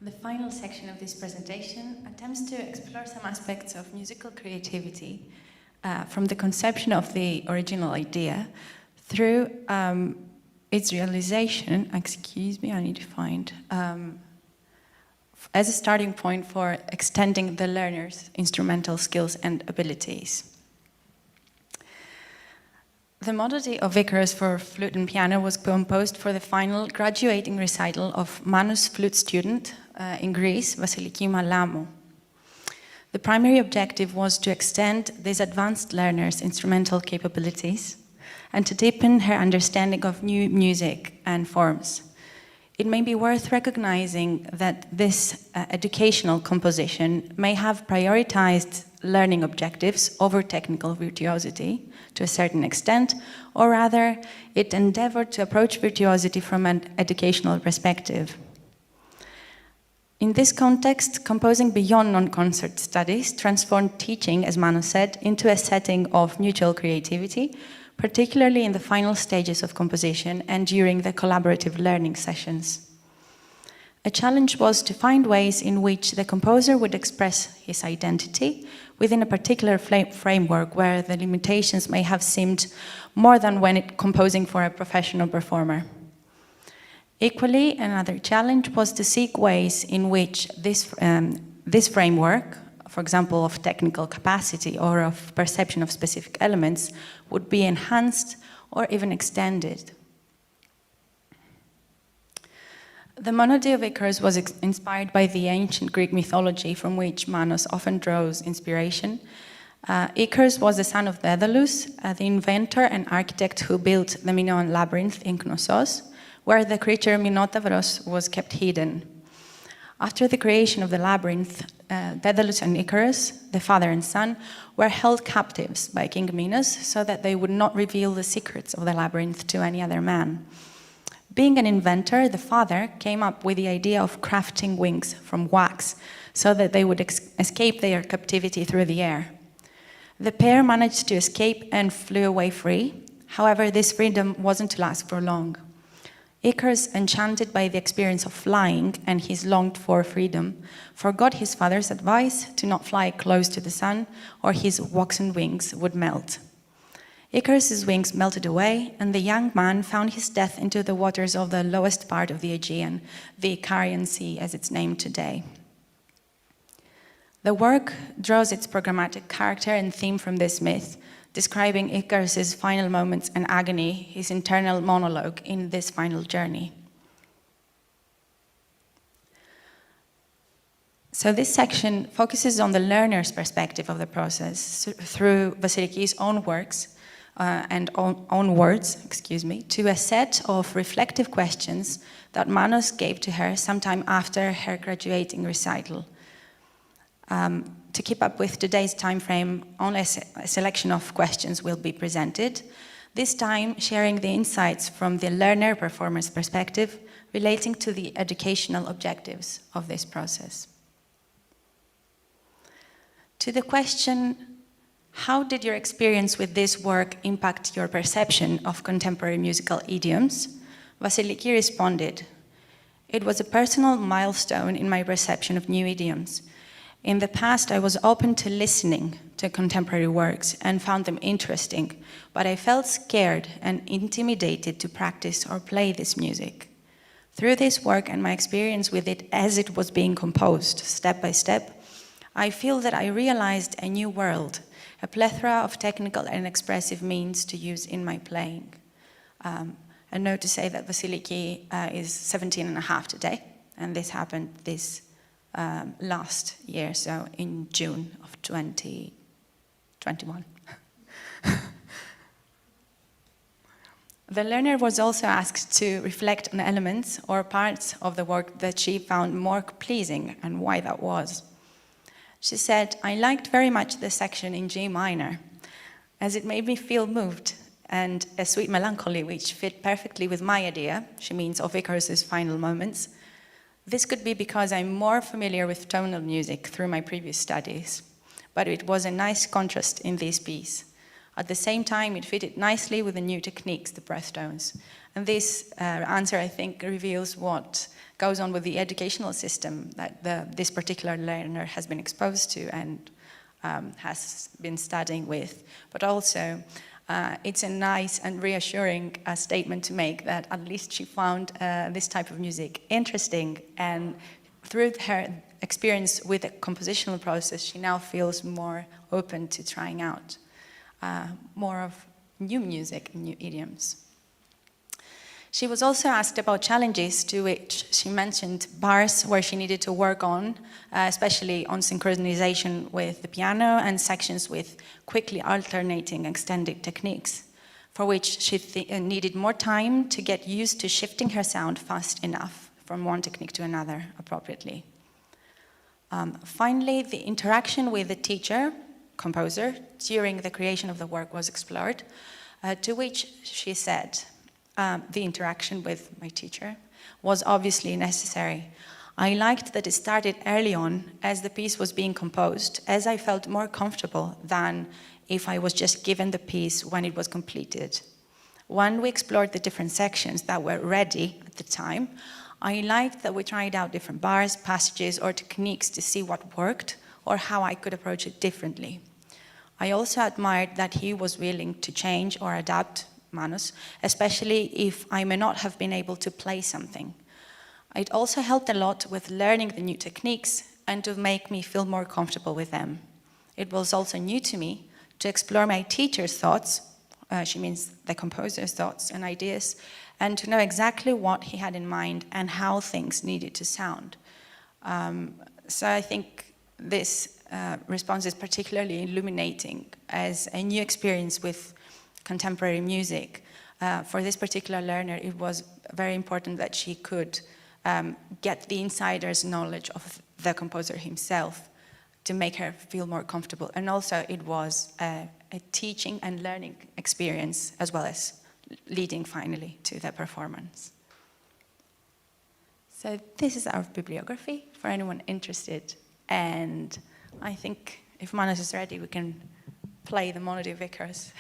The final section of this presentation attempts to explore some aspects of musical creativity from the conception of the original idea through its realization, excuse me, I need to find, as a starting point for extending the learner's instrumental skills and abilities. The modality of Icarus for flute and piano was composed for the final graduating recital of Manos flute student in Greece, Vasiliki Malamou. The primary objective was to extend this advanced learner's instrumental capabilities and to deepen her understanding of new music and forms. It may be worth recognizing that this educational composition may have prioritized learning objectives over technical virtuosity to a certain extent, or rather, it endeavored to approach virtuosity from an educational perspective. In this context, composing beyond non-concert studies transformed teaching, as Manos said, into a setting of mutual creativity, particularly in the final stages of composition and during the collaborative learning sessions. A challenge was to find ways in which the composer would express his identity within a particular framework where the limitations may have seemed more than when composing for a professional performer. Equally, another challenge was to seek ways in which this framework, for example, of technical capacity or of perception of specific elements, would be enhanced or even extended. The monody of Icarus was inspired by the ancient Greek mythology from which Manos often draws inspiration. Icarus was the son of Daedalus, the inventor and architect who built the Minoan labyrinth in Knossos, where the creature Minotavros was kept hidden. After the creation of the labyrinth, Daedalus and Icarus, the father and son, were held captives by King Minos so that they would not reveal the secrets of the labyrinth to any other man. Being an inventor, the father came up with the idea of crafting wings from wax so that they would escape their captivity through the air. The pair managed to escape and flew away free. However, this freedom wasn't to last for long. Icarus, enchanted by the experience of flying and his longed-for freedom, forgot his father's advice to not fly close to the sun or his waxen wings would melt. Icarus's wings melted away, and the young man found his death into the waters of the lowest part of the Aegean, the Icarian Sea as it's named today. The work draws its programmatic character and theme from this myth, describing Icarus's final moments and agony, his internal monologue in this final journey. So this section focuses on the learner's perspective of the process through Vasiliki's own works, and onwards, to a set of reflective questions that Manos gave to her sometime after her graduating recital. To keep up with today's time frame, only a selection of questions will be presented, this time sharing the insights from the learner-performer's perspective relating to the educational objectives of this process. To the question, how did your experience with this work impact your perception of contemporary musical idioms? Vasiliki responded, "It was a personal milestone in my perception of new idioms. In the past, I was open to listening to contemporary works and found them interesting, but I felt scared and intimidated to practice or play this music. Through this work and my experience with it as it was being composed, step by step, I feel that I realized a new world, a plethora of technical and expressive means to use in my playing." A note to say that Vasiliki is 17 and a half today, and this happened this last year, so in June of 2021. The learner was also asked to reflect on elements or parts of the work that she found more pleasing and why that was. She said, "I liked very much the section in G minor, as it made me feel moved and a sweet melancholy which fit perfectly with my idea," she means of Icarus's final moments. "This could be because I'm more familiar with tonal music through my previous studies, but it was a nice contrast in this piece. At the same time, it fitted nicely with the new techniques, the breath tones." And this answer, I think, reveals what goes on with the educational system that this particular learner has been exposed to and has been studying with. But also, it's a nice and reassuring statement to make that at least she found this type of music interesting, and through her experience with the compositional process, she now feels more open to trying out more of new music and new idioms. She was also asked about challenges, to which she mentioned bars where she needed to work on, especially on synchronization with the piano and sections with quickly alternating extended techniques, for which she needed more time to get used to shifting her sound fast enough from one technique to another appropriately. Finally, the interaction with the teacher, composer, during the creation of the work was explored, to which she said, "The interaction with my teacher was obviously necessary. I liked that it started early on as the piece was being composed, as I felt more comfortable than if I was just given the piece when it was completed. When we explored the different sections that were ready at the time, I liked that we tried out different bars, passages, or techniques to see what worked or how I could approach it differently. I also admired that he was willing to change or adapt Manos, especially if I may not have been able to play something. It also helped a lot with learning the new techniques and to make me feel more comfortable with them. It was also new to me to explore my teacher's thoughts, she means the composer's thoughts and ideas, and to know exactly what he had in mind and how things needed to sound. So I think this response is particularly illuminating as a new experience with contemporary music. For this particular learner, it was very important that she could get the insider's knowledge of the composer himself to make her feel more comfortable. And also it was a teaching and learning experience, as well as leading finally to the performance. So this is our bibliography for anyone interested. And I think if Manos is ready, we can play the Monody Vickers.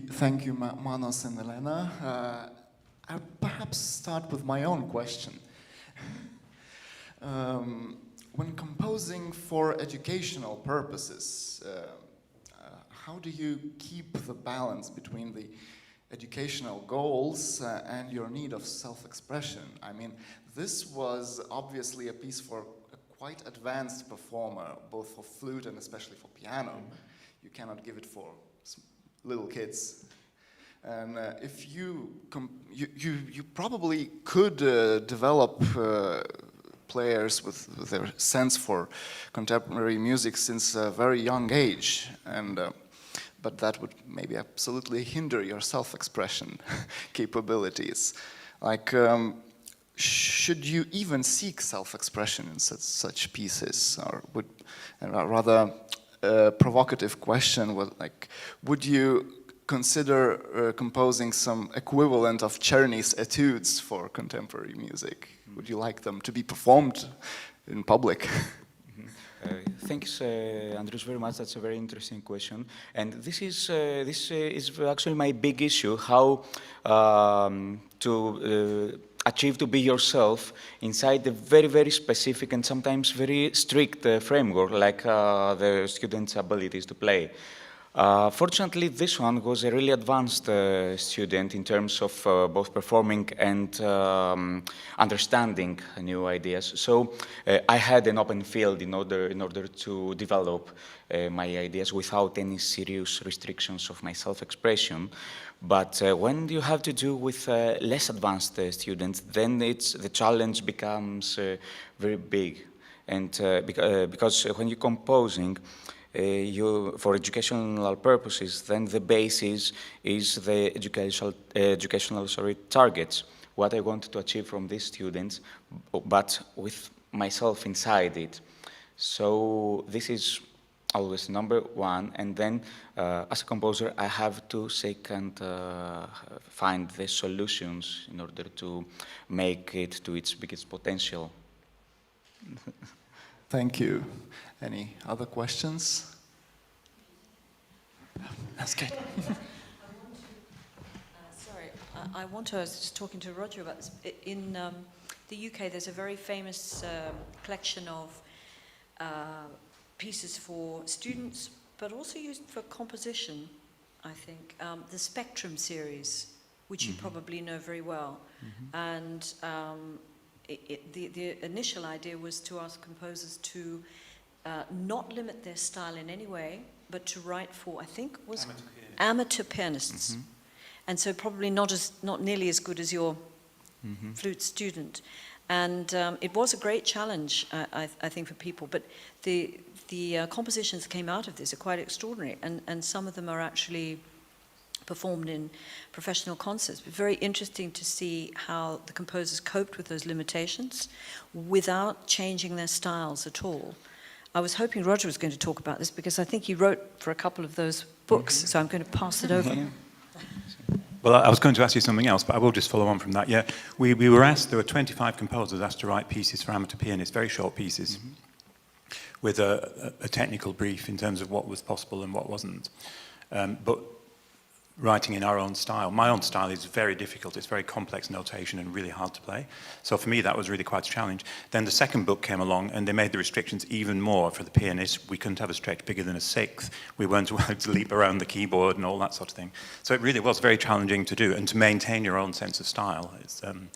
Thank you, Manos and Elena. I'll perhaps start with my own question. When composing for educational purposes, how do you keep the balance between the educational goals and your need of self-expression? I mean, this was obviously a piece for a quite advanced performer, both for flute and especially for piano. You cannot give it for little kids. And if you probably could develop players with their sense for contemporary music since a very young age, and but that would maybe absolutely hinder your self-expression capabilities. Like, should you even seek self-expression in such pieces, or would, and a rather provocative question was like, would you consider composing some equivalent of Czerny's etudes for contemporary music? Would you like them to be performed in public? Thanks, Andrius, very much. That's a very interesting question. And this is actually my big issue, how to achieve to be yourself inside a very, very specific and sometimes very strict framework, like the students' abilities to play. Fortunately, this one was a really advanced student in terms of both performing and understanding new ideas. So I had an open field in order to develop my ideas without any serious restrictions of my self-expression. But when you have to do with less advanced students, then the challenge becomes very big. And because when you're composing, for educational purposes, then the basis is the educational targets, what I want to achieve from these students, but with myself inside it. So this is always number one, and then as a composer, I have to seek and find the solutions in order to make it to its biggest potential. Thank you. Any other questions? That's good. Sorry, I was just talking to Roger about this. In the UK, there's a very famous collection of pieces for students, but also used for composition, I think. The Spectrum series, which you probably know very well. And the initial idea was to ask composers to not limit their style in any way, but to write for, I think, was amateur pianists. And so probably not nearly as good as your flute student. And it was a great challenge, I think, for people. But the compositions that came out of this are quite extraordinary, and some of them are actually performed in professional concerts. But very interesting to see how the composers coped with those limitations without changing their styles at all. I was hoping Roger was going to talk about this because I think he wrote for a couple of those books, so I'm going to pass it over. Well, I was going to ask you something else, but I will just follow on from that. Yeah, we were asked, there were 25 composers asked to write pieces for amateur pianists, very short pieces, with a technical brief in terms of what was possible and what wasn't. But writing in our own style. My own style is very difficult. It's very complex notation and really hard to play. So for me, that was really quite a challenge. Then the second book came along and they made the restrictions even more for the pianist. We couldn't have a stretch bigger than a sixth. We weren't allowed to leap around the keyboard and all that sort of thing. So it really was very challenging to do and to maintain your own sense of style and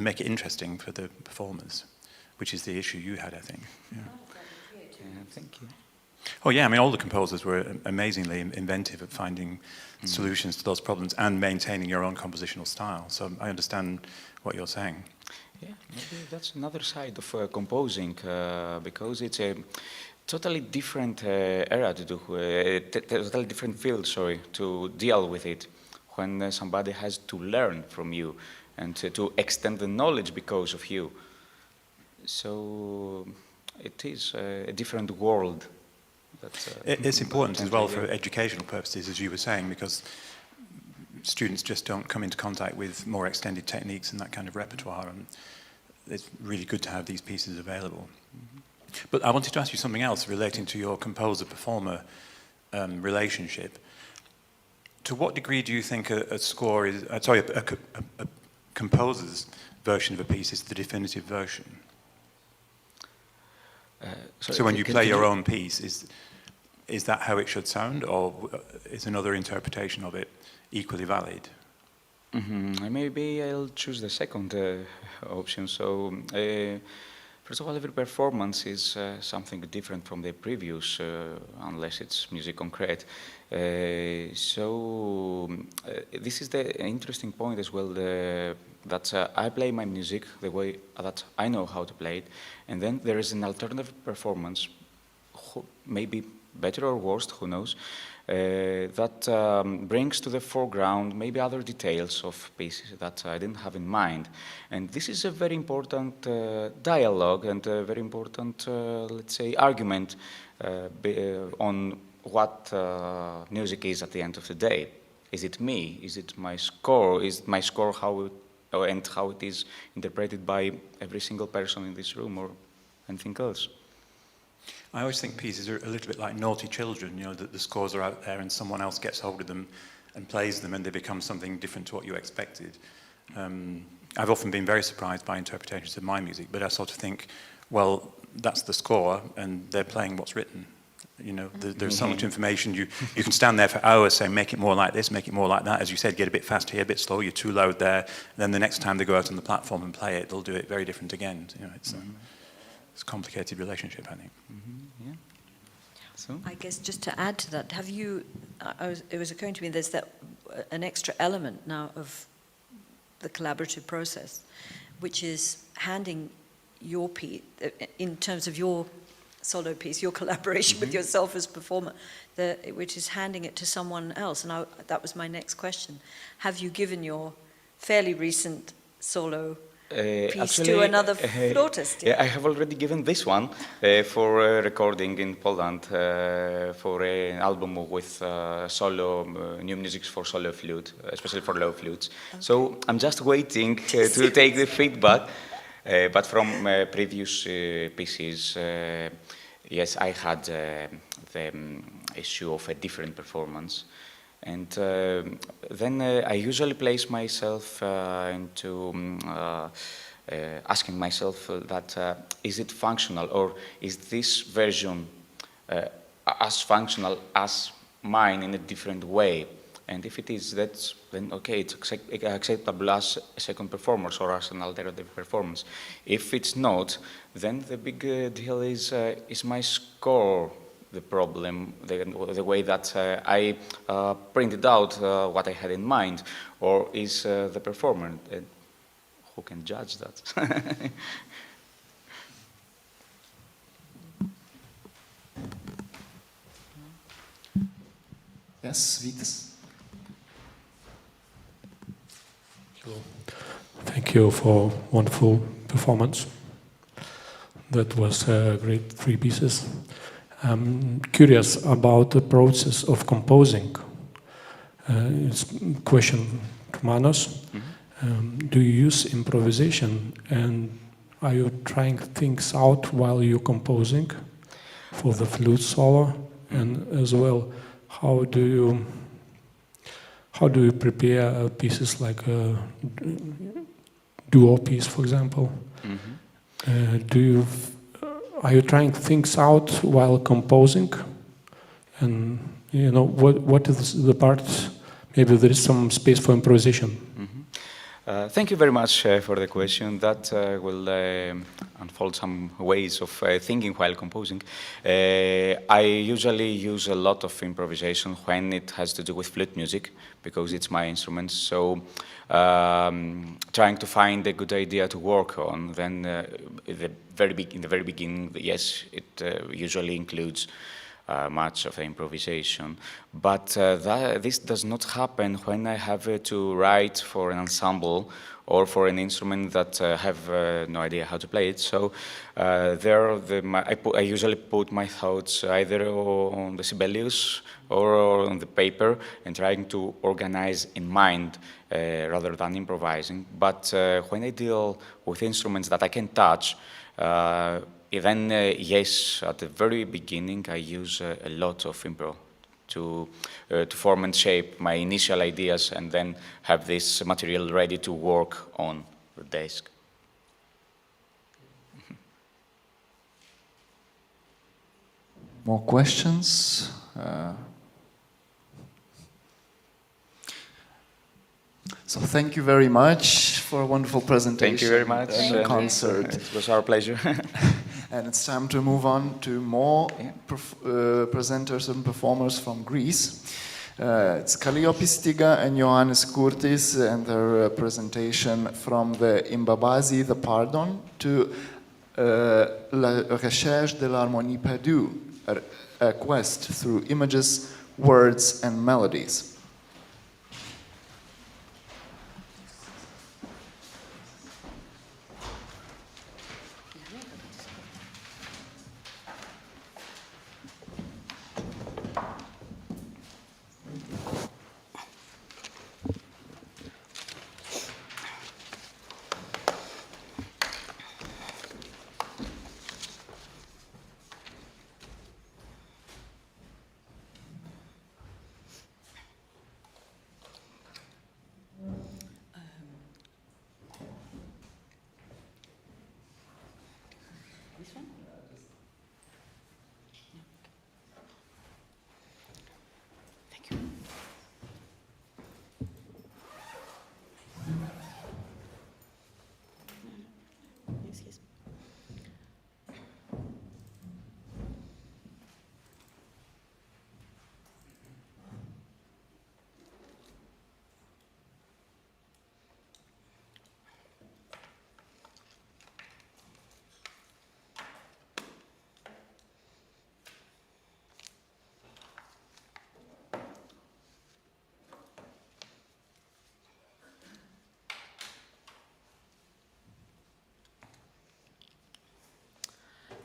make it interesting for the performers, which is the issue you had, I think. Yeah. Thank you. Oh yeah, I mean, all the composers were amazingly inventive at finding solutions to those problems and maintaining your own compositional style. So I understand what you're saying. Yeah, maybe that's another side of composing, because it's a totally different area to do, totally different field, sorry, to deal with it. When somebody has to learn from you and to extend the knowledge because of you. So it is a different world. It's important as well for educational purposes, as you were saying, because students just don't come into contact with more extended techniques and that kind of repertoire, and it's really good to have these pieces available. But I wanted to ask you something else relating to your composer-performer relationship. To what degree do you think a score is, a composer's version of a piece is the definitive version? So when you play your own piece, is that how it should sound, or is another interpretation of it equally valid? Maybe I'll choose the second option. So, first of all, every performance is something different from the previous, unless it's music concrete. So, this is the interesting point as well, that I play my music the way that I know how to play it, and then there is an alternative performance, maybe better or worse, who knows, that brings to the foreground maybe other details of pieces that I didn't have in mind. And this is a very important dialogue and a very important, let's say, argument on what music is at the end of the day. Is it me? Is it my score? Is my score how it is interpreted by every single person in this room, or anything else? I always think pieces are a little bit like naughty children, you know, that the scores are out there and someone else gets hold of them and plays them and they become something different to what you expected. I've often been very surprised by interpretations of my music, but I sort of think, well, that's the score and they're playing what's written. You know, there's so much information. You can stand there for hours saying, make it more like this, make it more like that. As you said, get a bit fast here, a bit slow, you're too loud there. And then the next time they go out on the platform and play it, they'll do it very different again. You know, it's a complicated relationship, I think. Yeah. So? I guess just to add to that, have you, it was occurring to me, there's that an extra element now of the collaborative process, which is handing your piece, in terms of your solo piece, your collaboration with yourself as performer, which is handing it to someone else. And that was my next question. Have you given your fairly recent solo piece actually, to another flautist? Yeah, I have already given this one for recording in Poland for an album with solo new music for solo flute, especially for low flutes. Okay. So I'm just waiting to take the feedback. But from previous pieces, yes, I had the issue of a different performance. And then I usually place myself into asking myself that is it functional, or is this version as functional as mine in a different way? And if it is, then okay, it's acceptable as a second performance or as an alternative performance. If it's not, then the big deal is my score the problem, the way that I printed out what I had in mind, or is the performer? Who can judge that? Yes, Vytis. Thank you for wonderful performance. That was great 3 pieces. I'm curious about the process of composing. It's a question to Manos. Do you use improvisation, and are you trying things out while you're composing for the flute solo? And as well, how do you prepare pieces like a duo piece, for example? Are you trying things out while composing? And you know, what is the part? Maybe there is some space for improvisation. Thank you very much for the question. That will unfold some ways of thinking while composing. I usually use a lot of improvisation when it has to do with flute music, because it's my instrument. So trying to find a good idea to work on, then in the very beginning, yes, it usually includes much of the improvisation. But this does not happen when I have to write for an ensemble or for an instrument that have no idea how to play it. So I usually put my thoughts either on the Sibelius or on the paper and trying to organize in mind rather than improvising. But when I deal with instruments that I can touch, then yes, at the very beginning I use a lot of improv. to form and shape my initial ideas and then have this material ready to work on the desk. More questions? So thank you very much for a wonderful presentation. Thank you very much. And concert. It was our pleasure. And it's time to move on to more presenters and performers from Greece. It's Kalliopi Stiga and Ioannis Kourtis and their presentation from the Imbabazi, The Pardon, to La Recherche de l'harmonie perdue, a quest through images, words, and melodies.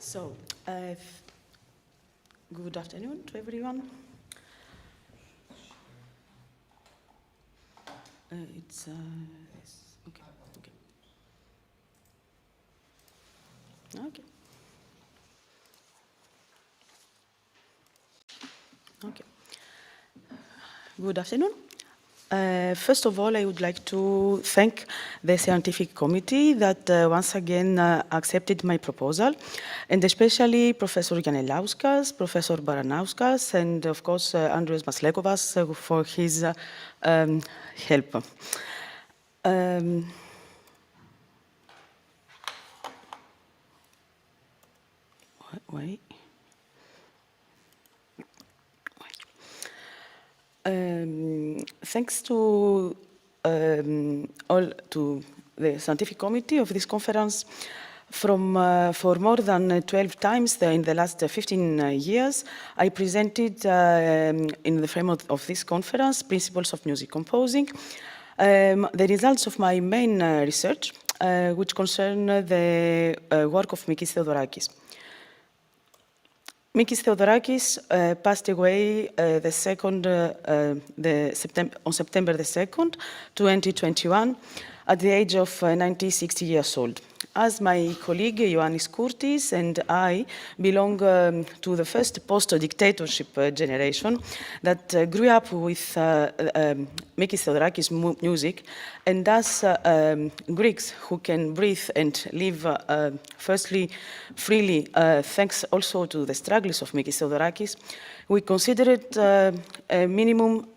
So, good afternoon to everyone. It's okay. Okay. Good afternoon. First of all, I would like to thank the scientific committee that once again accepted my proposal, and especially Professor Giannelauskas, Professor Baranauskas, and of course Andrius Maslekovas for his help. Wait. Thanks to the scientific committee of this conference, for more than 12 times in the last 15 years, I presented in the framework of this conference principles of music composing, the results of my main research, which concern the work of Mikis Theodorakis. Mikis Theodorakis passed away on September the 2nd, 2021, at the age of 96 years old. As my colleague Ioannis Kourtis and I belong to the first post-dictatorship generation that grew up with Mikis Theodorakis music, and as Greeks who can breathe and live firstly freely, thanks also to the struggles of Mikis Theodorakis, we consider it a minimum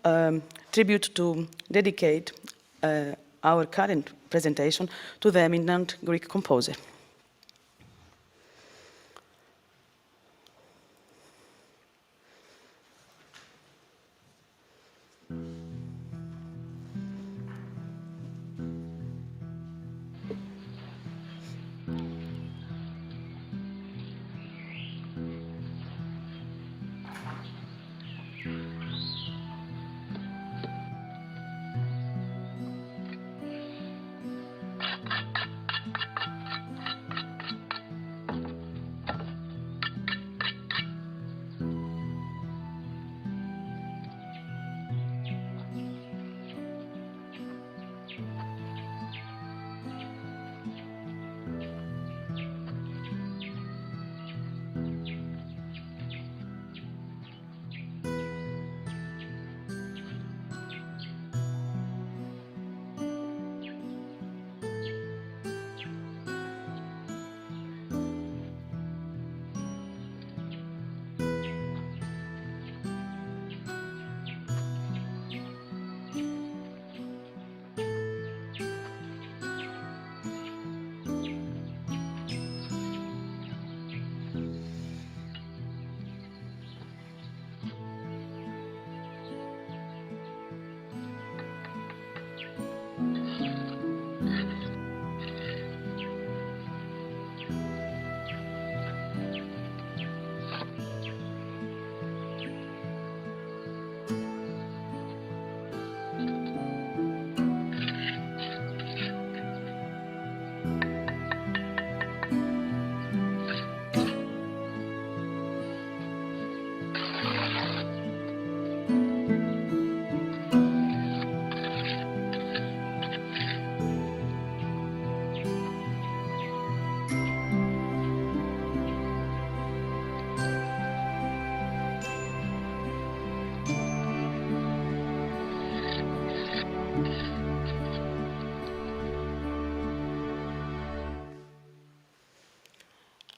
tribute to dedicate our current presentation to the eminent Greek composer.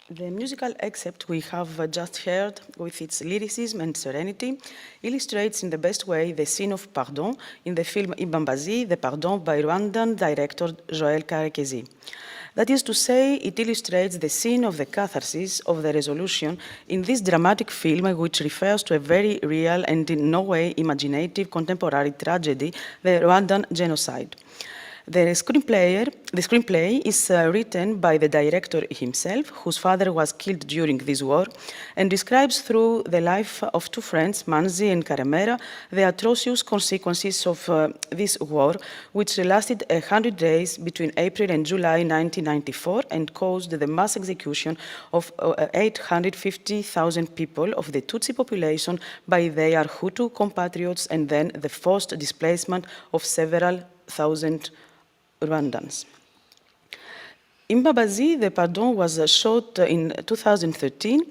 The musical excerpt we have just heard, with its lyricism and serenity, illustrates in the best way the scene of pardon in the film Imbabazi, The Pardon by Rwandan director Joel Karekezi. That is to say, it illustrates the scene of the catharsis of the resolution in this dramatic film, which refers to a very real and in no way imaginative contemporary tragedy, the Rwandan genocide. The screenplay is written by the director himself, whose father was killed during this war, and describes through the life of two friends, Manzi and Karemera, the atrocious consequences of this war, which lasted 100 days between April and July 1994 and caused the mass execution of 850,000 people of the Tutsi population by their Hutu compatriots, and then the forced displacement of several thousand Rwandans. Imbabazi, The Pardon, was shot in 2013,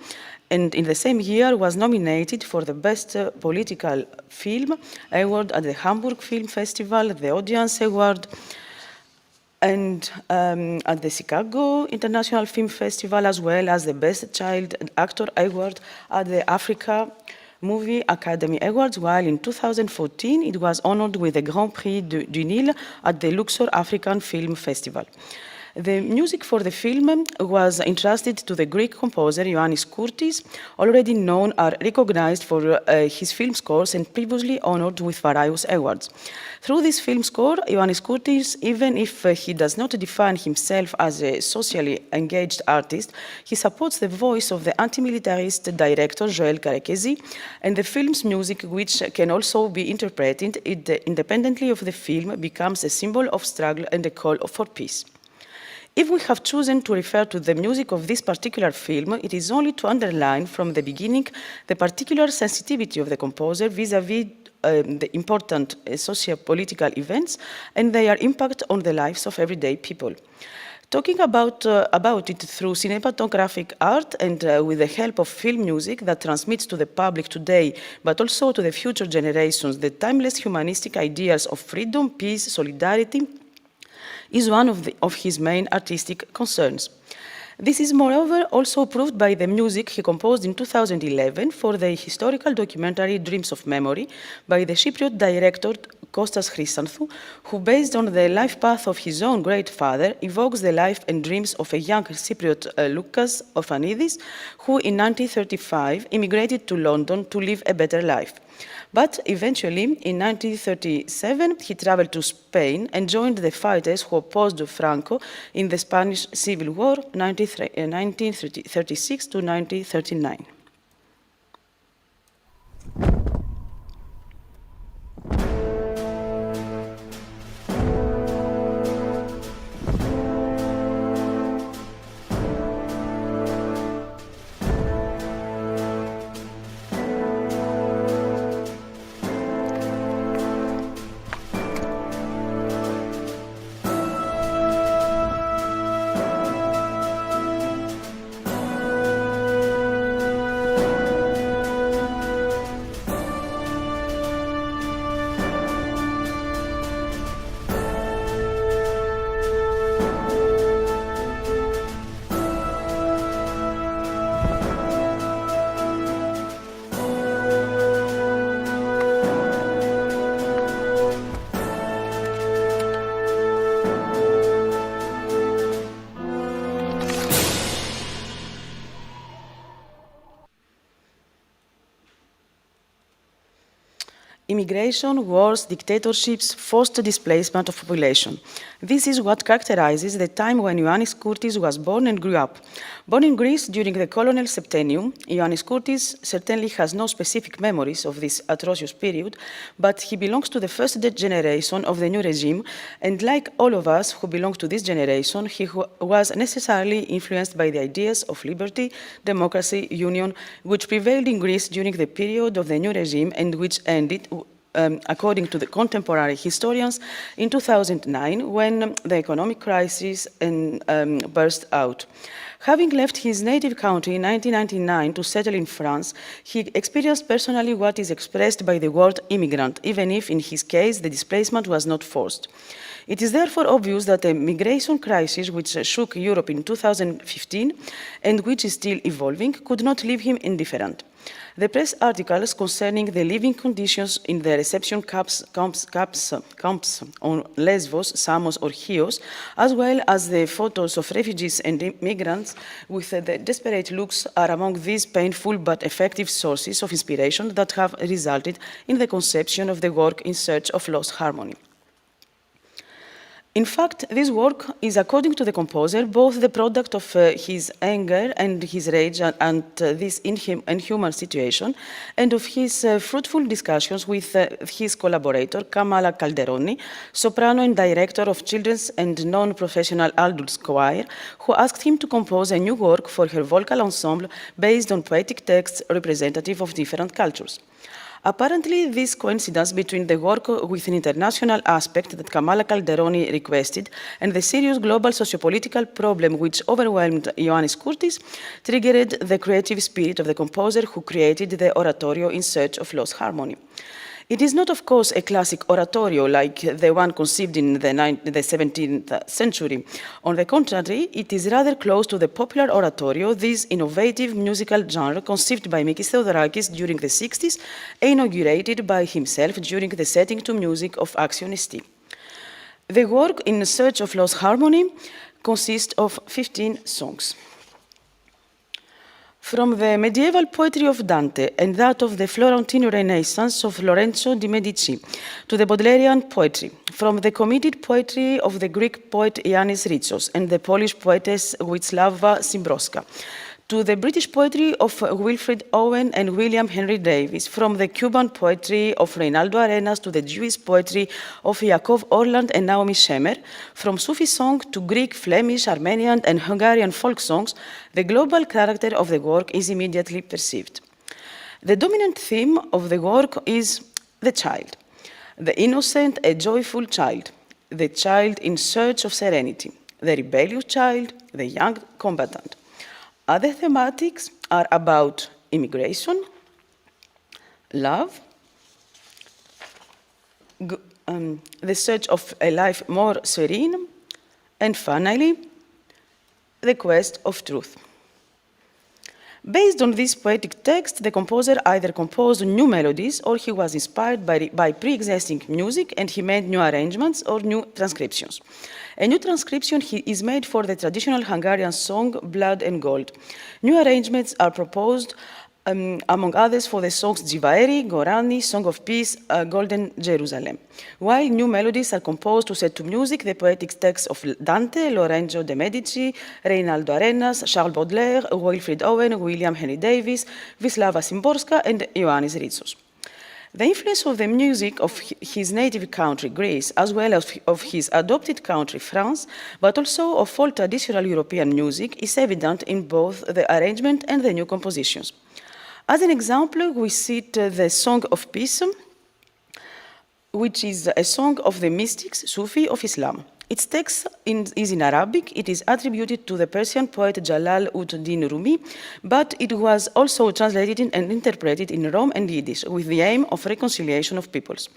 and in the same year was nominated for the Best Political Film Award at the Hamburg Film Festival, the Audience Award, and at the Chicago International Film Festival, as well as the Best Child Actor Award at the Africa Movie Academy Awards, while in 2014 it was honored with the Grand Prix du Nil at the Luxor African Film Festival. The music for the film was entrusted to the Greek composer Ioannis Kourtis, already known or recognized for his film scores and previously honored with various awards. Through this film score, Ioannis Kourtis, even if he does not define himself as a socially engaged artist, he supports the voice of the anti-militarist director Joel Karekezi and the film's music, which can also be interpreted independently of the film, becomes a symbol of struggle and a call for peace. If we have chosen to refer to the music of this particular film, it is only to underline from the beginning the particular sensitivity of the composer vis-à-vis the important socio-political events and their impact on the lives of everyday people. Talking about it through cinematographic art and with the help of film music that transmits to the public today, but also to the future generations, the timeless humanistic ideas of freedom, peace, solidarity, is one of his main artistic concerns. This is moreover also proved by the music he composed in 2011 for the historical documentary Dreams of Memory by the Cypriot director Kostas Chrysanthou, who, based on the life path of his own great father, evokes the life and dreams of a young Cypriot Loukas Orphanidis, who in 1935 immigrated to London to live a better life. But eventually, in 1937, he traveled to Spain and joined the fighters who opposed Franco in the Spanish Civil War, 1936 to 1939. Immigration, wars, dictatorships, forced displacement of population. This is what characterizes the time when Ioannis Kourtis was born and grew up. Born in Greece during the colonial septennium, Ioannis Kourtis certainly has no specific memories of this atrocious period, but he belongs to the first generation of the new regime, and like all of us who belong to this generation, he was necessarily influenced by the ideas of liberty, democracy, union, which prevailed in Greece during the period of the new regime and which ended, according to the contemporary historians, in 2009, when the economic crisis burst out. Having left his native country in 1999 to settle in France, he experienced personally what is expressed by the word immigrant, even if in his case the displacement was not forced. It is therefore obvious that the migration crisis which shook Europe in 2015 and which is still evolving could not leave him indifferent. The press articles concerning the living conditions in the reception camps on Lesbos, Samos or Chios, as well as the photos of refugees and immigrants with the desperate looks are among these painful but effective sources of inspiration that have resulted in the conception of the work In Search of Lost Harmony. In fact, this work is, according to the composer, both the product of his anger and his rage at this inhuman situation, and of his fruitful discussions with his collaborator, Kamala Calderoni, soprano and director of children's and non-professional adults choir, who asked him to compose a new work for her vocal ensemble based on poetic texts representative of different cultures. Apparently, this coincidence between the work with an international aspect that Kamala Calderoni requested and the serious global sociopolitical problem which overwhelmed Ioannis Kourtis triggered the creative spirit of the composer who created the oratorio In Search of Lost Harmony. It is not, of course, a classic oratorio like the one conceived in the 17th century. On the contrary, it is rather close to the popular oratorio, this innovative musical genre conceived by Mikis Theodorakis during the 60s, inaugurated by himself during the setting to music of Axion ST. The work In Search of Lost Harmony consists of 15 songs. From the medieval poetry of Dante and that of the Florentine Renaissance of Lorenzo di Medici to the Baudelairean poetry, from the committed poetry of the Greek poet Yannis Ritsos and the Polish poetess Wisława Szymborska, to the British poetry of Wilfred Owen and William Henry Davies, from the Cuban poetry of Reinaldo Arenas to the Jewish poetry of Yaakov Orland and Naomi Shemer, from Sufi song to Greek, Flemish, Armenian and Hungarian folk songs, the global character of the work is immediately perceived. The dominant theme of the work is the child, the innocent and joyful child, the child in search of serenity, the rebellious child, the young combatant. Other thematics are about immigration, love, the search of a life more serene, and finally, the quest of truth. Based on this poetic text, the composer either composed new melodies or he was inspired by pre-existing music and he made new arrangements or new transcriptions. A new transcription is made for the traditional Hungarian song Blood and Gold. New arrangements are proposed, among others, for the songs Jivaeri, Gorani, Song of Peace, Golden Jerusalem, while new melodies are composed to set to music the poetic texts of Dante, Lorenzo de Medici, Reinaldo Arenas, Charles Baudelaire, Wilfred Owen, William Henry Davies, Wisława Szymborska, and Ioannis Ritsos. The influence of the music of his native country, Greece, as well as of his adopted country, France, but also of all traditional European music, is evident in both the arrangement and the new compositions. As an example, we cite the Song of Peace, which is a song of the mystics, Sufi of Islam. Its text is in Arabic. It is attributed to the Persian poet Jalal ud-Din Rumi, but it was also translated and interpreted in Rome and Yiddish with the aim of reconciliation of peoples.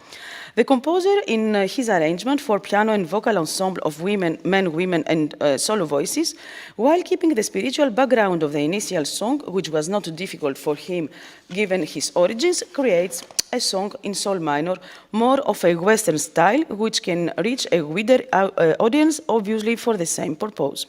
The composer, in his arrangement for piano and vocal ensemble of men, women, and solo voices, while keeping the spiritual background of the initial song, which was not difficult for him given his origins, creates a song in sol minor, more of a Western style, which can reach a wider audience, obviously for the same purpose.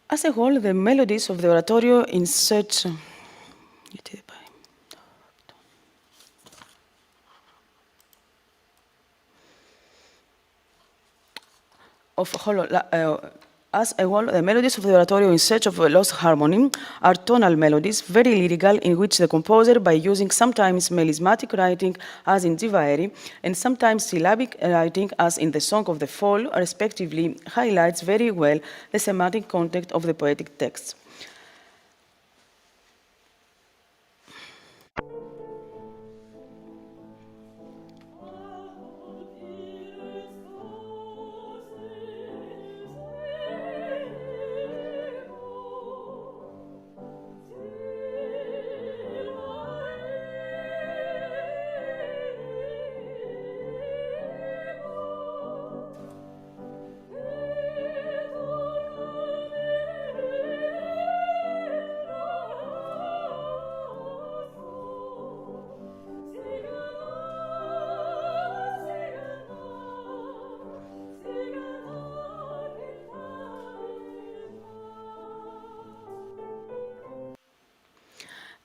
As a whole, the melodies of the oratorio In Search As a whole, the melodies of the oratorio In Search of a Lost Harmony are tonal melodies, very lyrical, in which the composer, by using sometimes melismatic writing, as in Divaeri, and sometimes syllabic writing, as in the Song of the Fall, respectively, highlights very well the semantic context of the poetic texts.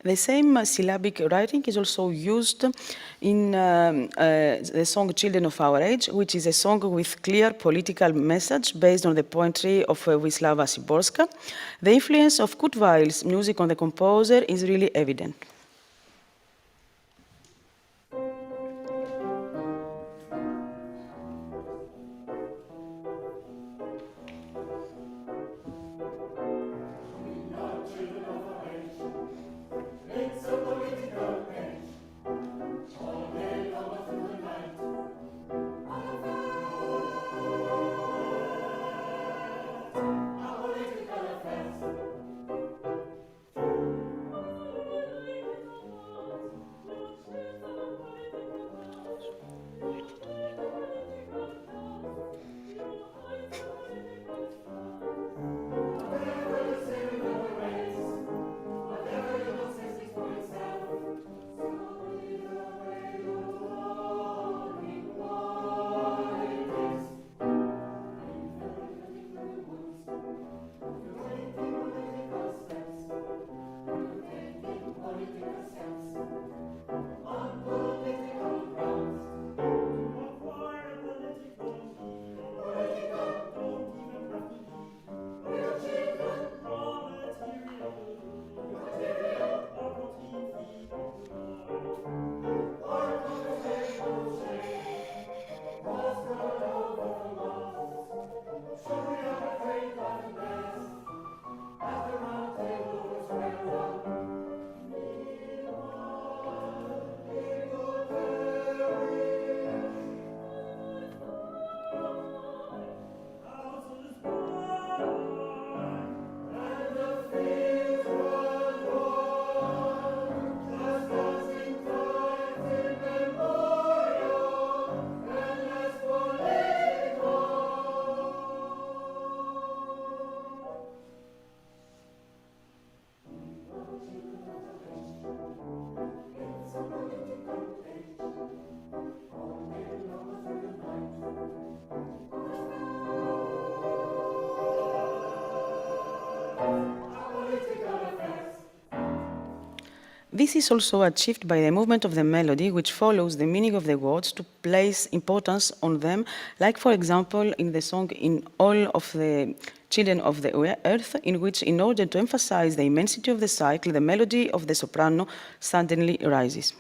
The same syllabic writing is also used in the song Children of Our Age, which is a song with clear political message based on the poetry of Wisława Szymborska. The influence of Kurt Weill's music on the composer is really evident. This is also achieved by the movement of the melody, which follows the meaning of the words to place importance on them, like, for example, in the song In All of the Children of the Earth, in which, in order to emphasize the immensity of the cycle, the melody of the soprano suddenly rises.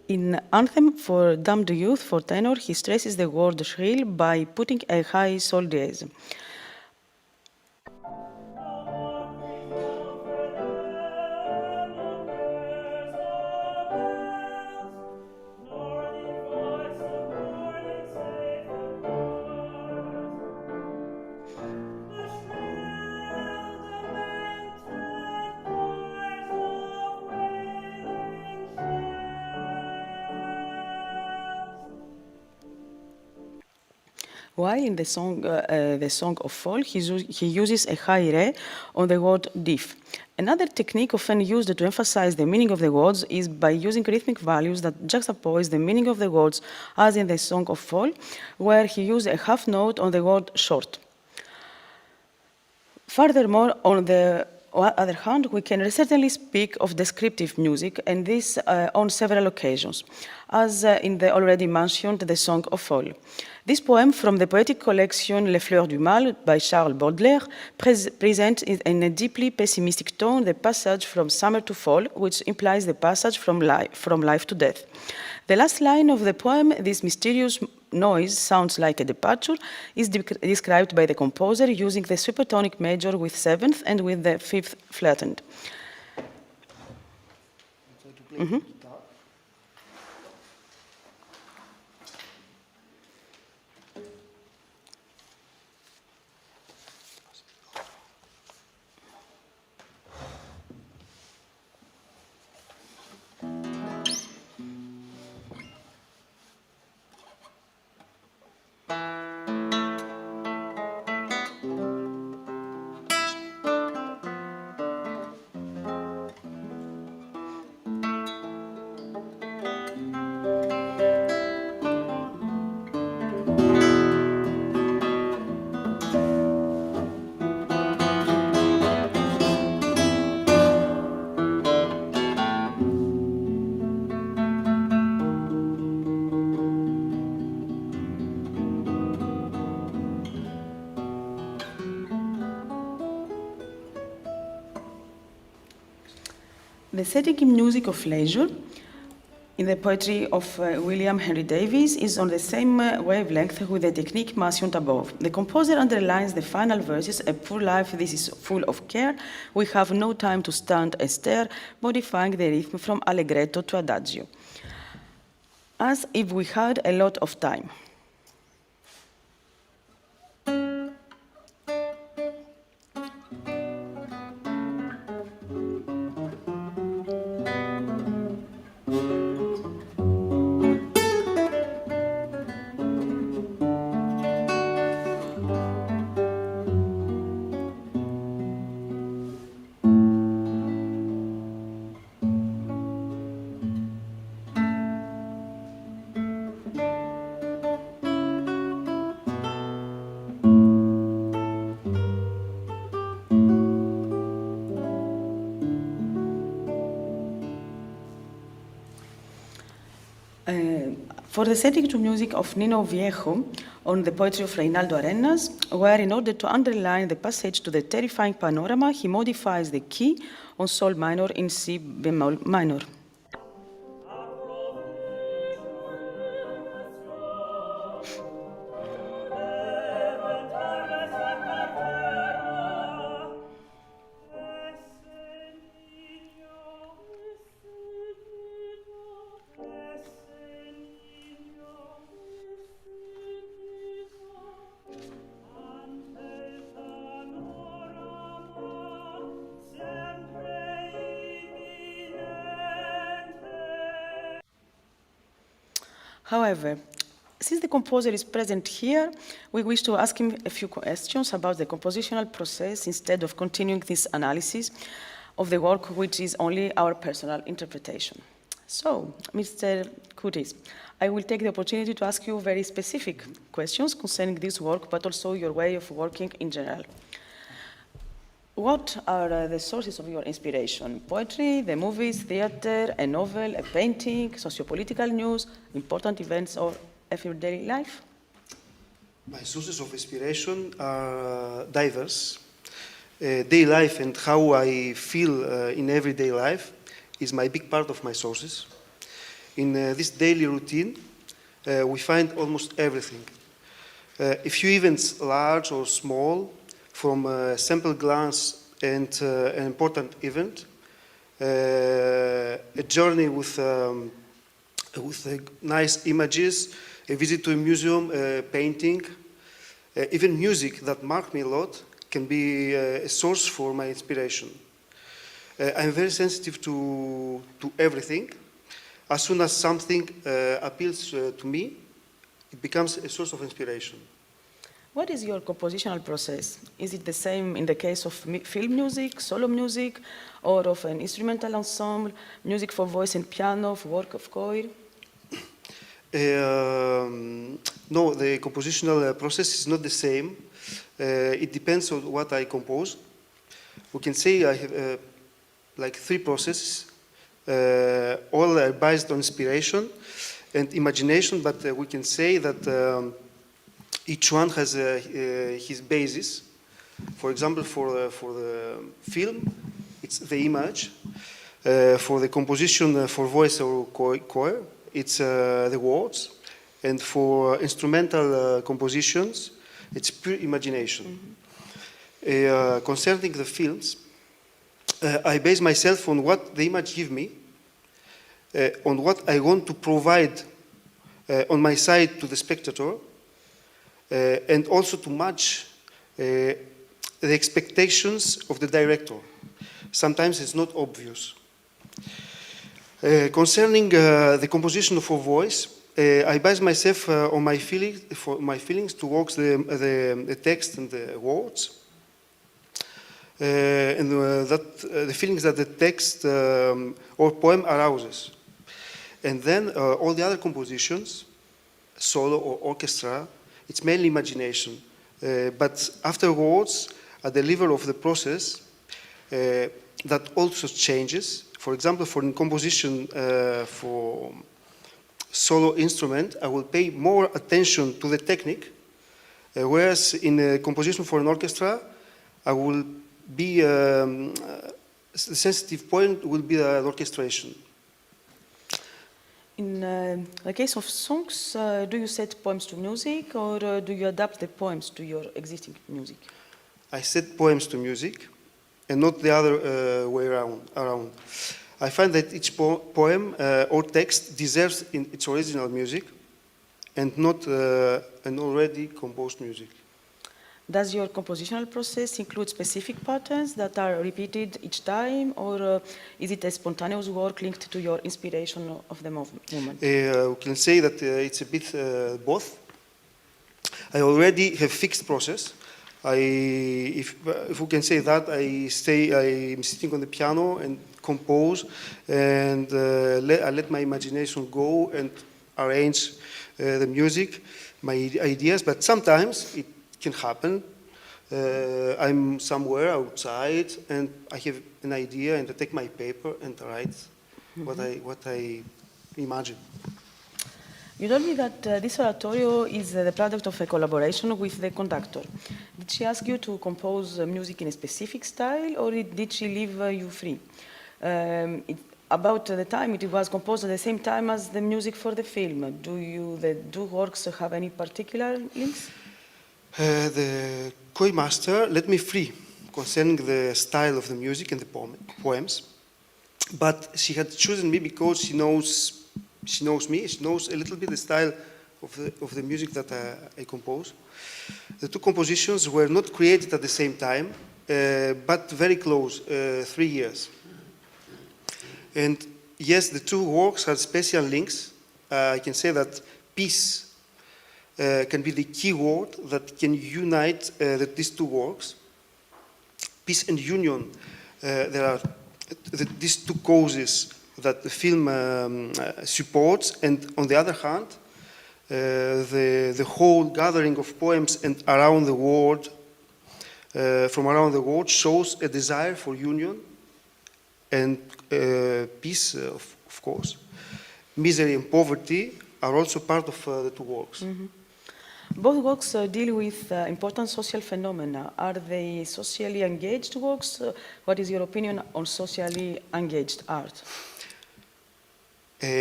In Anthem for Damned Youth for tenor, he stresses the word shrill by putting a high sol dièse. while in the Song of Fall, he uses a high re on the word diff. Another technique often used to emphasize the meaning of the words is by using rhythmic values that juxtapose the meaning of the words, as in the Song of Fall, where he used a half note on the word short. Furthermore, on the other hand, we can certainly speak of descriptive music, and this on several occasions, as in the already mentioned The Song of Fall. This poem from the poetic collection Les Fleurs du Mal by Charles Baudelaire presents in a deeply pessimistic tone the passage from summer to fall, which implies the passage from life to death. The last line of the poem, this mysterious noise sounds like a departure, is described by the composer using the supertonic major with 7th and with the 5th flattened. The setting in music of leisure in the poetry of William Henry Davies is on the same wavelength with the technique mentioned above. The composer underlines the final verses, a poor life, this is full of care, we have no time to stand and stare, modifying the rhythm from allegretto to adagio, as if we had a lot of time. For the setting to music of Nino Viejo on the poetry of Reinaldo Arenas, where in order to underline the passage to the terrifying panorama, he modifies the key on Sol minor in Si bemol minor. However, since the composer is present here, we wish to ask him a few questions about the compositional process instead of continuing this analysis of the work, which is only our personal interpretation. So, Mr. Kourtis, I will take the opportunity to ask you very specific questions concerning this work, but also your way of working in general. What are the sources of your inspiration? Poetry, the movies, theater, a novel, a painting, sociopolitical news, important events, or everyday life? My sources of inspiration are diverse. Daily life and how I feel in everyday life is my big part of my sources. In this daily routine, we find almost everything. A few events, large or small, from a simple glance and an important event, a journey with nice images, a visit to a museum, a painting, even music that marked me a lot can be a source for my inspiration. I'm very sensitive to everything. As soon as something appeals to me, it becomes a source of inspiration. What is your compositional process? Is it the same in the case of film music, solo music, or of an instrumental ensemble, music for voice and piano, for work of choir? No, the compositional process is not the same. It depends on what I compose. We can say I have like 3 processes. All are based on inspiration and imagination, but we can say that each one has his basis. For example, for the film, it's the image. For the composition for voice or choir, it's the words. And for instrumental compositions, it's pure imagination. Concerning the films, I base myself on what the image gives me, on what I want to provide on my side to the spectator, and also to match the expectations of the director. Sometimes it's not obvious. Concerning the composition for voice, I base myself on my feelings towards the text and the words, and the feelings that the text or poem arouses. And then all the other compositions, solo or orchestra, it's mainly imagination. But afterwards, at the level of the process, that also changes. For example, for composition for solo instrument, I will pay more attention to the technique, whereas in a composition for an orchestra, I will be, the sensitive point will be the orchestration. In the case of songs, do you set poems to music, or do you adapt the poems to your existing music? I set poems to music, and not the other way around. I find that each poem or text deserves in its original music, and not an already composed music. Does your compositional process include specific patterns that are repeated each time, or is it a spontaneous work linked to your inspiration of the moment? We can say that it's a bit both. I already have fixed process. If we can say that, I'm sitting on the piano and compose, and I let my imagination go and arrange the music, my ideas. But sometimes it can happen. I'm somewhere outside and I have an idea, and I take my paper and write what I imagine. You told me that this oratorio is the product of a collaboration with the conductor. Did she ask you to compose music in a specific style, or did she leave you free? About the time, it was composed at the same time as the music for the film. Do the two works have any particular links? The koi master let me free concerning the style of the music and the poems, but she had chosen me because she knows me. She knows a little bit the style of the music that I compose. The two compositions were not created at the same time, but very close, 3 years. And yes, the two works had special links. I can say that peace can be the key word that can unite these two works. Peace and union, there are these two causes that the film supports, and on the other hand, the whole gathering of poems and around the world, from around the world, shows a desire for union and peace, of course. Misery and poverty are also part of the two works. Mm-hmm. Both works deal with important social phenomena. Are they socially engaged works? What is your opinion on socially engaged art?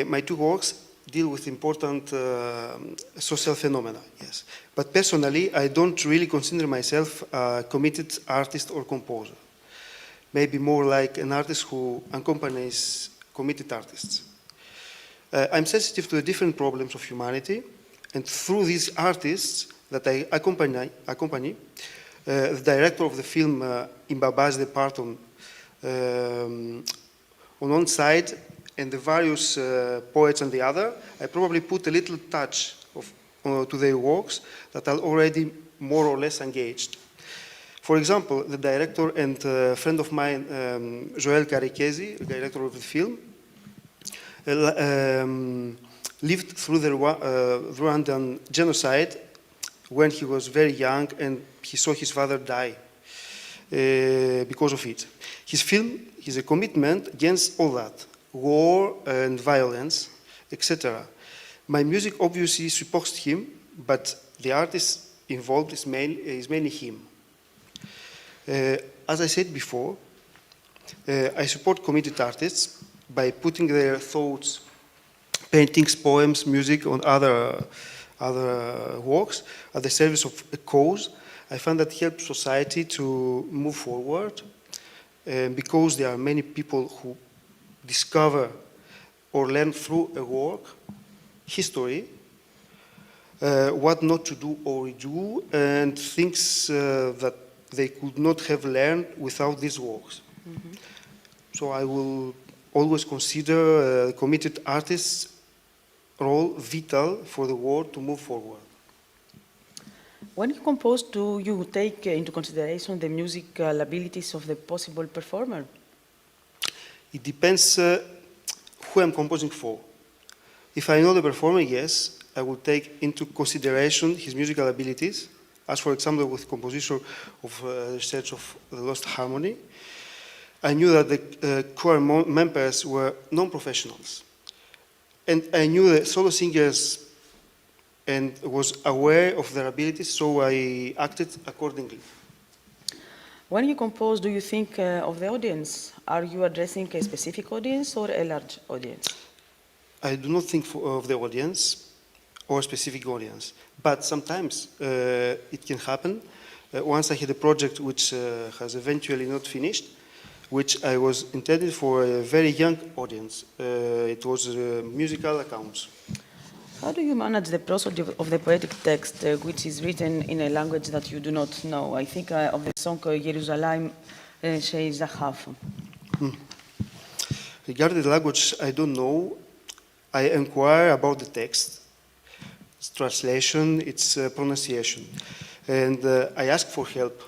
My two works deal with important social phenomena, yes. But personally, I don't really consider myself a committed artist or composer. Maybe more like an artist who accompanies committed artists. I'm sensitive to the different problems of humanity, and through these artists that I accompany, the director of the film, Imbabazi, the part on one side, and the various poets on the other, I probably put a little touch to their works that are already more or less engaged. For example, the director and friend of mine, Joël Carriquesi, the director of the film, lived through the Rwandan genocide when he was very young, and he saw his father die because of it. His film is a commitment against all that, war and violence, etc. My music obviously supports him, but the artist involved is mainly him. As I said before, I support committed artists by putting their thoughts, paintings, poems, music, on other works at the service of a cause. I find that helps society to move forward, because there are many people who discover or learn through a work, history, what not to do or do, and things that they could not have learned without these works. Mm-hmm. So I will always consider committed artists' role vital for the world to move forward. When you compose, do you take into consideration the musical abilities of the possible performer? It depends who I'm composing for. If I know the performer, yes, I will take into consideration his musical abilities, as for example with composition of Search of the Lost Harmony. I knew that the choir members were non-professionals. And I knew the solo singers and was aware of their abilities, so I acted accordingly. When you compose, do you think of the audience? Are you addressing a specific audience or a large audience? I do not think of the audience or a specific audience, but sometimes it can happen. Once I had a project which has eventually not finished, which I was intended for a very young audience. It was musical accounts. How do you manage the process of the poetic text, which is written in a language that you do not know? I think of the song Jerusalem Shei Zahav. Regarding the language I don't know, I inquire about the text, its translation, its pronunciation, and I ask for help.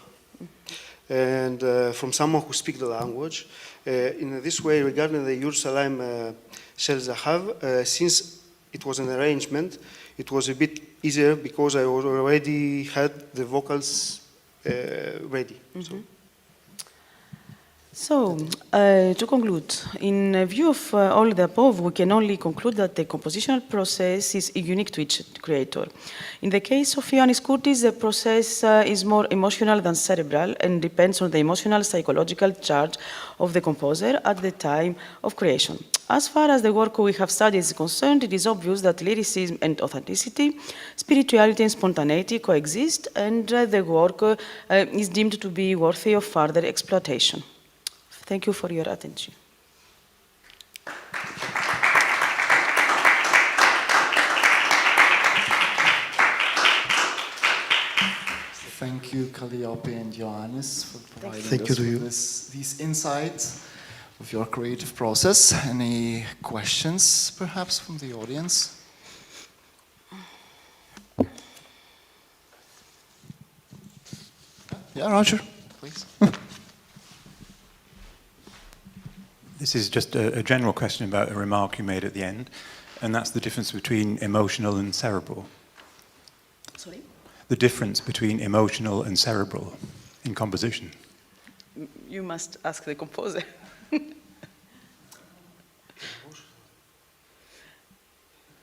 And from someone who speaks the language. In this way, regarding the Jerusalem Shel Zahav, since it was an arrangement, it was a bit easier because I already had the vocals ready. Mm-hmm. So, to conclude, in view of all the above, we can only conclude that the compositional process is unique to each creator. In the case of Ioannis Kourtis, the process is more emotional than cerebral and depends on the emotional psychological charge of the composer at the time of creation. As far as the work we have studied is concerned, it is obvious that lyricism and authenticity, spirituality and spontaneity coexist, and the work is deemed to be worthy of further exploitation. Thank you for your attention. Thank you, Kalliopi and Ioannis, for providing Thank us you to with you. these insights of your creative process. Any questions, perhaps, from the audience? Yeah, Roger, please. This is just a general question about a remark you made at the end, and that's the difference between emotional and cerebral. Sorry? The difference between emotional and cerebral in composition. You must ask the composer.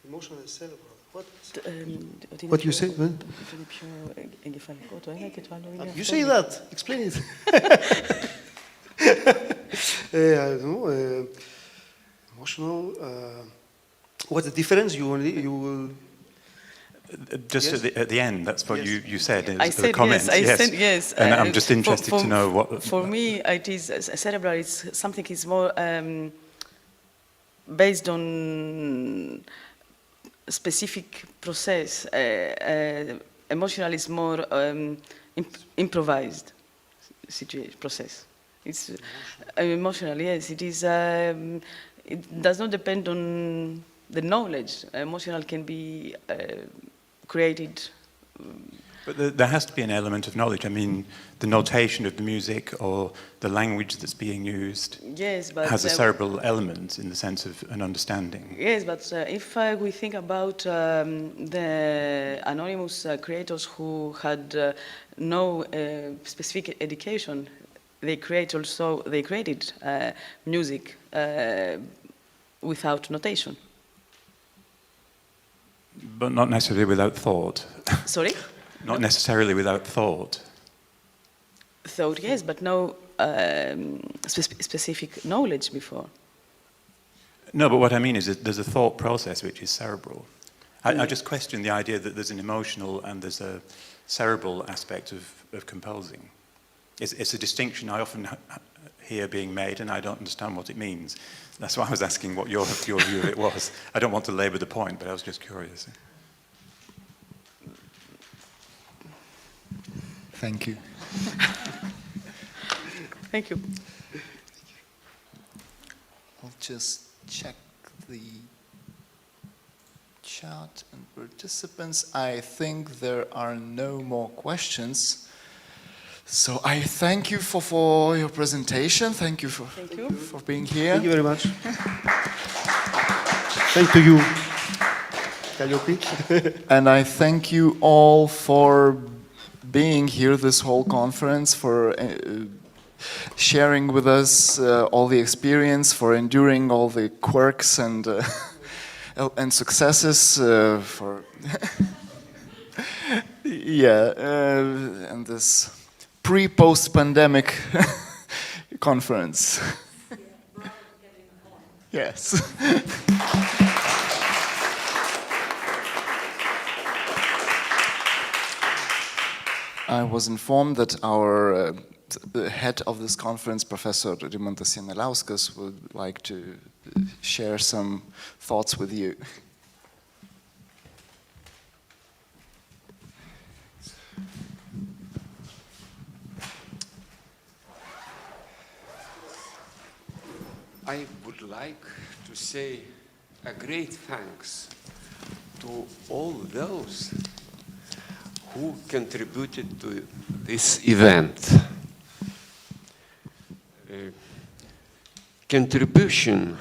Emotional and cerebral. What you say? You say that. Explain it. I don't know. Emotional. What's the difference? You will. Just yes? at the end, that's what Yes. you said in I the said comments. yes. I said yes. And I'm just interested to know what. For me, it is cerebral. It's something is more based on specific process. Emotional is more improvised situation process. It's emotional. Yes, it is. It does not depend on the knowledge. Emotional can be created But there has to be an element of knowledge. I mean, the notation of the music or the language that's being used has a cerebral element in the sense of an understanding. Yes, but if we think about the anonymous creators who had no specific education, they created music without notation. But not necessarily without thought. Sorry? Not necessarily without thought. Thought, yes, but no specific knowledge before. No, but what I mean is that there's a thought process which is cerebral. I just question the idea that there's an emotional and there's a cerebral aspect of composing. It's a distinction I often hear being made, and I don't understand what it means. That's why I was asking what your view of it was. I don't want to labour the point, but I was just curious. Thank you. Thank you. I'll just check the chat and participants. I think there are no more questions. So I thank you for your presentation. Thank you for being here. Thank you very much. Thank you, Kalliopi. And I thank you all for being here this whole conference, for sharing with us all the experience, for enduring all the quirks and successes, for and this pre-post-pandemic conference. Yes. I was informed that our the head of this conference, Professor Ryder, would like to share some thoughts with you. I would like to say a great thanks to all those who contributed to this event. Contribution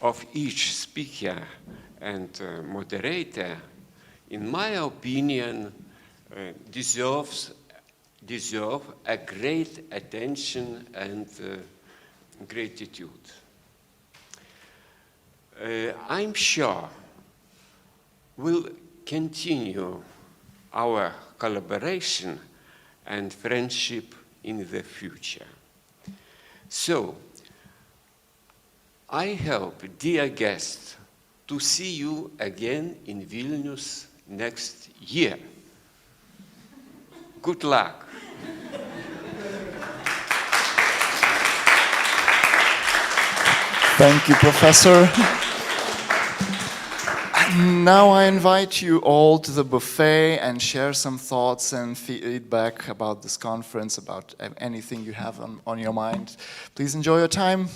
of each speaker and moderator, in my opinion, deserve a great attention and gratitude. I'm sure we'll continue our collaboration and friendship in the future. So, I hope, dear guests, to see you again in Vilnius next year. Good luck. Thank you, Professor. Now I invite you all to the buffet and share some thoughts and feedback about this conference, about anything you have on your mind. Please enjoy your time.